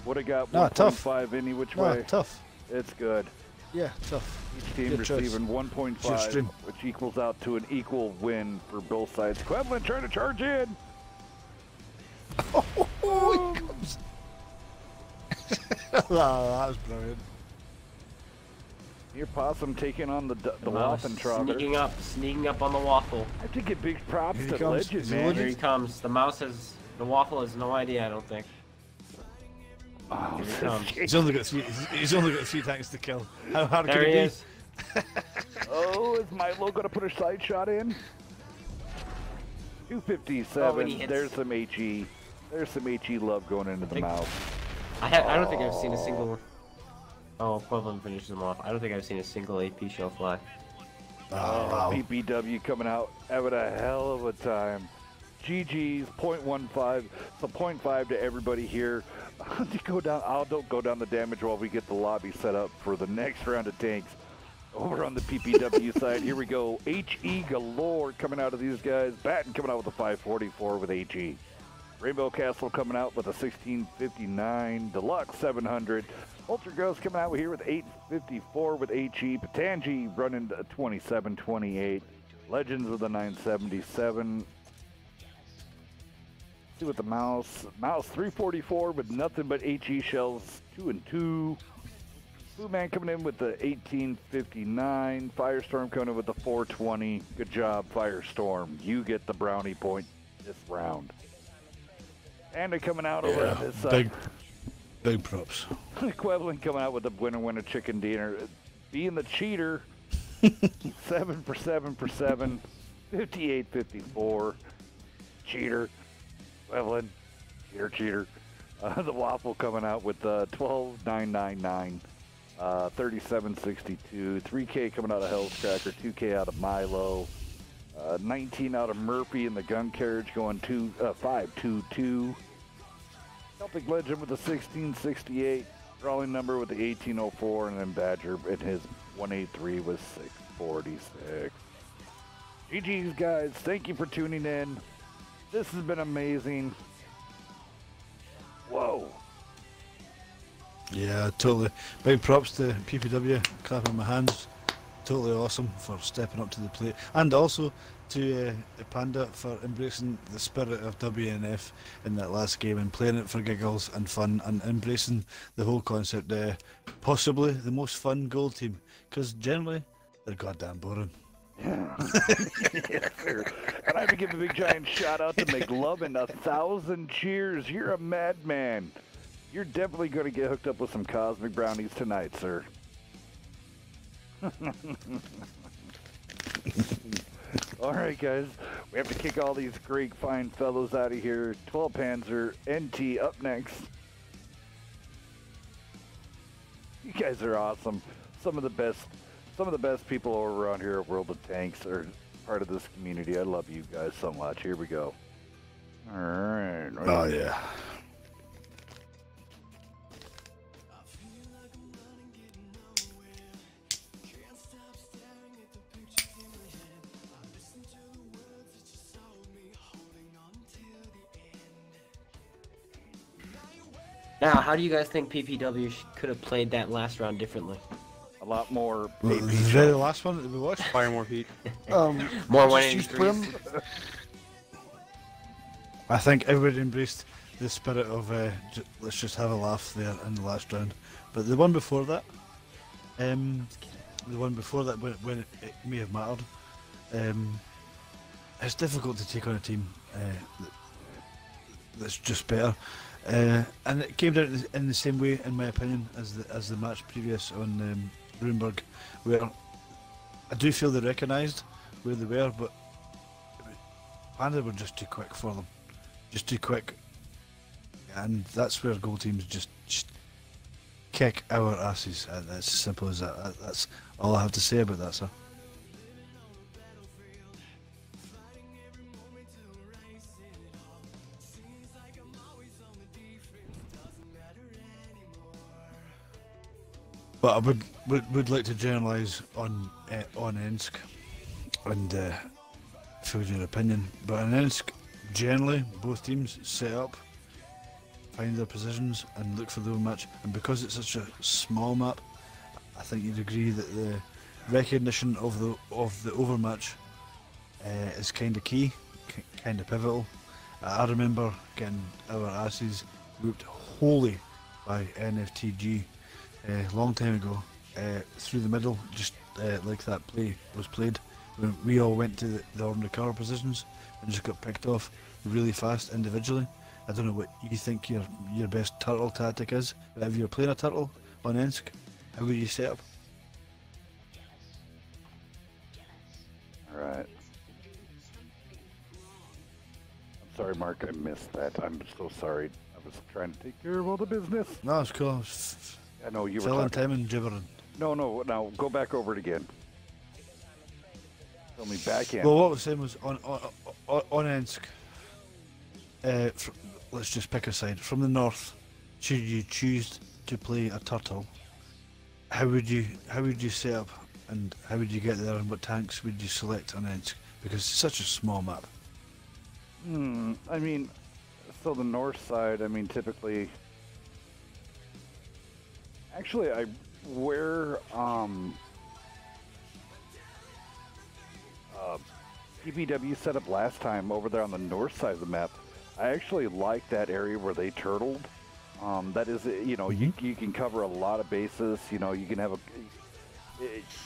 would have got No, tough. 1.5 any which No, way. tough. It's good. Yeah, tough. Each team Good choice. receiving Your 1.5, stream. which equals out to an equal win for both sides. Queveland trying to charge in. Oh, he comes. Oh, that was brilliant. Near Possum taking on the Mouse Waffentrotter. sneaking up on the waffle. I have to give big props Here he to comes. Legend, Is he man. loaded? Here he comes. The waffle has no idea, I don't think. Oh, Here he this comes. is- He's only got three. He's only got 3 tanks to kill. How hard There could he it is. Oh, is Milo going to put a side shot in? Oh, when he 257. hits- There's some HE. There's some HE love going into the Think- mouth. I don't think I've seen a single. Oh, Equivalent finishes him off. I don't think I've seen a single AP shell fly. be? Oh, wow. PPW coming out having a hell of a time. GG's 0.15. So 0.5 to everybody here. To go down, don't go down the damage while we get the lobby set up for the next round of tanks. Over on the PPW side, here we go. HE galore coming out of these guys. Batten coming out with a 544 with HE. Rainbow Castle coming out with a 1659. Deluxe 700. Ultra Ghost coming out here with 854 with HE. Patangi running to 2728. Legends with a 977. See with the mouse. Mouse 344 with nothing but HE shells 2 and 2. Blue Man coming in with the 1859. Firestorm coming in with the 420. Good job, Firestorm. You get the brownie point this round. Panda coming out over on this side. Big props. Queveland coming out with the winner chicken dinner. Being the cheater. 7 for 7 for 7. 58-54. Cheater. Queveland. Cheater. The Waffle coming out with 12-999. 37-62. 3K coming out of Hell's Cracker. 2K out of Milo. 19 out of Murphy in the gun carriage going 5-2-2. Celtic Legend with the 1668. Drawing number with the 1804. And then Badger in his 183 was 646. GG's guys. Thank you for tuning in. This has been amazing. Whoa. Yeah, totally. Big props to PPW, clapping my hands. Totally awesome for stepping up to the plate. And also to Panda for embracing the spirit of WNF in that last game and playing it for giggles and fun and embracing the whole concept. Possibly the most fun gold team, because generally they're goddamn boring. Yes, sir. And I have to give a big giant shout out to McLovin. 1,000 cheers. You're a madman. You're definitely going to get hooked up with some cosmic brownies tonight, sir. All right, guys. We have to kick all these great, fine fellows out of here. 12 Panzer, NT up next. You guys are awesome. Some of the best people around here at World of Tanks are part of this community. I love you guys so much. Here we go. All right. Oh, yeah. Now, how do you guys think PPW could have played that last round differently? A lot more The AP very shows. last one that we watched. Fire more heat. More just used 183s. Plum. I think everybody embraced the spirit of let's just have a laugh there in the last round. But the one before that, when it may have mattered, it's difficult to take on a team that's just better. And it came down in the same way, in my opinion, as the match previous on Runeberg, where I do feel they recognised where they were, but Panda were just too quick for them, just too quick, and that's where goal teams just kick our asses. That's as simple as that. That's all I have to say about that, sir. But I would like to generalise on Ensk and field your opinion. But in Ensk, generally, both teams set up, find their positions, and look for the match. And because it's such a small map, I think you'd agree that the recognition of the overmatch is kind of key, kind of pivotal. I remember getting our asses whooped wholly by NFTG. Long time ago, through the middle, just like that play was played, when we all went to the on-the-car positions and just got picked off really fast individually. I don't know what you think your best turtle tactic is, but if you're playing a turtle on Ensk, how would you set up? All right. I'm sorry, Mark, I missed that. I'm so sorry. I was trying to take care of all the business. No, it's cool. I know you were Filling talking. time and gibbering. No, now go back over it again. Tell me back in. Well, what I was saying was on Ensk. Let's just pick a side. From the north, should you choose to play a turtle, how would you set up, and how would you get there, and what tanks would you select on Ensk? Because it's such a small map. I mean, so the north side, I mean, typically. Actually, where PPW set up last time over there on the north side of the map, I actually like that area where they turtled. That is, you know, you can cover a lot of bases. You know, you can have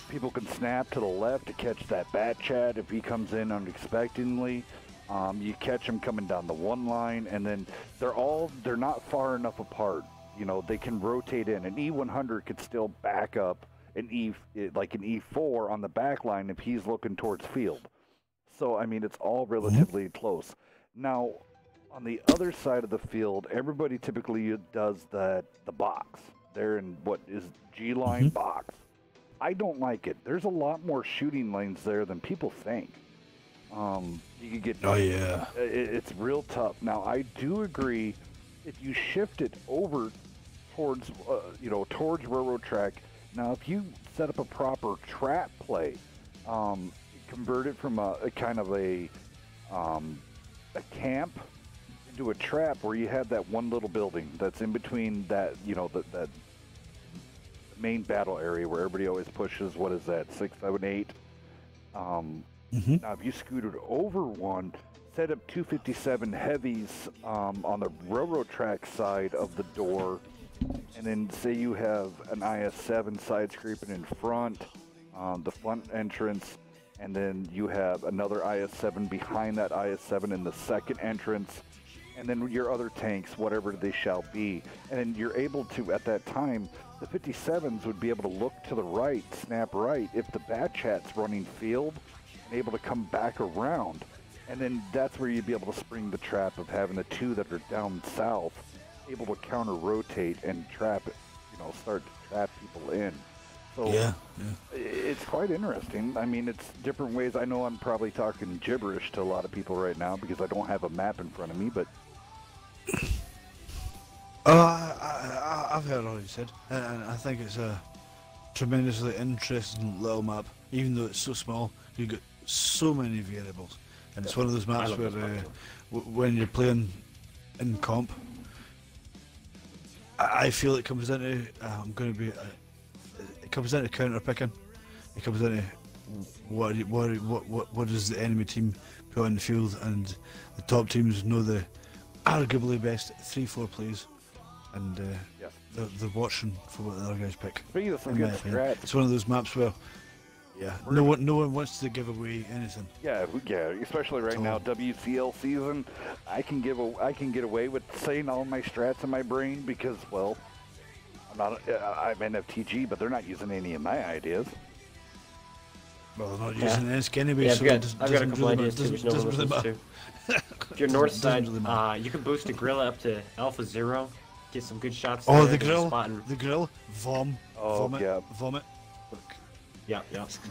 people can snap to the left to catch that Bat Chad if he comes in unexpectedly. You catch him coming down the one line, and then they're not far enough apart. You know, they can rotate in. An E100 could still back up an E4 on the back line if he's looking towards field. So, I mean, it's all relatively close. Now, on the other side of the field, everybody typically does the box. They're in what is G-line box. I don't like it. There's a lot more shooting lanes there than people think. You could get... Oh, yeah. It's real tough. Now, I do agree if you shift it over towards, towards railroad track. Now, if you set up a proper trap play, convert it from a kind of a camp into a trap where you have that one little building that's in between that, that main battle area where everybody always pushes, what is that, 6, 7, 8? Now, if you scooted over one, set up 257 heavies on the railroad track side of the door, and then say you have an IS-7 side scraping in front, the front entrance, and then you have another IS-7 behind that IS-7 in the second entrance. and then your other tanks, whatever they shall be. And then you're able to, at that time, the 57s would be able to look to the right, snap right, if the Bat Chat's running field, and able to come back around. And then that's where you'd be able to spring the trap of having the 2 that are down south, able to counter-rotate and trap it, start to trap people in. So Yeah. it's quite interesting. I mean, it's different ways. I know I'm probably talking gibberish to a lot of people right now because I don't have a map in front of me, but I've heard all you said, and I think it's a tremendously interesting little map. Even though it's so small, you get so many variables, and it's one of those maps love where this map when you're playing in comp, I feel it comes into it comes into counter picking. It comes into what does the enemy team put on the field, and the top teams know the arguably best 3-4 plays, and yes. they're watching for what the other guys pick. Speaking of some In my good opinion. strats, It's one of those maps where, no one wants to give away anything. yeah, especially right So- now, WCL season, I can get away with saying all my strats in my brain because, well, I'm NFTG, but they're not using any of my ideas. Well, they're not Yeah. using NSK anyway, Yeah, so it doesn't I've got a really couple matter. ideas too, which no one Doesn't really listens matter. to. If you're north Doesn't side, really matter. you can boost a Gorilla up to Alpha 0, get some good shots Oh, there. the There's a grill, spot in- the grill, vomit, yeah. vomit. Yeah.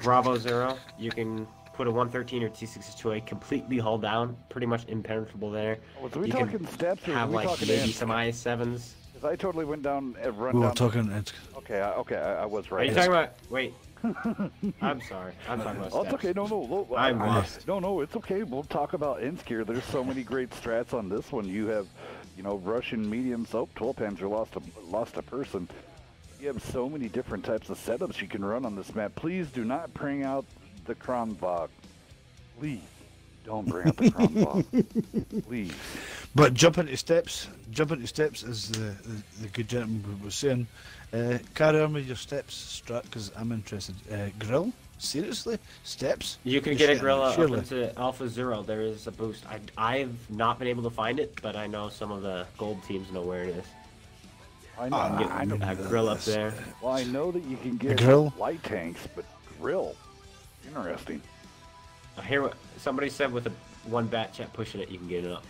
Bravo 0, you can put a 113 or T62A completely hull down, pretty much impenetrable there. Was we You can talking steps or have were we like talking maybe ends? some IS7s. 'Cause I totally went down and run We were down. talking. Okay, I was Are right. you talking about? Wait. I'm sorry. I'm talking about Oh, it's steps. okay. No. I'm lost. No, it's okay. We'll talk about Inskier. There's so many great strats on this one. You have, Russian mediums. Oh, 12 Panzer lost a person. You have so many different types of setups you can run on this map. Please do not bring out the Kronbach. Please don't bring out the Kronbach. Please. But jump into steps, as the good gentleman was saying. Carry on with your steps, Strat, because I'm interested. Grill? Seriously? Steps? You can You're get a shitting me, Gorilla up surely. into Alpha 0. There is a boost. I've not been able to find it, but I know some of the gold teams know where it is. I know. You can get I know. a grill up there. Well, I know that you can get grill? light tanks, but grill. Interesting. I hear what somebody said with a one bat chat pushing it, you can get it up.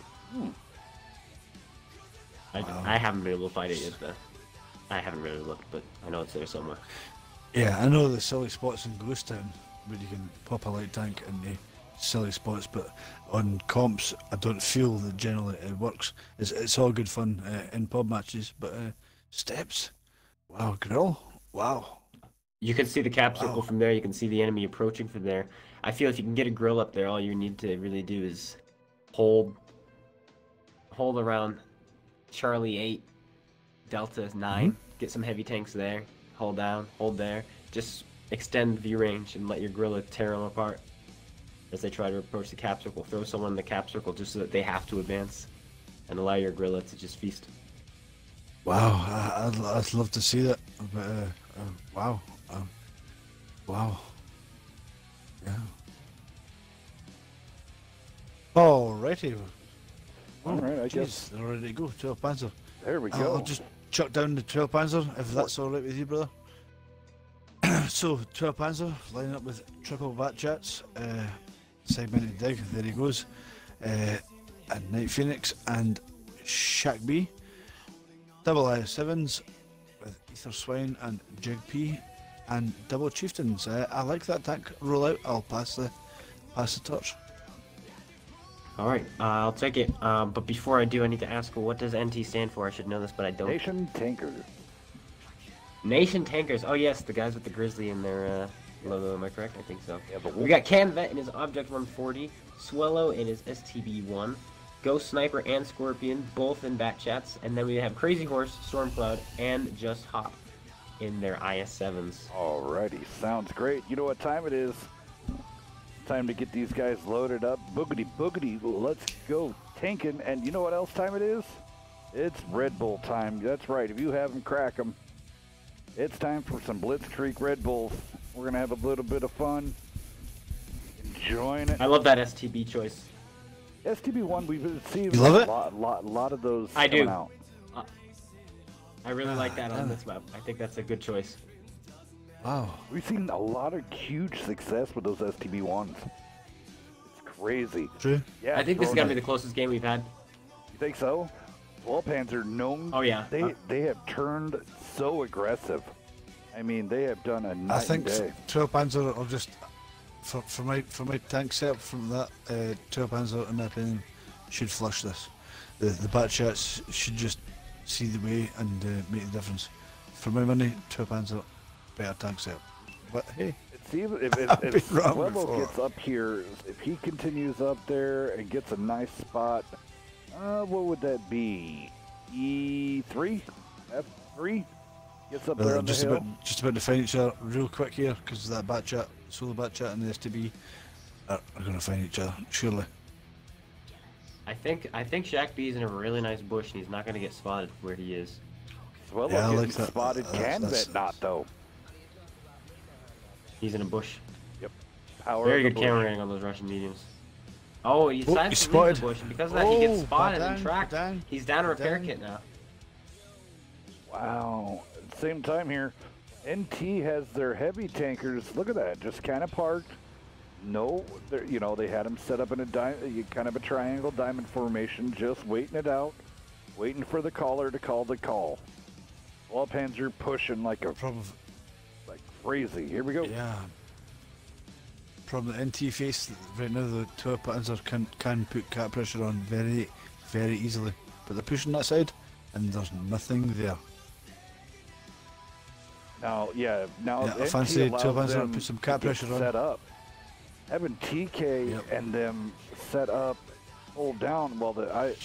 I haven't been able to find it yet, though. I haven't really looked, but I know it's there somewhere. Yeah, I know the silly spots in Ghost Town where you can pop a light tank in the silly spots, but on comps, I don't feel that generally it works. It's all good fun in pub matches, but steps? Wow, grill? Wow. You can see the cap circle Wow. from there. You can see the enemy approaching from there. I feel if you can get a grill up there, all you need to really do is hold around Charlie 8, Delta 9, get some heavy tanks there, hold down, hold there, just extend view range and let your gorilla tear them apart as they try to approach the cap circle. Throw someone in the cap circle just so that they have to advance and allow your gorilla to just feast. Wow, I'd love to see that. But, wow. Wow. Yeah. Alrighty. All right, I Jeez, guess they're ready to go. 12 Panzer. there we I'll go. just chuck down the 12 Panzer if that's alright with you, brother. So, 12 Panzer lining up with triple bat chats. Segmented dig, there he goes. And Night Phoenix and Shaq B. Double IS7s with Ether Swine and Jig P. And double Chieftains. I like that tank rollout. I'll pass the torch. All right, I'll take it. But before I do, I need to ask, what does NT stand for? I should know this, but I don't. Nation Tanker. Nation Tankers. Oh yes, the guys with the grizzly in their logo. Am I correct? I think so. Yeah, but We got Canvet in his Object 140, Swallow in his STB1, Ghost Sniper and Scorpion both in bat chats, and then we have Crazy Horse, Stormcloud, and Just Hop in their IS7s. Alrighty, sounds great. You know what time it is? Time to get these guys loaded up. Boogity boogity, let's go tanking. And you know what else time it is? It's Red Bull time. That's right. If you have them, crack them. It's time for some Blitzkrieg Red Bulls. We're gonna have a little bit of fun, enjoying it. I love that STB choice. STB1, we've been seeing You love it? a lot of those I coming do. out. I really like that on this map. I think that's a good choice. Wow. We've seen a lot of huge success with those STB1s. It's crazy. True. Yeah, I think this is throwing gonna be the closest game we've had. You think so? Well, Panzer known. Oh, yeah. They have turned so aggressive. I mean, they have done a night I think and day. 12 Panzer will just, for my tank setup from that, 12 Panzer, in my opinion, should flush this. The Batchats should just see the way and make the difference. For my money, 12 Panzer, better tank setup. But hey, See if I've been wrong Swebo before. gets up here, if he continues up there and gets a nice spot, what would that be? E3? F3? Gets up there on the hill. just about to find each other real quick here, because that Batchat, solo Batchat and the STB are going to find each other, surely. I think Shaq B is in a really nice bush, and he's not gonna get spotted where he is. Swebo Yeah, I getting like that. spotted. Can That's- that not, though? He's in a bush. Yep. Power Very of good the camera bush. rating on those Russian mediums. Oh, he Oh, decides he's to leave the spotted. bush, and because of that, he gets Oh, spotted Badan, and tracked. Badan, He's down a repair Badan. kit now. Wow. Same time here. NT has their heavy tankers. Look at that. Just kind of parked. No, you know, they had them set up in a kind of a triangle diamond formation, just waiting it out, waiting for the caller to call the call. All Panzer pushing like crazy. Here we go. Yeah. From the NT face, right now the 12 Panzer can put cat pressure on very, very easily. But they're pushing that side, and there's nothing there. Now, yeah, Yeah, I NT fancy allows 12 Panzer to them put some to cat get pressure on. set up. Having TK Yep. and them set up, hold down. Well, I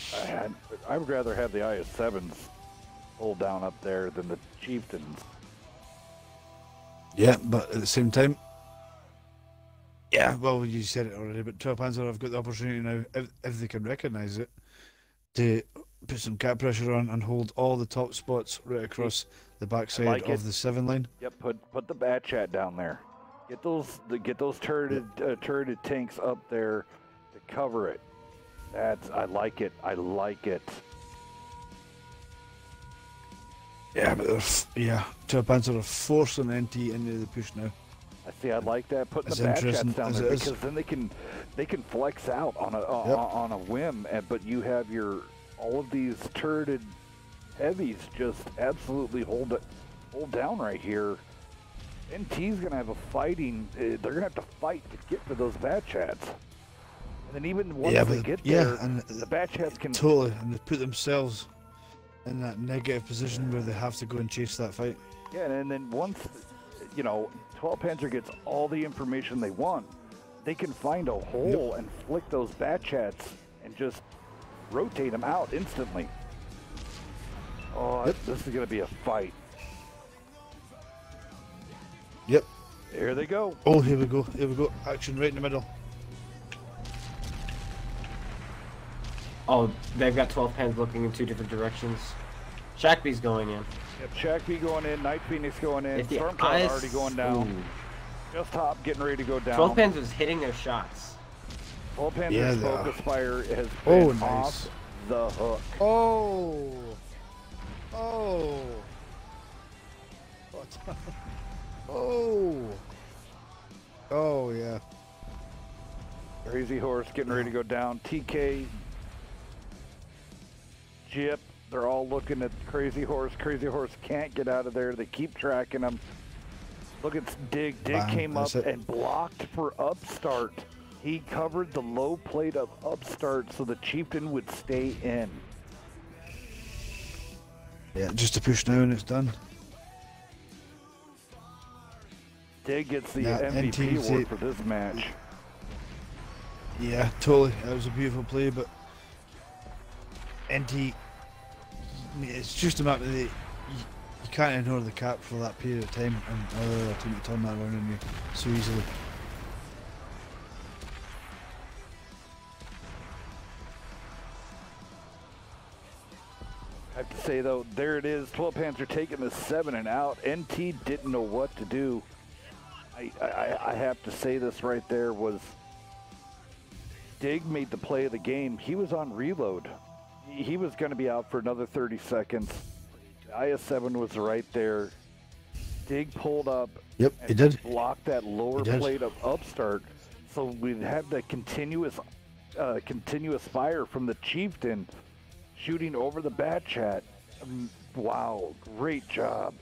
would rather have the IS-7s hold down up there than the Chieftains. Yeah, but at the same time, yeah, well, you said it already, but 12 Panzer have got the opportunity now, if they can recognise it, to put some cat pressure on and hold all the top spots right across the backside like of it. the 7 line. Yep, put the Batchat down there. Get those turreted tanks up there to cover it. I like it. I like it. Yeah, but 12 Panzer are forcing NT into the push now. I like that. Putting As the interesting Batchats down as there it is. because then they can flex out on a whim. But you have all of these turreted heavies just absolutely hold down right here. NT's gonna have a fighting. They're gonna have to fight to get to those Batchats. And then even once they get there, and the Batchats can. totally, and they put themselves in that negative position where they have to go and chase that fight. Yeah, and then once 12 Panzer gets all the information they want, they can find a hole and flick those Batchats and just rotate them out instantly. Oh, this is gonna be a fight. Yep. There they go. Oh, here we go. Here we go. Action right in the middle. Oh, they've got 12 pens looking in two different directions. Shaq B's going in. Yep, Shaq B going in, Night Phoenix going in, If the Stormcloud eyes- already going down. Ooh. Just Hop getting ready to go down. 12 pens was hitting their shots. 12 Panzer's Yeah, they are. focus fire has Oh, been nice. off the hook. Oh. Oh. Oh, yeah. Crazy Horse getting ready to go down. TK, Jip, they're all looking at Crazy Horse. Crazy Horse can't get out of there. They keep tracking him. Look at Dig. Dig Bang, came up that's it. and blocked for Upstart. He covered the low plate of Upstart so the Chieftain would stay in. Yeah, just a push now and it's done. Dig gets the Yeah, MVP NT's award it. for this match. Yeah, totally. That was a beautiful play, but NT, it's just a matter that you can't ignore the cap for that period of time and allow the other team to turn that around on you so easily. I have to say though, there it is. 12 Panzer taking the 7 and out. NT didn't know what to do. I have to say this right there was Dig made the play of the game. He was on reload. He was going to be out for another 30 seconds. IS-7 was right there. Dig pulled up. Yep, and he did. blocked that lower He did. plate of Upstart. So we'd have the continuous fire from the Chieftain shooting over the bat chat. Wow, great job.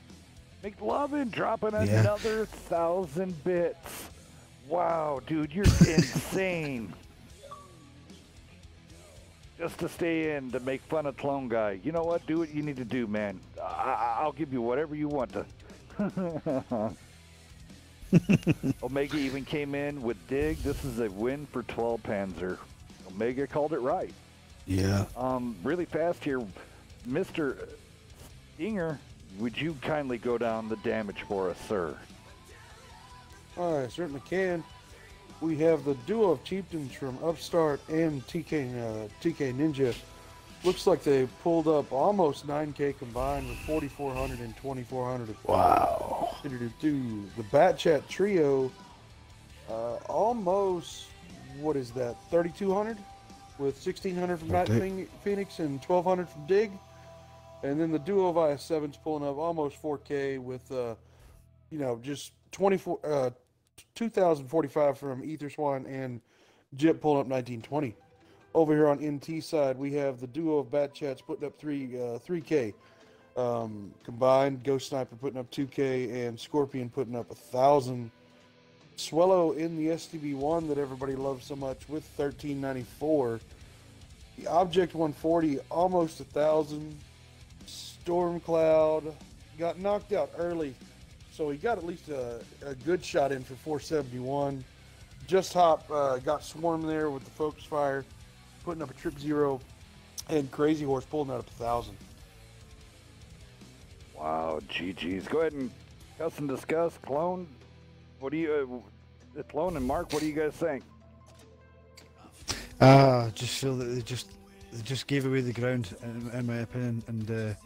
McLovin dropping Yeah. another 1,000 bits. Wow, dude, you're insane. Just to stay in to make fun of Clone Guy. You know what? Do what you need to do, man. I'll give you whatever you want to. Omega even came in with Dig. This is a win for 12 Panzer. Omega called it right. Yeah. Really fast here, Mr. Stinger, would you kindly go down the damage for us, sir? I certainly can. We have the duo of chieftains from Upstart and TK Ninja. Looks like they pulled up almost 9K combined with 4,400 and 2,400. Wow. The Bat Chat trio, almost, what is that, 3,200? With 1,600 from Matt Okay. Phoenix and 1,200 from Dig. And then the duo of IS-7's pulling up almost 4K with, just 2,045 from Etherswine and Jip pulling up 1920. Over here on NT side, we have the duo of Bat Chats putting up 3K. Combined, Ghost Sniper putting up 2K and Scorpion putting up 1,000. Swallow in the STB1 that everybody loves so much with 1,394. The Object 140 almost 1,000. Stormcloud got knocked out early, so he got at least a good shot in for 471. Just Hop got swarmed there with the focus fire, putting up a 000, and Crazy Horse pulling out up 1,000. Wow, GG's. Go ahead and custom discuss. Clone, what do you, Clone and Mark, what do you guys think? Just feel that they just gave away the ground, in my opinion, and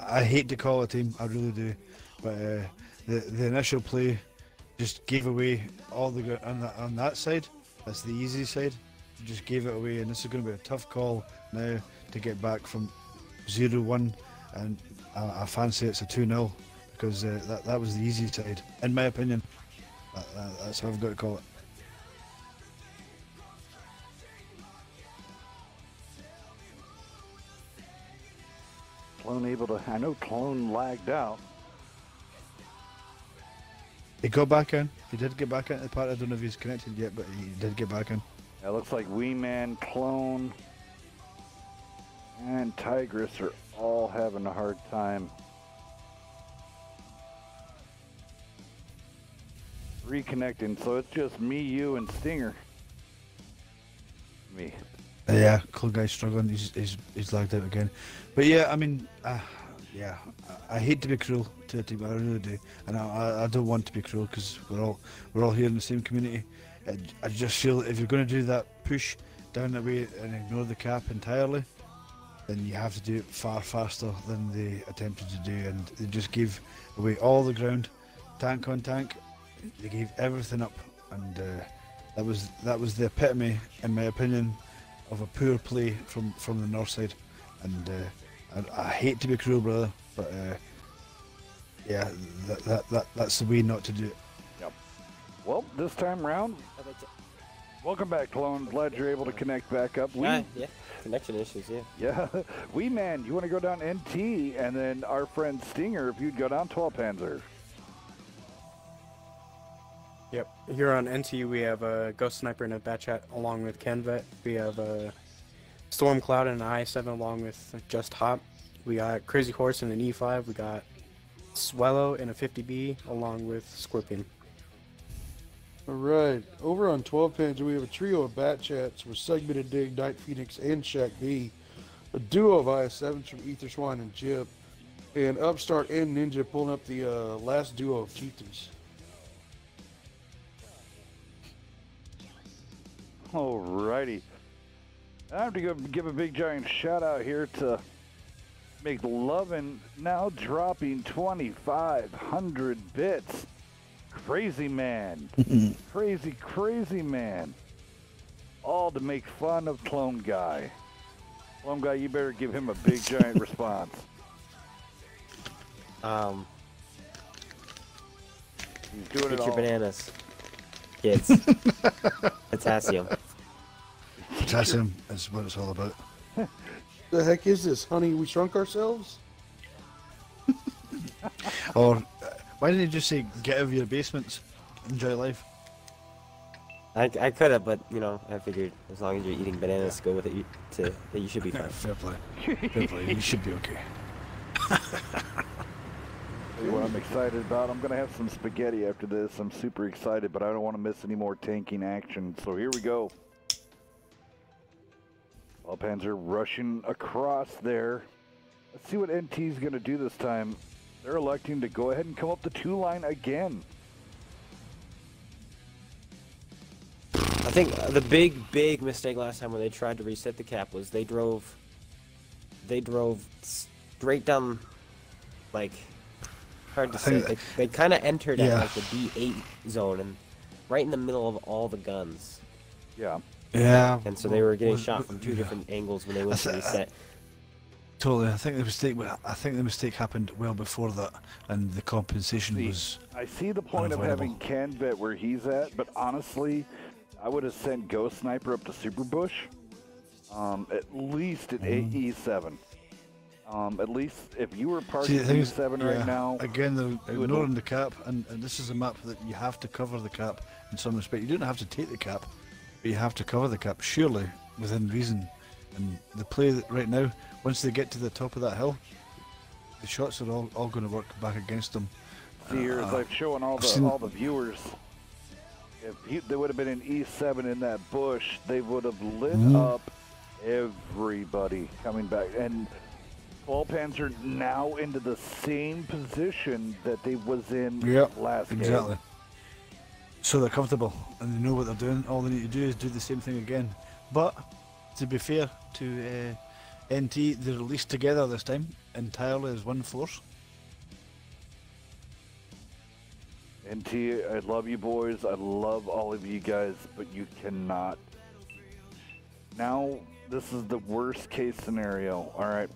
I hate to call it a team, I really do, but the initial play just gave away all the ground on that side. That's the easy side. Just gave it away, and this is going to be a tough call now to get back from 0-1, and I fancy it's a 2-0 because that was the easy side, in my opinion. That's how I've got to call it. Clone able to, I know Clone lagged out. He got back in. He did get back into the party. I don't know if he's connected yet, but he did get back in. It looks like Wee Man, Clone, and Tigress are all having a hard time reconnecting. So it's just me, you, and Stinger. Me. Yeah, Clone Guy's struggling. He's lagged out again. But yeah, I mean, yeah, I hate to be cruel to a team, I really do, and I don't want to be cruel because we're all here in the same community. I just feel if you're going to do that push down the way and ignore the cap entirely, then you have to do it far faster than they attempted to do, and they just gave away all the ground, tank on tank. They gave everything up, and that was the epitome, in my opinion, of a poor play from the north side. And I hate to be cruel, brother, but yeah, that's the way not to do it. Yep. Well, this time round, welcome back, Clone. Glad you're able to connect back up. Yeah, connection issues, yeah. Yeah. Wee Man, you want to go down NT, and then our friend Stinger, if you'd go down 12 Panzer. Yep. Here on NT, we have a Ghost Sniper and a Bat Chat along with Kenvet. We have a Stormcloud and an I-7 along with Just Hop. We got Crazy Horse and an E5. We got Swallow and a 50B along with Scorpion. All right, over on 12 Panzer, we have a trio of Bat Chats with Segmented Dig, Night Phoenix, and Shaq B. A duo of IS-7s from Etherswine and Jip. And Upstart and Ninja pulling up the last duo of Chieftains. Alrighty. I have to give a big giant shout out here to McLovin, now dropping 2,500 bits. Crazy man. Crazy man. all to make fun of Clone Guy. Clone Guy, you better give him a big giant response. He's doing Get it your all. bananas, kids. Potassium. Potassium is what it's all about. The heck is this, honey? We shrunk ourselves? Or why didn't you just say get out of your basements, enjoy life? I could have, but you know, I figured as long as you're eating bananas, go with it. You should be fine. Fair play. Fair play. You should be okay. Tell you what I'm excited about. I'm gonna have some spaghetti after this. I'm super excited, but I don't want to miss any more tanking action. So here we go. All Panzer rushing across there. Let's see what NT's gonna do this time. They're electing to go ahead and come up the 2 line again. I think the big mistake last time when they tried to reset the cap was they drove straight down, like, hard to say. They kind of entered at like the B8 zone and right in the middle of all the guns. Yeah. Yeah. And so they were getting shot from two different angles when they went to reset. Totally. I think the mistake happened well before that, and the compensation was. I see the point of having unavoidable. Canvet where he's at, but honestly, I would have sent Ghost Sniper up to Super Bush, at least at E7. At least if you were parking E7 right now. Again, they're ignoring the cap, and this is a map that you have to cover the cap in some respect. You don't have to take the cap, but you have to cover the cap, surely within reason. And the play that right now, once they get to the top of that hill, the shots are all going to work back against them. See here, as I've shown all the viewers, if they would have been in E7 in that bush, they would have lit up everybody coming back. And Ballpans are now into the same position that they was in last game. Exactly. So they're comfortable and they know what they're doing. All they need to do is do the same thing again. But to be fair to NT, they're released together this time, entirely as one force. NT, I love you boys. I love all of you guys, but you cannot. Now, this is the worst case scenario. All right,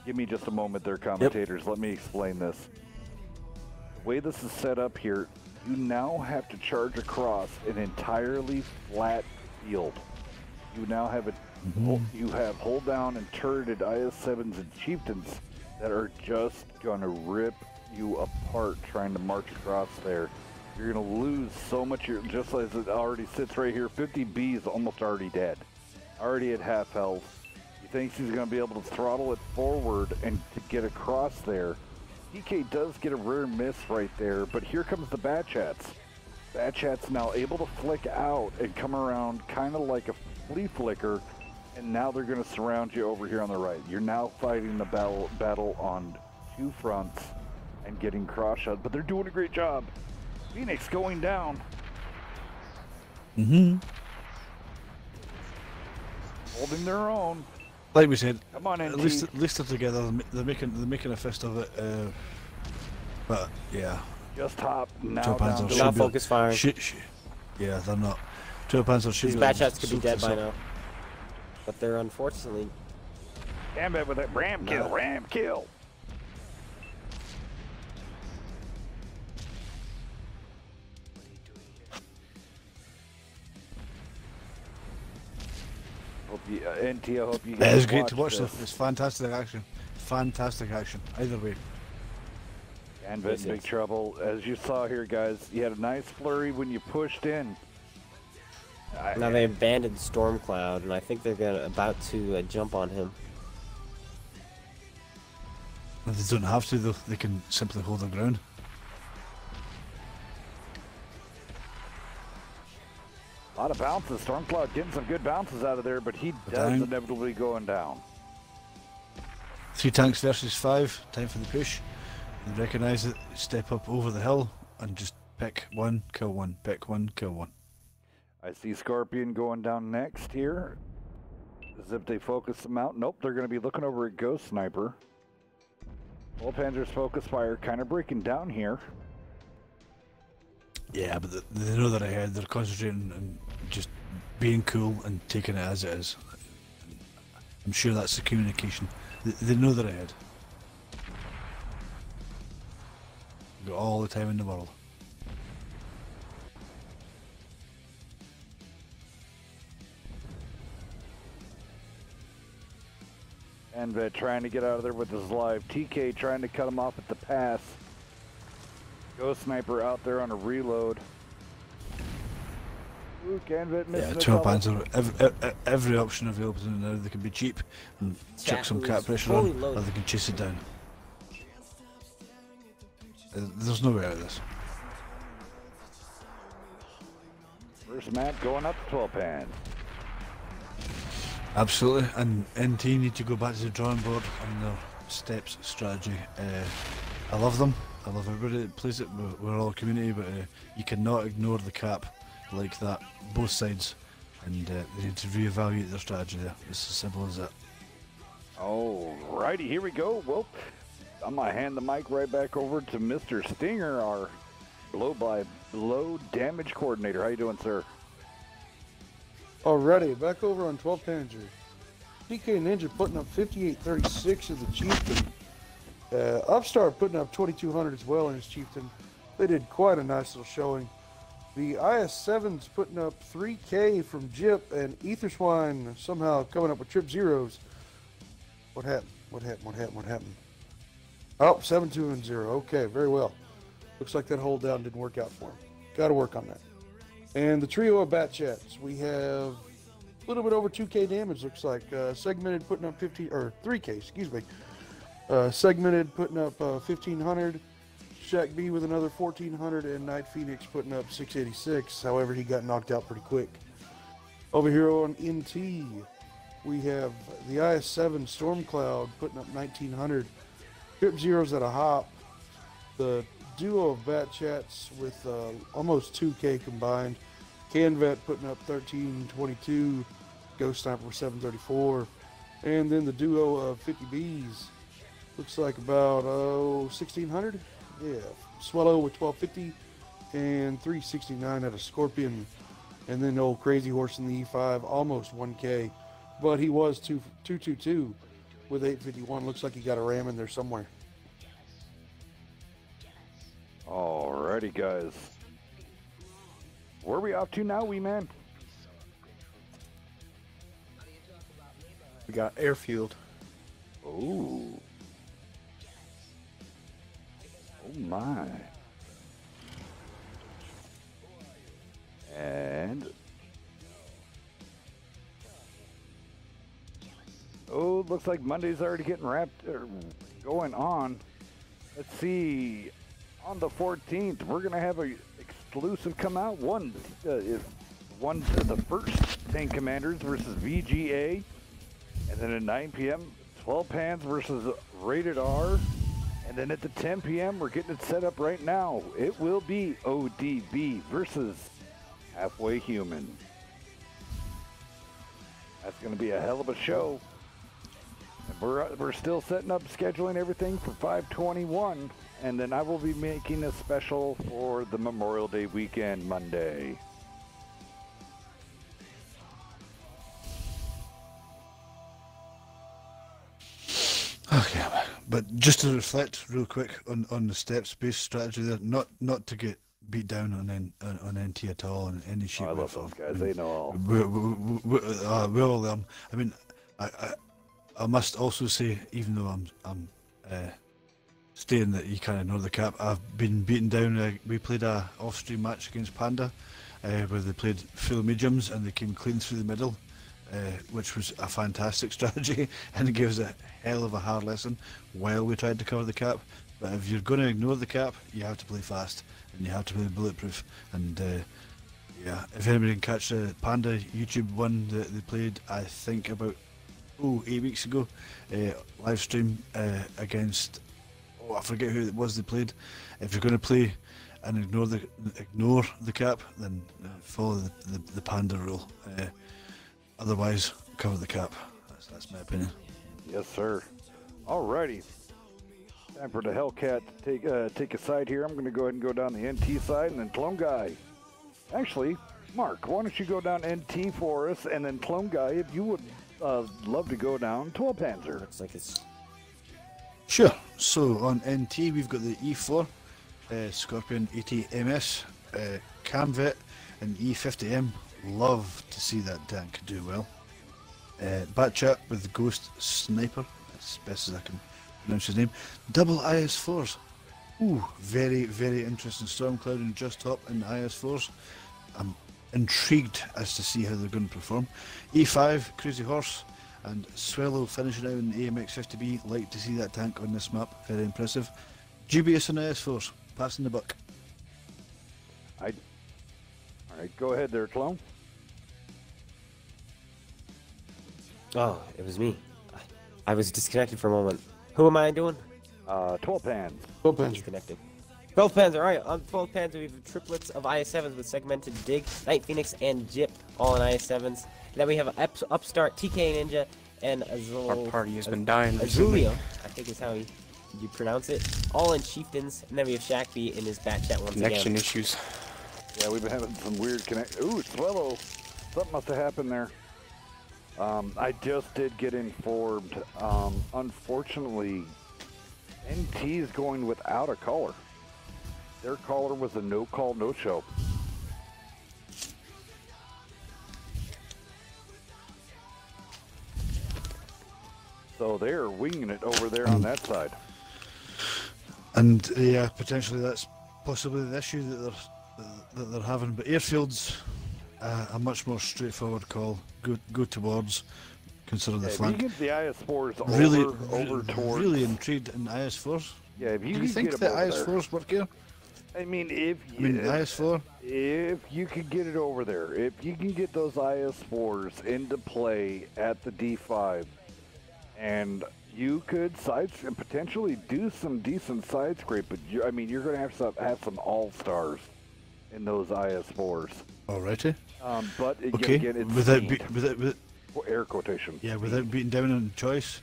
give me just a moment there, commentators. Let me explain this. The way this is set up here, you now have to charge across an entirely flat field. You now have you have hold down and turreted IS-7s and chieftains that are just gonna rip you apart trying to march across there. You're gonna lose so much. Just as it already sits right here, 50B is almost already dead, already at half health. He thinks he's gonna be able to throttle it forward and to get across there. DK does get a rare miss right there, but here comes the Batchats. Batchat's now able to flick out and come around kind of like a flea flicker, and now they're going to surround you over here on the right. You're now fighting the battle on two fronts and getting cross-shot, but they're doing a great job. Phoenix going down. Holding their own. Like we said, Come on, NT. at least they're together. They're making a fist of it. But yeah, Just hop now Two down Panzers to They're not focus firing. Yeah, they're not. Two Panzers should These be Batchats could be so- dead so- by now. But they're unfortunately... Gambit with it. Ram kill, ram kill. Hope you, NT, I hope you It guys is great to watch this. though. It's fantastic action. Fantastic action. Either way. Gambit in big trouble. As you saw here, guys, you had a nice flurry when you pushed in. Now they abandoned Stormcloud, and I think they're about to jump on him. They don't have to though. They can simply hold their ground. A lot of bounces. Stormcloud getting some good bounces out of there, but he does Down. inevitably going down. 3 tanks versus 5. Time for the push. They recognise it. Step up over the hill and just pick one, kill one. Pick one, kill one. I see Scorpion going down next here. As if they focus them out. Nope, they're going to be looking over at Ghost Sniper. Bullpanzer's focus fire kind of breaking down here. Yeah, but they know they're ahead. They're concentrating and just being cool and taking it as it is. I'm sure that's the communication. They know they're ahead. Got all the time in the world. And trying to get out of there with his live. TK trying to cut him off at the pass. Ghost Sniper out there on a reload. Ooh, Canvet missing Yeah, the 12 double. Panzer. Every option available to them now. They can be cheap and chuck some who's cat pressure fully on, loaded. or they can chase it down. There's no way out of this. First map going up to 12 pans. Absolutely, and NT need to go back to the drawing board on their steps strategy. I love them. I love everybody that plays it. We're all a community, but you cannot ignore the cap like that. Both sides, and they need to reevaluate their strategy there. It's as simple as that. Alrighty, here we go. Well, I'm gonna hand the mic right back over to Mr. Stinger, our blow damage coordinator. How you doing, sir? Alrighty, back over on 12 Panzer. DK Ninja putting up 5836 as the Chieftain. Upstart putting up 2200 as well in his Chieftain. They did quite a nice little showing. The IS-7's putting up 3K from Jip, and Etherswine somehow coming up with trip zeros. What happened? What happened? Oh, 7-2-0. Okay, very well. Looks like that hold down didn't work out for him. Got to work on that. And the trio of Bat Chats, we have a little bit over 2K damage, looks like. Segmented putting up 3K, excuse me. Segmented putting up 1,500. Shaq B with another 1,400, and Night Phoenix putting up 686. However, he got knocked out pretty quick. Over here on NT, we have the IS-7 Stormcloud putting up 1,900. Trip zeros at a hop. The duo of Bat Chats with almost 2K combined. Canvet putting up 1322, Ghost Sniper 734, and then the duo of 50Bs looks like about 1600. Yeah, Swallow with 1250 and 369 at a Scorpion, and then old Crazy Horse in the E5 almost 1K, but he was 222 with 851. Looks like he got a ram in there somewhere. Alrighty, guys. Where are we off to now, wee man? We got airfield. Ooh. Oh my. And looks like Monday's already getting going on. Let's see. On the 14th, we're gonna have a exclusive come out. The first Tank Commanders versus VGA, and then at 9 p.m. 12 Pans versus Rated R, and then at the 10 p.m. we're getting it set up right now. It will be ODB versus Halfway Human. That's gonna be a hell of a show. And we're still setting up, scheduling everything for 5/21. And then I will be making a special for the Memorial Day weekend, Monday. Okay, but just to reflect real quick on the steps-based strategy there, not to get beat down on NT at all in any shape. I love those guys. They know all. We're all them. I mean, I must also say, even though I'm staying that you can't ignore the cap, I've been beaten down. We played a off-stream match against Panda, where they played full mediums and they came clean through the middle, which was a fantastic strategy, and it gave us a hell of a hard lesson while we tried to cover the cap. But if you're going to ignore the cap, you have to play fast and you have to play bulletproof. And yeah, if anybody can catch the Panda YouTube one that they played, I think about 8 weeks ago, live stream against, I forget who it was they played. If you're going to play and ignore the cap, then follow the Panda rule. Otherwise, cover the cap. That's my opinion. Yes, sir. Alrighty. Time for the Hellcat to take a side here. I'm going to go ahead and go down the NT side, and then Clone Guy. Actually, Mark, why don't you go down NT for us, and then Clone Guy, if you would love to go down 12 Panzer. Looks like it's Sure. So on NT we've got the E4, Scorpion 80 MS, Camvet, and E50M. Love to see that tank do well. Batchat with the Ghost Sniper, as best as I can pronounce his name. Double IS4s. Ooh, very, very interesting. Stormcloud and Just Top in IS4s. I'm intrigued as to see how they're going to perform. E5, Crazy Horse, and Swallow finishing out in the AMX 50B. Like to see that tank on this map. Very impressive. Dubious and IS4s. Passing the buck. All right, go ahead there, Clone. Oh, it was me. I was disconnected for a moment. Who am I doing? 12 Pans. 12 Panzer. Disconnected. 12 Panzer, alright. On 12 Panzer, we have triplets of IS-7s with segmented Dig, Night Phoenix, and Jip, all in IS-7s. Then we have an Upstart, TK Ninja, and Our party has been dying recently. Azulio, I think is how you pronounce it. All in Chieftains. And then we have Shaq B in his Batchat once Connection again. issues. Yeah, we've been having some weird connect. Ooh, Swallow. Something must have happened there. I just did get informed. Unfortunately, NT is going without a caller. Their caller was a no call, no show. So they're winging it over there on that side. And yeah, potentially that's possibly the issue that they're having. But Airfield's a much more straightforward call. Go towards, consider the If you flank. get the IS-4s over towards... Really intrigued in IS-4s. Yeah, if you Do can you think get the them over there. IS-4s work here? I mean, IS-4? If you could get it over there, if you can get those IS-4s into play at the D5, and you could potentially do some decent side scrape, but I mean, you're going to have some all-stars in those IS-4s. Alrighty. But Okay. again, it's Without speed. Air quotation. yeah, without beating down on choice,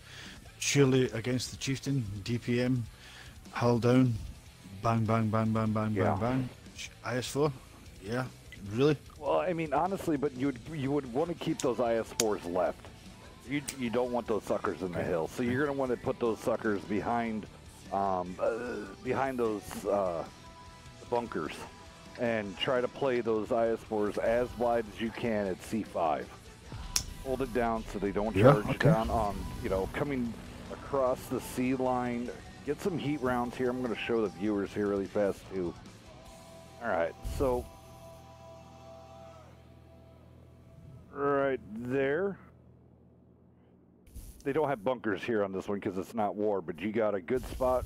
surely against the Chieftain, DPM, hull down, bang, bang, bang, bang, bang, Yeah. bang, bang. IS-4, yeah, really? Well, I mean, honestly, but you would want to keep those IS-4s left. You don't want those suckers in the hill, so you're going to want to put those suckers behind those bunkers, and try to play those IS-4s as wide as you can at C5. Hold it down so they don't Yeah, charge okay. down on, coming across the C line. Get some heat rounds here. I'm going to show the viewers here really fast too. All right, so right there. They don't have bunkers here on this one because it's not war, but you got a good spot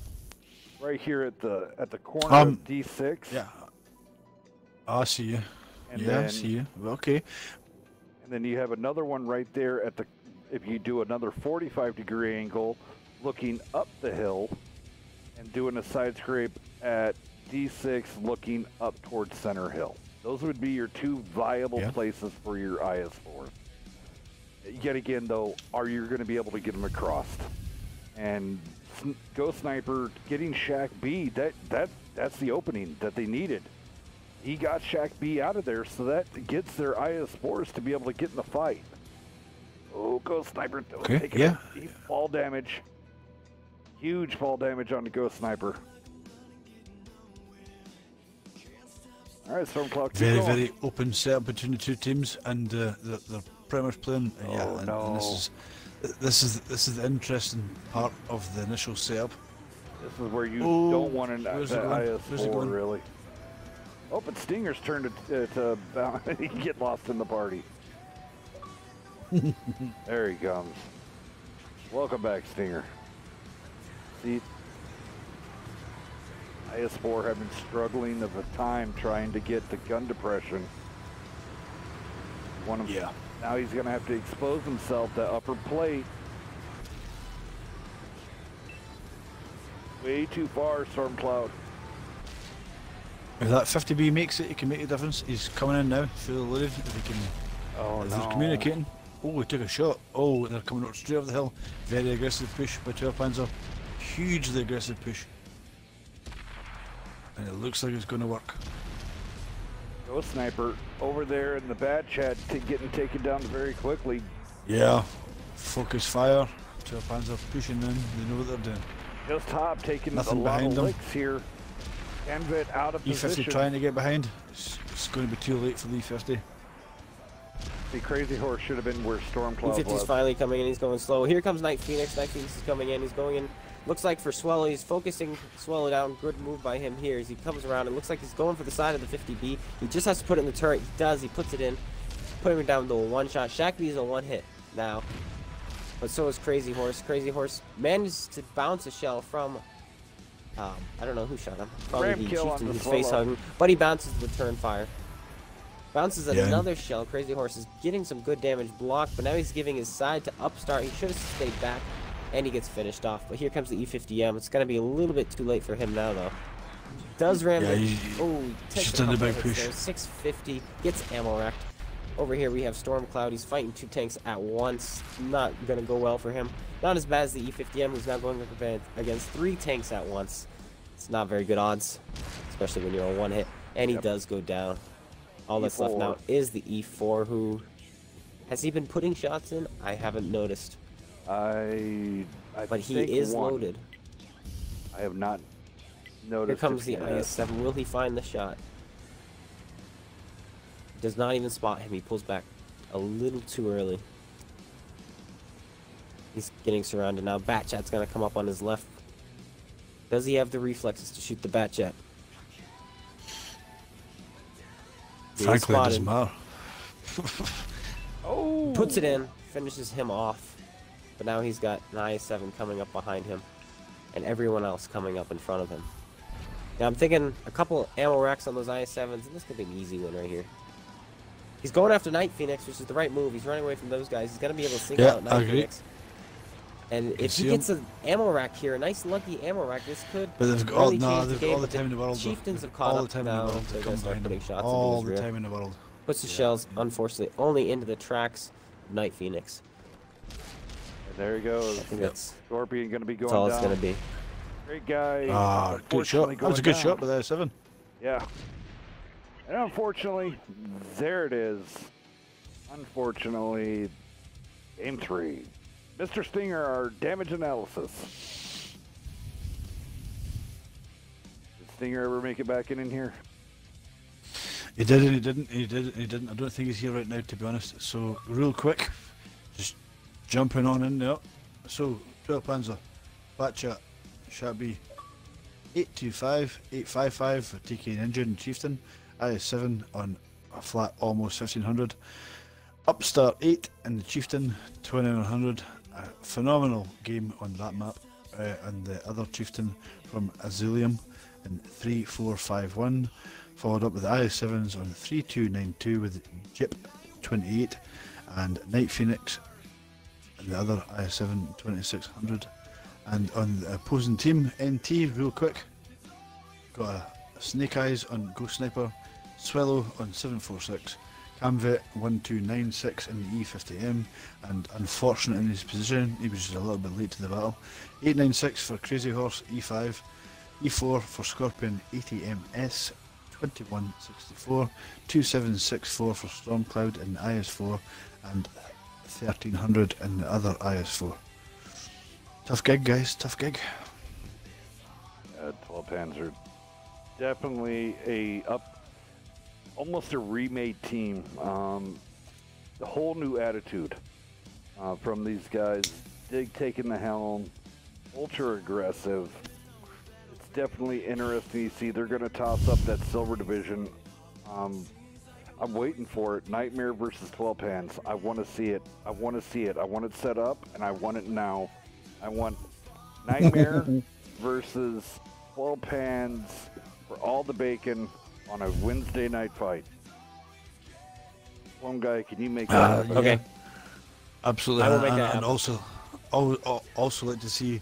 right here at the corner of D6. Yeah. I see you. And yeah, I then- see you. Okay. And then you have another one right there if you do another 45-degree angle, looking up the hill, and doing a side scrape at D6, looking up towards Center Hill. Those would be your two viable Yeah. places for your IS-4. Yet again, though, are you going to be able to get them across? And Ghost Sniper getting Shaq B, that's the opening that they needed. He got Shaq B out of there, so that gets their IS-4s to be able to get in the fight. Oh, Ghost Sniper Okay, taking yeah. deep fall damage. Huge fall damage on the Ghost Sniper. All right, Stormcloud, keep Very, going. very open setup between the two teams, and they're pretty much playing. Yeah, Oh, and no. this is the interesting part of the initial setup. This is where you Oh, don't want an where's it going? Where's it IS-4, going? really. Oh, but Stinger's turned to he get lost in the party. There he comes. Welcome back, Stinger. See, IS-4 have been struggling of a time trying to get the gun depression. Yeah. Now he's going to have to expose himself to upper plate. Way too far, Stormcloud. If that 50B makes it, he can make a difference. He's coming in now, fully loaded. If he can, Oh, if they're communicating. Oh, he took a shot. Oh, they're coming up straight over the hill. Very aggressive push by 12 Panzer. Hugely aggressive push. And it looks like it's going to work. Ghost Sniper over there in the bat chat getting taken down very quickly. Yeah. Focus fire. 12 Panzer pushing in. They know what they're doing. Just Hop taking Nothing a lot behind of them. licks here. Envet out of E50 position. trying to get behind. It's going to be too late for the E50. The Crazy Horse should have been where Stormcloud E50's was. finally coming in. He's going slow. Here comes Night Phoenix. Night Phoenix is coming in. He's going in. Looks like for Swallow, he's focusing Swallow down. Good move by him here as he comes around. It looks like he's going for the side of the 50B. He just has to put it in the turret. He does. He puts it in. Putting him down to a one-shot. Shakti is a one-hit now. But so is Crazy Horse. Crazy Horse managed to bounce a shell from... I don't know who shot him. Probably Ram the kill on chieftain the who's face Swallow. hugging. But he bounces the turn fire. Bounces at Yeah. another shell. Crazy Horse is getting some good damage blocked, but now he's giving his side to Upstart. He should have stayed back, and he gets finished off. But here comes the E50M. It's going to be a little bit too late for him now, though. Does ram Yeah, it. he- Oh, he takes just a done the couple big hits push. there. 650, gets ammo wrecked. Over here we have Stormcloud. He's fighting two tanks at once. Not going to go well for him. Not as bad as the E50M, who's now going up against three tanks at once. It's not very good odds, especially when you're a one hit. And he does go down. All that's left now is the E4, who... Has he been putting shots in? I haven't noticed. I But he think is one. loaded. I have not Here noticed. comes the it yet. IS-7. Will he find the shot? Does not even spot him. He pulls back a little too early. He's getting surrounded now. Batchat's going to come up on his left. Does he have the reflexes to shoot the Batchat? He is Frankly, it doesn't spotted. matter. Oh! Puts it in, finishes him off. But now he's got an IS-7 coming up behind him. And everyone else coming up in front of him. Now I'm thinking a couple ammo racks on those IS-7s, and this could be an easy win right here. He's going after Night Phoenix, which is the right move. He's running away from those guys. He's going to be able to single Yeah, out I Night agree. Phoenix. And if see he him. gets an ammo rack here, a nice lucky ammo rack, this could But they've got all, really no, change the they've got game. all the but time in the world. though. Chieftains have caught all up the time now. in the world They're to going come to start behind putting him. shots All into the his rear. time in the world. Puts the shells, unfortunately, only into the tracks of Night Phoenix. And there he goes. I think that's Scorpion going to be going all it's down. going to be. Great guy. Ah, good shot. unfortunately That was a going good down. shot by the I-7. Yeah. And unfortunately, there it is. Unfortunately, game 3. Mr. Stinger, our damage analysis. Did Stinger ever make it back in here? He did and he didn't. He did and he didn't. I don't think he's here right now, to be honest. So, real quick, just jumping on in there. So, 12 Panzer, Batchat, Shabby, 825, 855 for TK Ninja and Chieftain, IS-7 on a flat almost 1500, Upstart 8 and the Chieftain 2100. A phenomenal game on that map, and the other Chieftain from Azulium in 3451, followed up with the IS-7s on 3292 with Jip 28 and Night Phoenix and the other IS-7 2600. And on the opposing team, NT, real quick, got a Snake Eyes on Ghost Sniper, Swallow on 746, Camvet 1296 in the E50M, and unfortunate in his position, he was just a little bit late to the battle. 896 for Crazy Horse, E5, E4 for Scorpion 80MS, 2164, 2764 for Stormcloud in the IS4, and 1300 in the other IS4. Tough gig, guys, tough gig. 12 Panzer. Definitely almost a remade team. The whole new attitude from these guys. Dig taking the helm, ultra aggressive. It's definitely interesting. You see, they're going to toss up that silver division. I'm waiting for it. Nightmare versus 12 Pans. I want to see it. I want to see it. I want it set up, and I want it now. I want Nightmare versus 12 Pans for all the bacon on a Wednesday night fight. One guy, can you make that happen? Okay. Absolutely, I will make and, that and happen. also like to see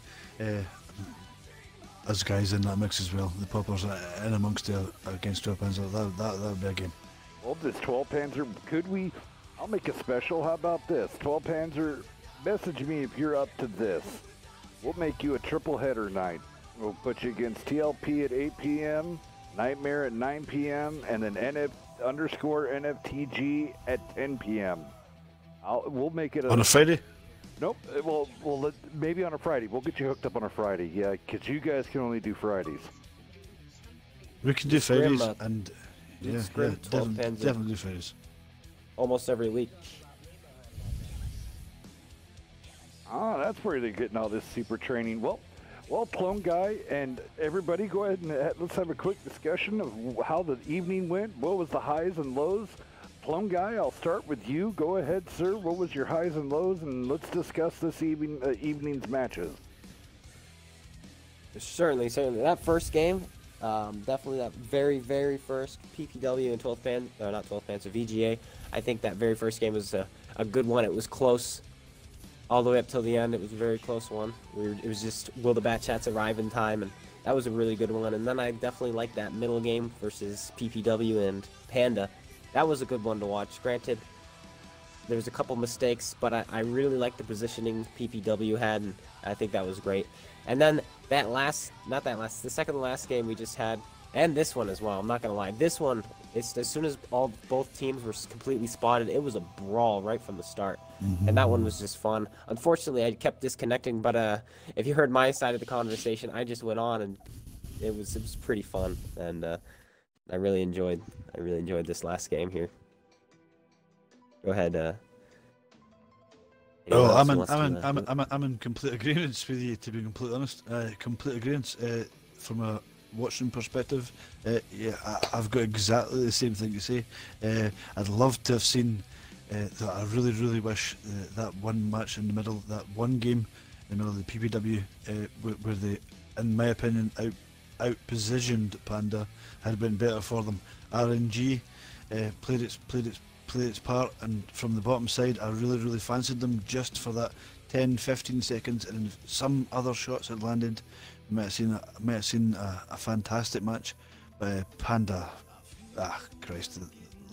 us guys in that mix as well. The poppers in amongst the against 12 Panzer. That would be a game. Well, this 12 Panzer, could we? I'll make a special. How about this? 12 Panzer, message me if you're up to this. We'll make you a triple header night. We'll put you against TLP at 8 p.m., Nightmare at 9 p.m., and then _NFTG at 10 p.m. We'll make it On a Friday? Nope. Maybe on a Friday. We'll get you hooked up on a Friday. Yeah, because you guys can only do Fridays. We can do Scrim, Fridays and Scrim 12 pens definitely do Fridays. almost every week. That's where they're getting all this super training. Well, Plum Guy and everybody, go ahead and let's have a quick discussion of how the evening went. What was the highs and lows? Plum Guy, I'll start with you. Go ahead, sir. What was your highs and lows? And let's discuss this evening's matches. Certainly. That first game, definitely that very, very first PPW and 12th Pan, or not 12th Pan, so VGA. I think that very first game was a good one. It was close all the way up till the end. It was a very close one. It was just, will the Bat Chats arrive in time? And that was a really good one. And then I definitely liked that middle game versus PPW and Panda. That was a good one to watch. Granted, there was a couple mistakes, but I really liked the positioning PPW had, and I think that was great. And then the second to last game we just had, and this one as well, I'm not going to lie. This one, as soon as both teams were completely spotted, it was a brawl right from the start. And that one was just fun. Unfortunately, I kept disconnecting, but if you heard my side of the conversation, I just went on, and it was pretty fun. And I really enjoyed this last game here. Go ahead. I'm in complete agreement with you, to be completely honest. Complete agreement. From a watching perspective, I've got exactly the same thing to say. I'd love to have seen that. I really, really wish that one match in the middle, that one game in the middle of the PPW, where they, in my opinion, out-positioned Panda, had been better for them. RNG played its part, and from the bottom side, I really, really fancied them just for that 10-15 seconds, and some other shots had landed. Might have seen a fantastic match, but Panda, Christ, they're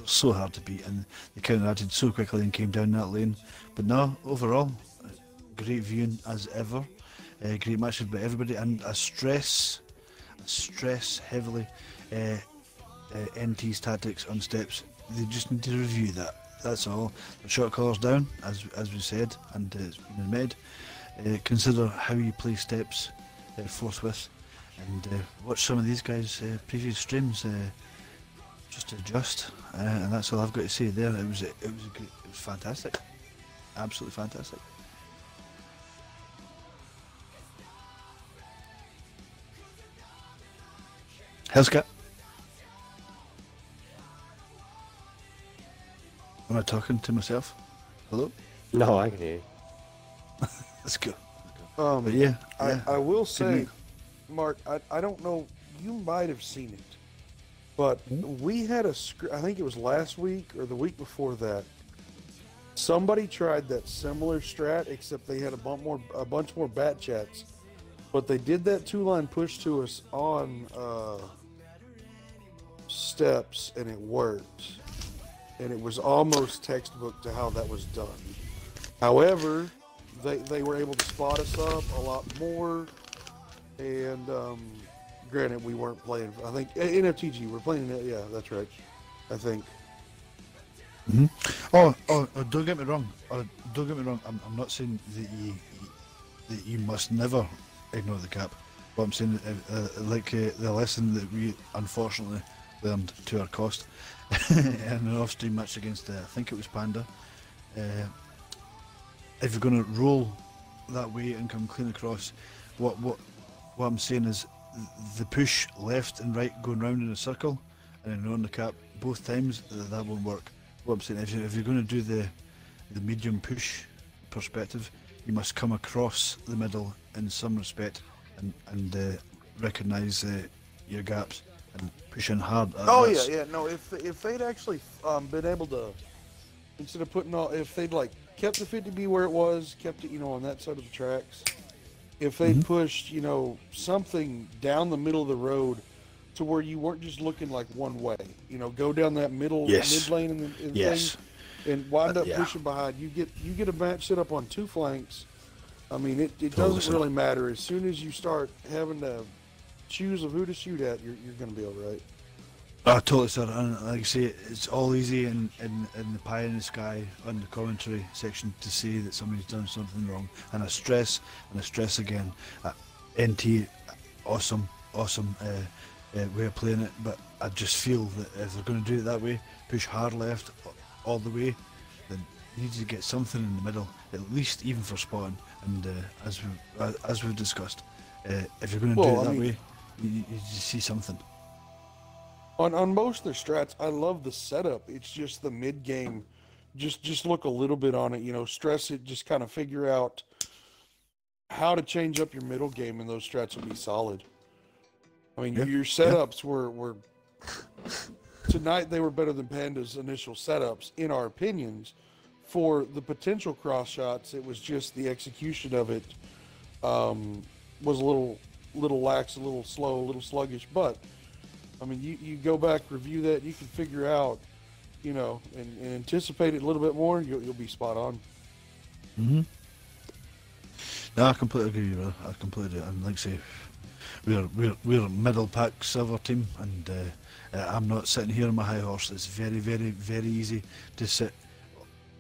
so hard to beat, and they counter-acted so quickly and came down that lane. But no, overall, great viewing as ever. Great matches by everybody, and I stress heavily NT's tactics on steps. They just need to review that. That's all. The shot caller's down, as we said, and it's been admitted. Consider how you play steps forthwith, and watch some of these guys' previous streams just to adjust. And that's all I've got to say there. It was fantastic, absolutely fantastic. Hellscat. Am I talking to myself? Hello? No, I can hear you. Let's go. But yeah, I will say, Mark, I don't know, you might have seen it, but we had I think it was last week or the week before that, somebody tried that similar strat, except they had a bunch more Bat Chats, but they did that 2-line push to us on steps, and it worked. And it was almost textbook to how that was done. However, they were able to spot us up a lot more, and granted, we weren't playing. I think NFTG we're playing. Yeah, that's right. I think. Mm-hmm. Oh, don't get me wrong. Don't get me wrong. I'm not saying that you must never ignore the cap. What I'm saying, the lesson that we unfortunately learned to our cost in an off-stream match against, I think it was Panda. If you're going to roll that way and come clean across, what I'm saying is the push left and right going round in a circle and then on the cap both times, that won't work. What I'm saying, if you're going to do the medium push perspective, you must come across the middle in some respect and recognise your gaps and push in hard. No, if they'd actually been able to, instead of putting if they'd like kept the 50B where it was, kept it, on that side of the tracks, if they pushed, something down the middle of the road to where you weren't just looking like one way, go down that mid lane and thing, and wind up pushing behind. You get a match set up on two flanks. I mean, it doesn't really matter. As soon as you start having to choose of who to shoot at, you're going to be all right. Totally, sir. And like I say, it's all easy in the pie in the sky on the commentary section to say that somebody's done something wrong. And I stress again. NT, awesome way of playing it. But I just feel that if they're going to do it that way, push hard left all the way, then you need to get something in the middle, at least even for spawning. And as we've discussed, if you're going to do it that way, you just see something. On most of their strats, I love the setup. It's just the mid game. Just look a little bit on it, stress it, just kind of figure out how to change up your middle game, and those strats will be solid. I mean, your setups were tonight, they were better than Panda's initial setups, in our opinions. For the potential cross shots, it was just the execution of it was a little lax, a little slow, a little sluggish, but I mean, you go back, review that, you can figure out, and anticipate it a little bit more, you'll be spot on. Mm-hmm. No, I completely agree with you, brother. I completely do. And like I say, we're a middle pack silver team, and I'm not sitting here on my high horse. It's very, very, very easy to sit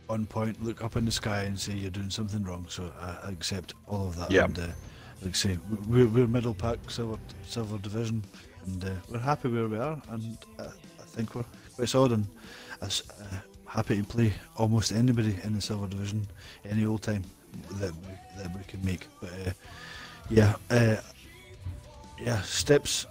on point, look up in the sky, and say you're doing something wrong. So I accept all of that. Yeah. And like I say, we're middle pack silver division. And we're happy where we are, and I think we're quite solid, and happy to play almost anybody in the silver division any old time that we can make. But steps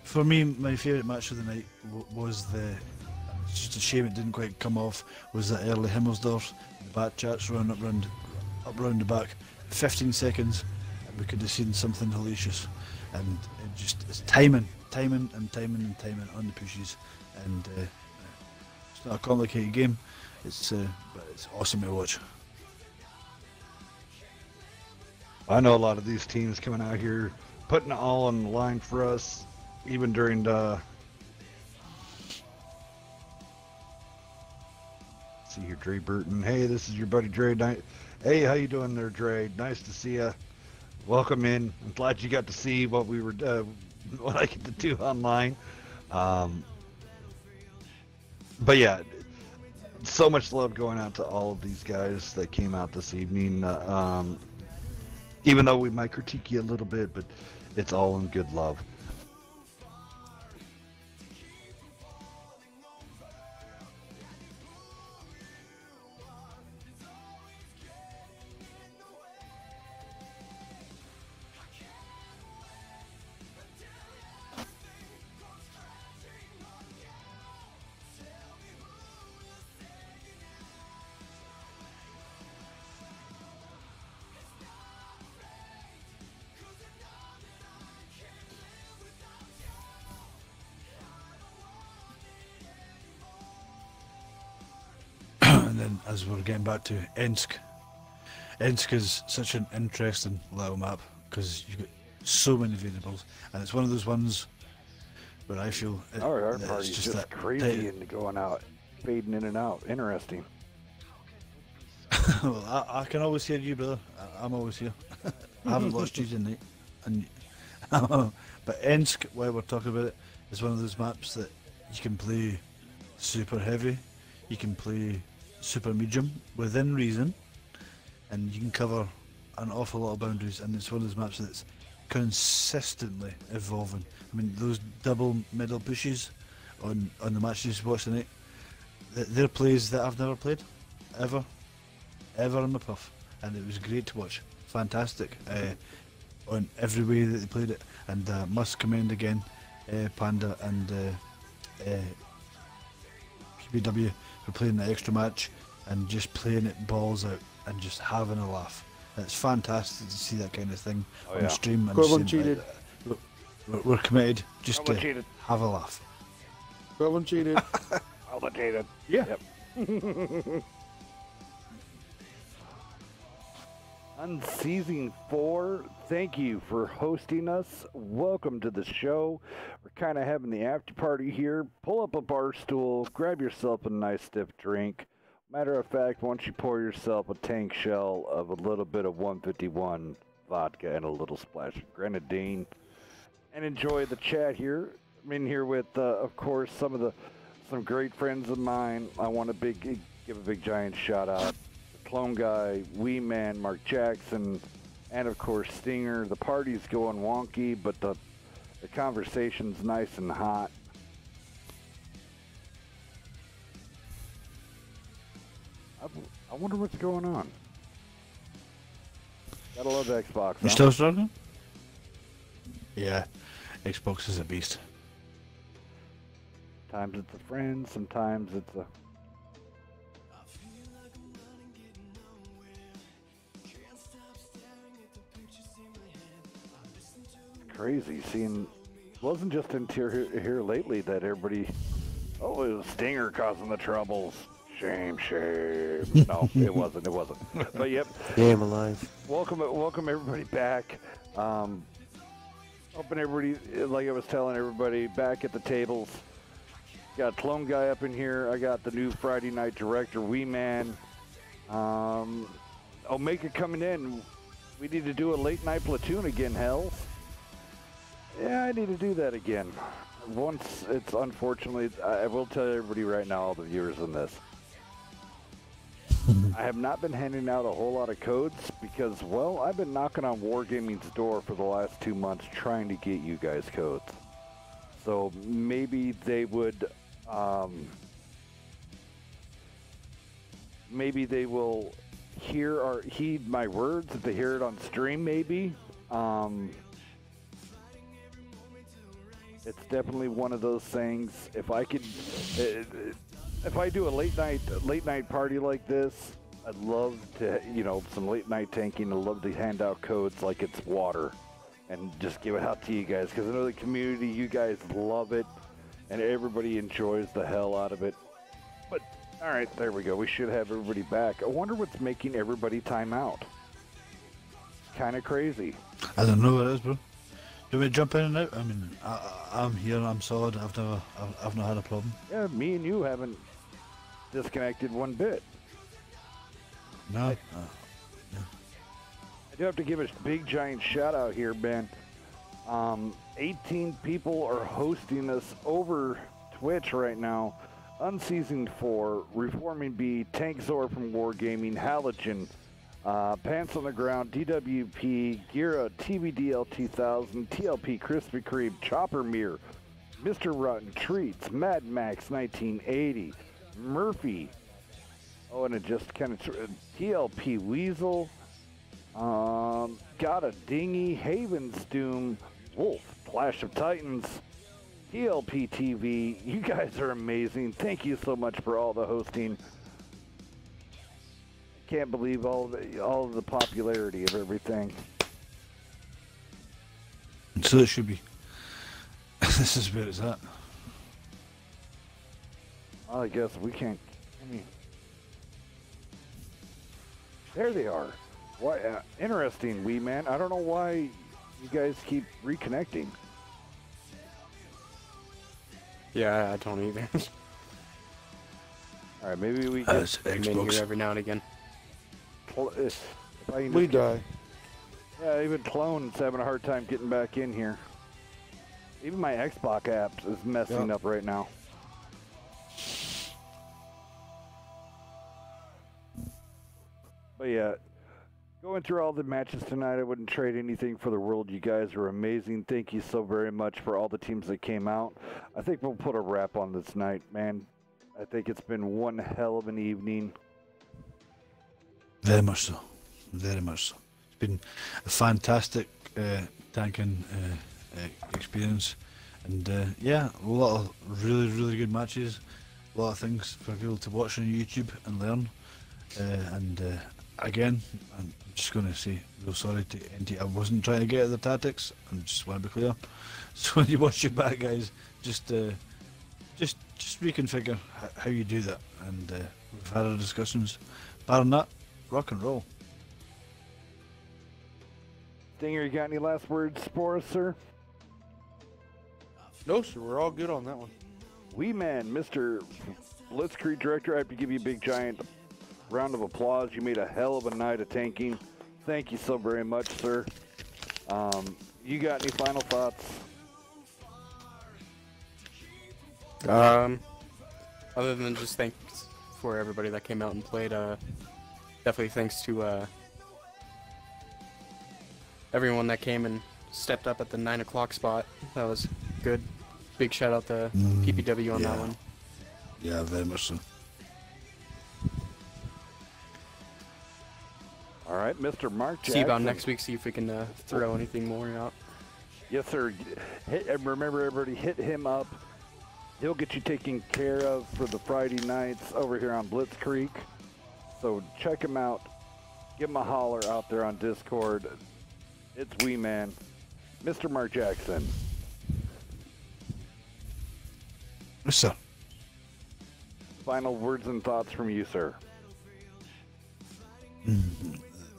for me. My favourite match of the night was it's just a shame it didn't quite come off. Was that early Himmelsdorf, the back chats run up round the back, 15 seconds, and we could have seen something hellacious. And it's timing on the pushes, and it's not a complicated game. But it's awesome to watch. I know a lot of these teams coming out here, putting it all on the line for us, even during the. See here, Dre Burton. Hey, this is your buddy Dre. Hey, how you doing there, Dre? Nice to see you. Welcome in. I'm glad you got to see what we were, what I get to do online. But yeah, so much love going out to all of these guys that came out this evening. Even though we might critique you a little bit, but it's all in good love. As we're getting back to Ensk is such an interesting little map because you've got so many variables, and it's one of those ones where I feel Our party's just crazy and going out, fading in and out. Interesting. Well, I can always hear you, brother. I'm always here. I haven't lost you tonight, but Ensk, while we're talking about it, is one of those maps that you can play super heavy, you can play super medium within reason, and you can cover an awful lot of boundaries, and it's one of those maps that's consistently evolving. I mean, those double middle pushes on the matches you watched tonight, they're plays that I've never played ever in my puff, and it was great to watch. Fantastic on every way that they played it, and must commend again Panda and PBW for playing the extra match and just playing it balls out and just having a laugh. It's fantastic to see that kind of thing on stream. And Equivalent cheated. We're committed just to have a laugh. Equivalent cheated. Cheated. Yeah. Yep. Unseizing 4, thank you for hosting us. Welcome to the show. We're kind of having the after party here. Pull up a bar stool, grab yourself a nice stiff drink. Matter of fact, once you pour yourself a tank shell of a little bit of 151 vodka and a little splash of grenadine, and enjoy the chat here. I'm in here with, of course, some great friends of mine. I want to give a big giant shout out. The Clone Guy, Wee Man, Mark Jackson, and of course Stinger. The party's going wonky, but the conversation's nice and hot. I wonder what's going on. Gotta love Xbox. You huh? still struggling? Yeah, Xbox is a beast. Sometimes it's a friend, sometimes it's a... Crazy seeing, it wasn't just here lately that everybody, oh, it was Stinger causing the troubles. Shame, shame. No, it wasn't. But yep. Damn alive. Welcome everybody back. Hoping everybody, like I was telling everybody, back at the tables. Got Clone Guy up in here. I got the new Friday Night Director, Wee Man. Omega coming in. We need to do a late night platoon again, Hells. Yeah, I need to do that again. Once it's unfortunately, I will tell everybody right now, all the viewers in this. I have not been handing out a whole lot of codes because, well, I've been knocking on Wargaming's door for the last 2 months trying to get you guys codes. So maybe they would, maybe they will hear or heed my words if they hear it on stream, maybe. It's definitely one of those things. If I could, if I do a late night party like this, I'd love to, some late night tanking. I'd love to hand out codes like it's water, and just give it out to you guys because I know the community, you guys love it, and everybody enjoys the hell out of it. But all right, there we go. We should have everybody back. I wonder what's making everybody time out. Kind of crazy. I don't know what it is, bro. Do we jump in and out? I mean, I'm here. I'm solid. I've not had a problem. Yeah, me and you haven't disconnected one bit. No. I do have to give a big giant shout out here, Ben. 18 people are hosting us over Twitch right now. Unseasoned 4, Reforming B, Tank Zor from Wargaming, Halogen, Pants on the Ground, DWP, Gira, TVDL 2000, TLP, Krispy Kreme, Chopper Mirror, Mr. Rotten Treats, Mad Max 1980, Murphy, oh, and it just kind of, TLP Weasel, Got a Dinghy, Haven's Doom, Wolf, Clash of Titans, TLP TV. You guys are amazing. Thank you so much for all the hosting. Can't believe all of the popularity of everything. So it should be. This is where it's at. I guess we can't. I mean, there they are. Why? Interesting, Wee Man. I don't know why you guys keep reconnecting. Yeah, I don't either. All right, maybe we I'm get. I'm in Xbox. here every now and again. If I can We just die. yeah, even Clone's having a hard time getting back in here. Even my Xbox app is messing up right now. But yeah, going through all the matches tonight, I wouldn't trade anything for the world. You guys are amazing. Thank you so very much for all the teams that came out. I think we'll put a wrap on this night, man. I think it's been one hell of an evening. Very much so. Very much so. It's been a fantastic tanking experience. And yeah, a lot of really, really good matches. A lot of things for people to watch on YouTube and learn. Again, I'm just going to say real sorry to NT. I wasn't trying to get at the tactics. I just want to be clear. So when you watch it back, guys, just reconfigure how you do that. And we've had our discussions. Barring that, rock and roll. Stinger, you got any last words for us, sir? No, sir. We're all good on that one. Wee Man, Mr. Blitzkrieg Director, I have to give you a big giant round of applause. You made a hell of a night of tanking. Thank you so very much, sir. You got any final thoughts? Other than just thanks for everybody that came out and played, definitely thanks to everyone that came and stepped up at the 9 o'clock spot. That was good. Big shout out to PPW on that one. Yeah, very much so. All right, Mr. Mark Jackson. See about next week, see if we can throw anything more out. Yes, sir. And remember, everybody, hit him up. He'll get you taken care of for the Friday nights over here on Blitz Creek. So check him out. Give him a holler out there on Discord. It's Wee Man. Mr. Mark Jackson. Yes, sir. Final words and thoughts from you, sir.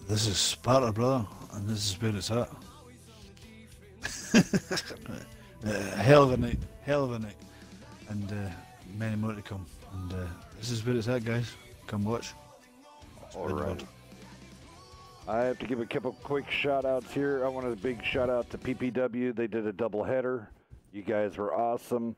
This is Sparta, brother, and this is where it's at. Hell of a night, and many more to come. And this is where it's at, guys. Come watch. All right. I have to give a couple quick shout outs here. I want a big shout out to PPW. They did a double header. You guys were awesome.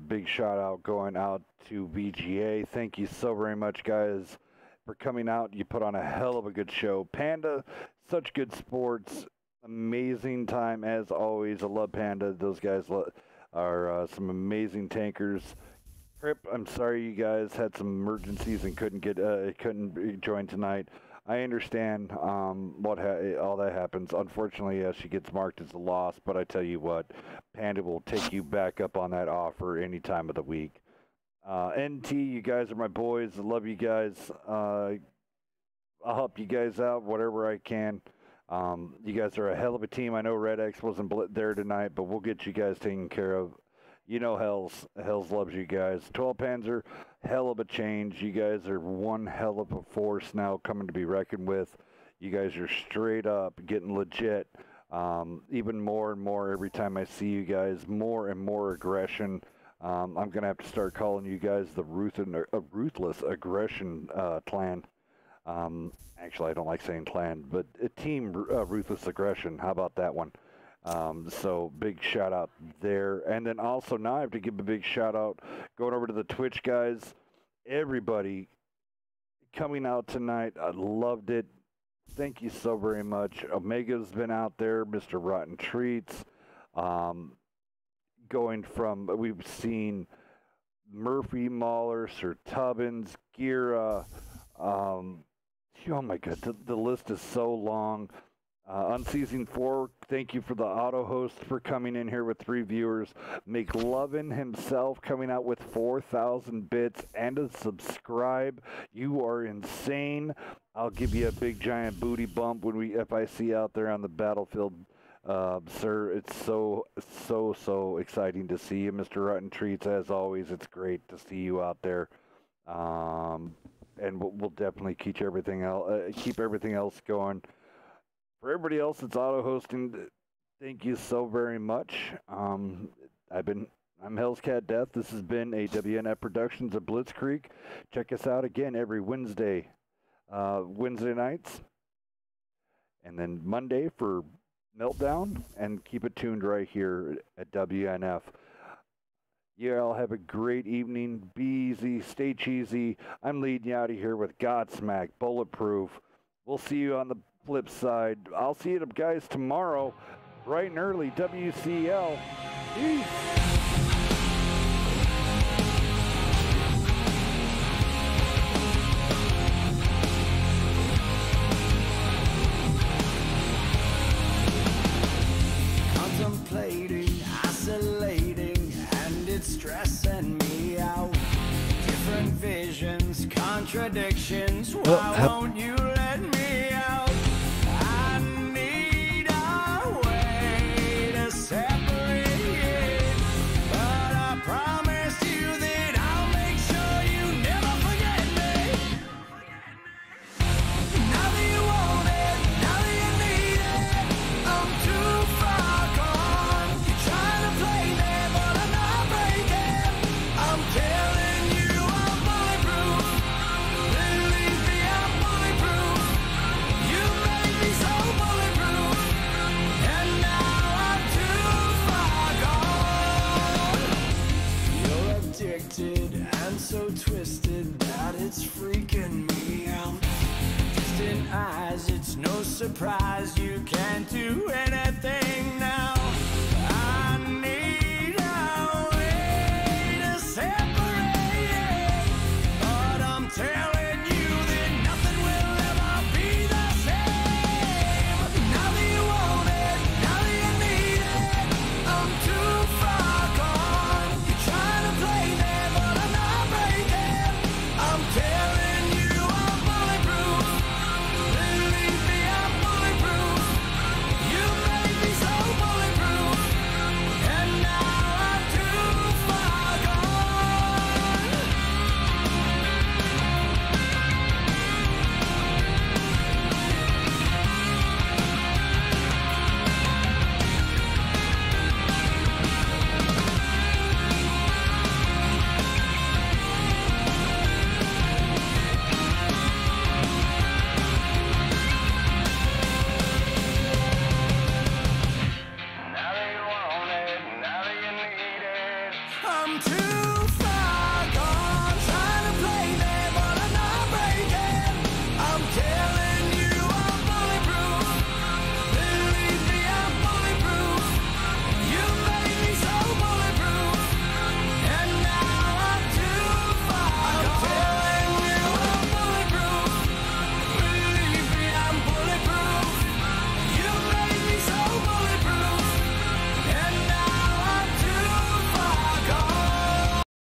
Big shout out going out to VGA. Thank you so very much, guys, for coming out. You put on a hell of a good show. Panda, such good sports. Amazing time as always. I love Panda. Those guys are some amazing tankers. Crip, I'm sorry you guys had some emergencies and couldn't join tonight. I understand all that happens. Unfortunately, she gets marked as a loss, but I tell you what, Panda will take you back up on that offer any time of the week. NT, you guys are my boys. I love you guys. I'll help you guys out whatever I can. You guys are a hell of a team. I know Red X wasn't there tonight, but we'll get you guys taken care of. You know Hells loves you guys. 12 Panzer, hell of a change. You guys are one hell of a force now coming to be reckoned with. You guys are straight up getting legit. Even more and more every time I see you guys, more and more aggression. I'm going to have to start calling you guys the Ruthless Aggression Clan. Actually, I don't like saying clan, but Team Ruthless Aggression. How about that one? So big shout out there. And then also now I have to give a big shout out going over to the Twitch guys. Everybody coming out tonight. I loved it. Thank you so very much. Omega's been out there. Mr. Rotten Treats. Going from, we've seen Murphy, Mahler, Sir Tubbins, Gira. Oh my God, the list is so long. Unseason 4, thank you for the auto host for coming in here with 3 viewers. McLovin himself coming out with 4,000 bits and a subscribe. You are insane. I'll give you a big giant booty bump if I see you out there on the battlefield, sir. It's so exciting to see you, Mr. Rotten Treats. As always, it's great to see you out there. And we'll definitely keep everything else going. For everybody else that's auto-hosting, thank you so very much. I'm Hell's Cat Death. This has been a WNF Productions of Blitz Creek. Check us out again every Wednesday nights. And then Monday for Meltdown. And keep it tuned right here at WNF. You all have a great evening. Be easy. Stay cheesy. I'm leading you out of here with Godsmack, Bulletproof. We'll see you on the flip side. I'll see you guys tomorrow, bright and early, WCL. Peace. Contemplating, isolating, and it's stressing me out. Different visions, contradictions. Why won't you let me out? I need a way to separate, but I promise you that I'll make sure you never forget me. Now that you want it, now that you need it, I'm too far gone. You're trying to play me, but I'm not breaking. I'm telling you I'm bulletproof. Believe me, I'm bulletproof. You it's freaking me out. Distant eyes, it's no surprise you can't do anything.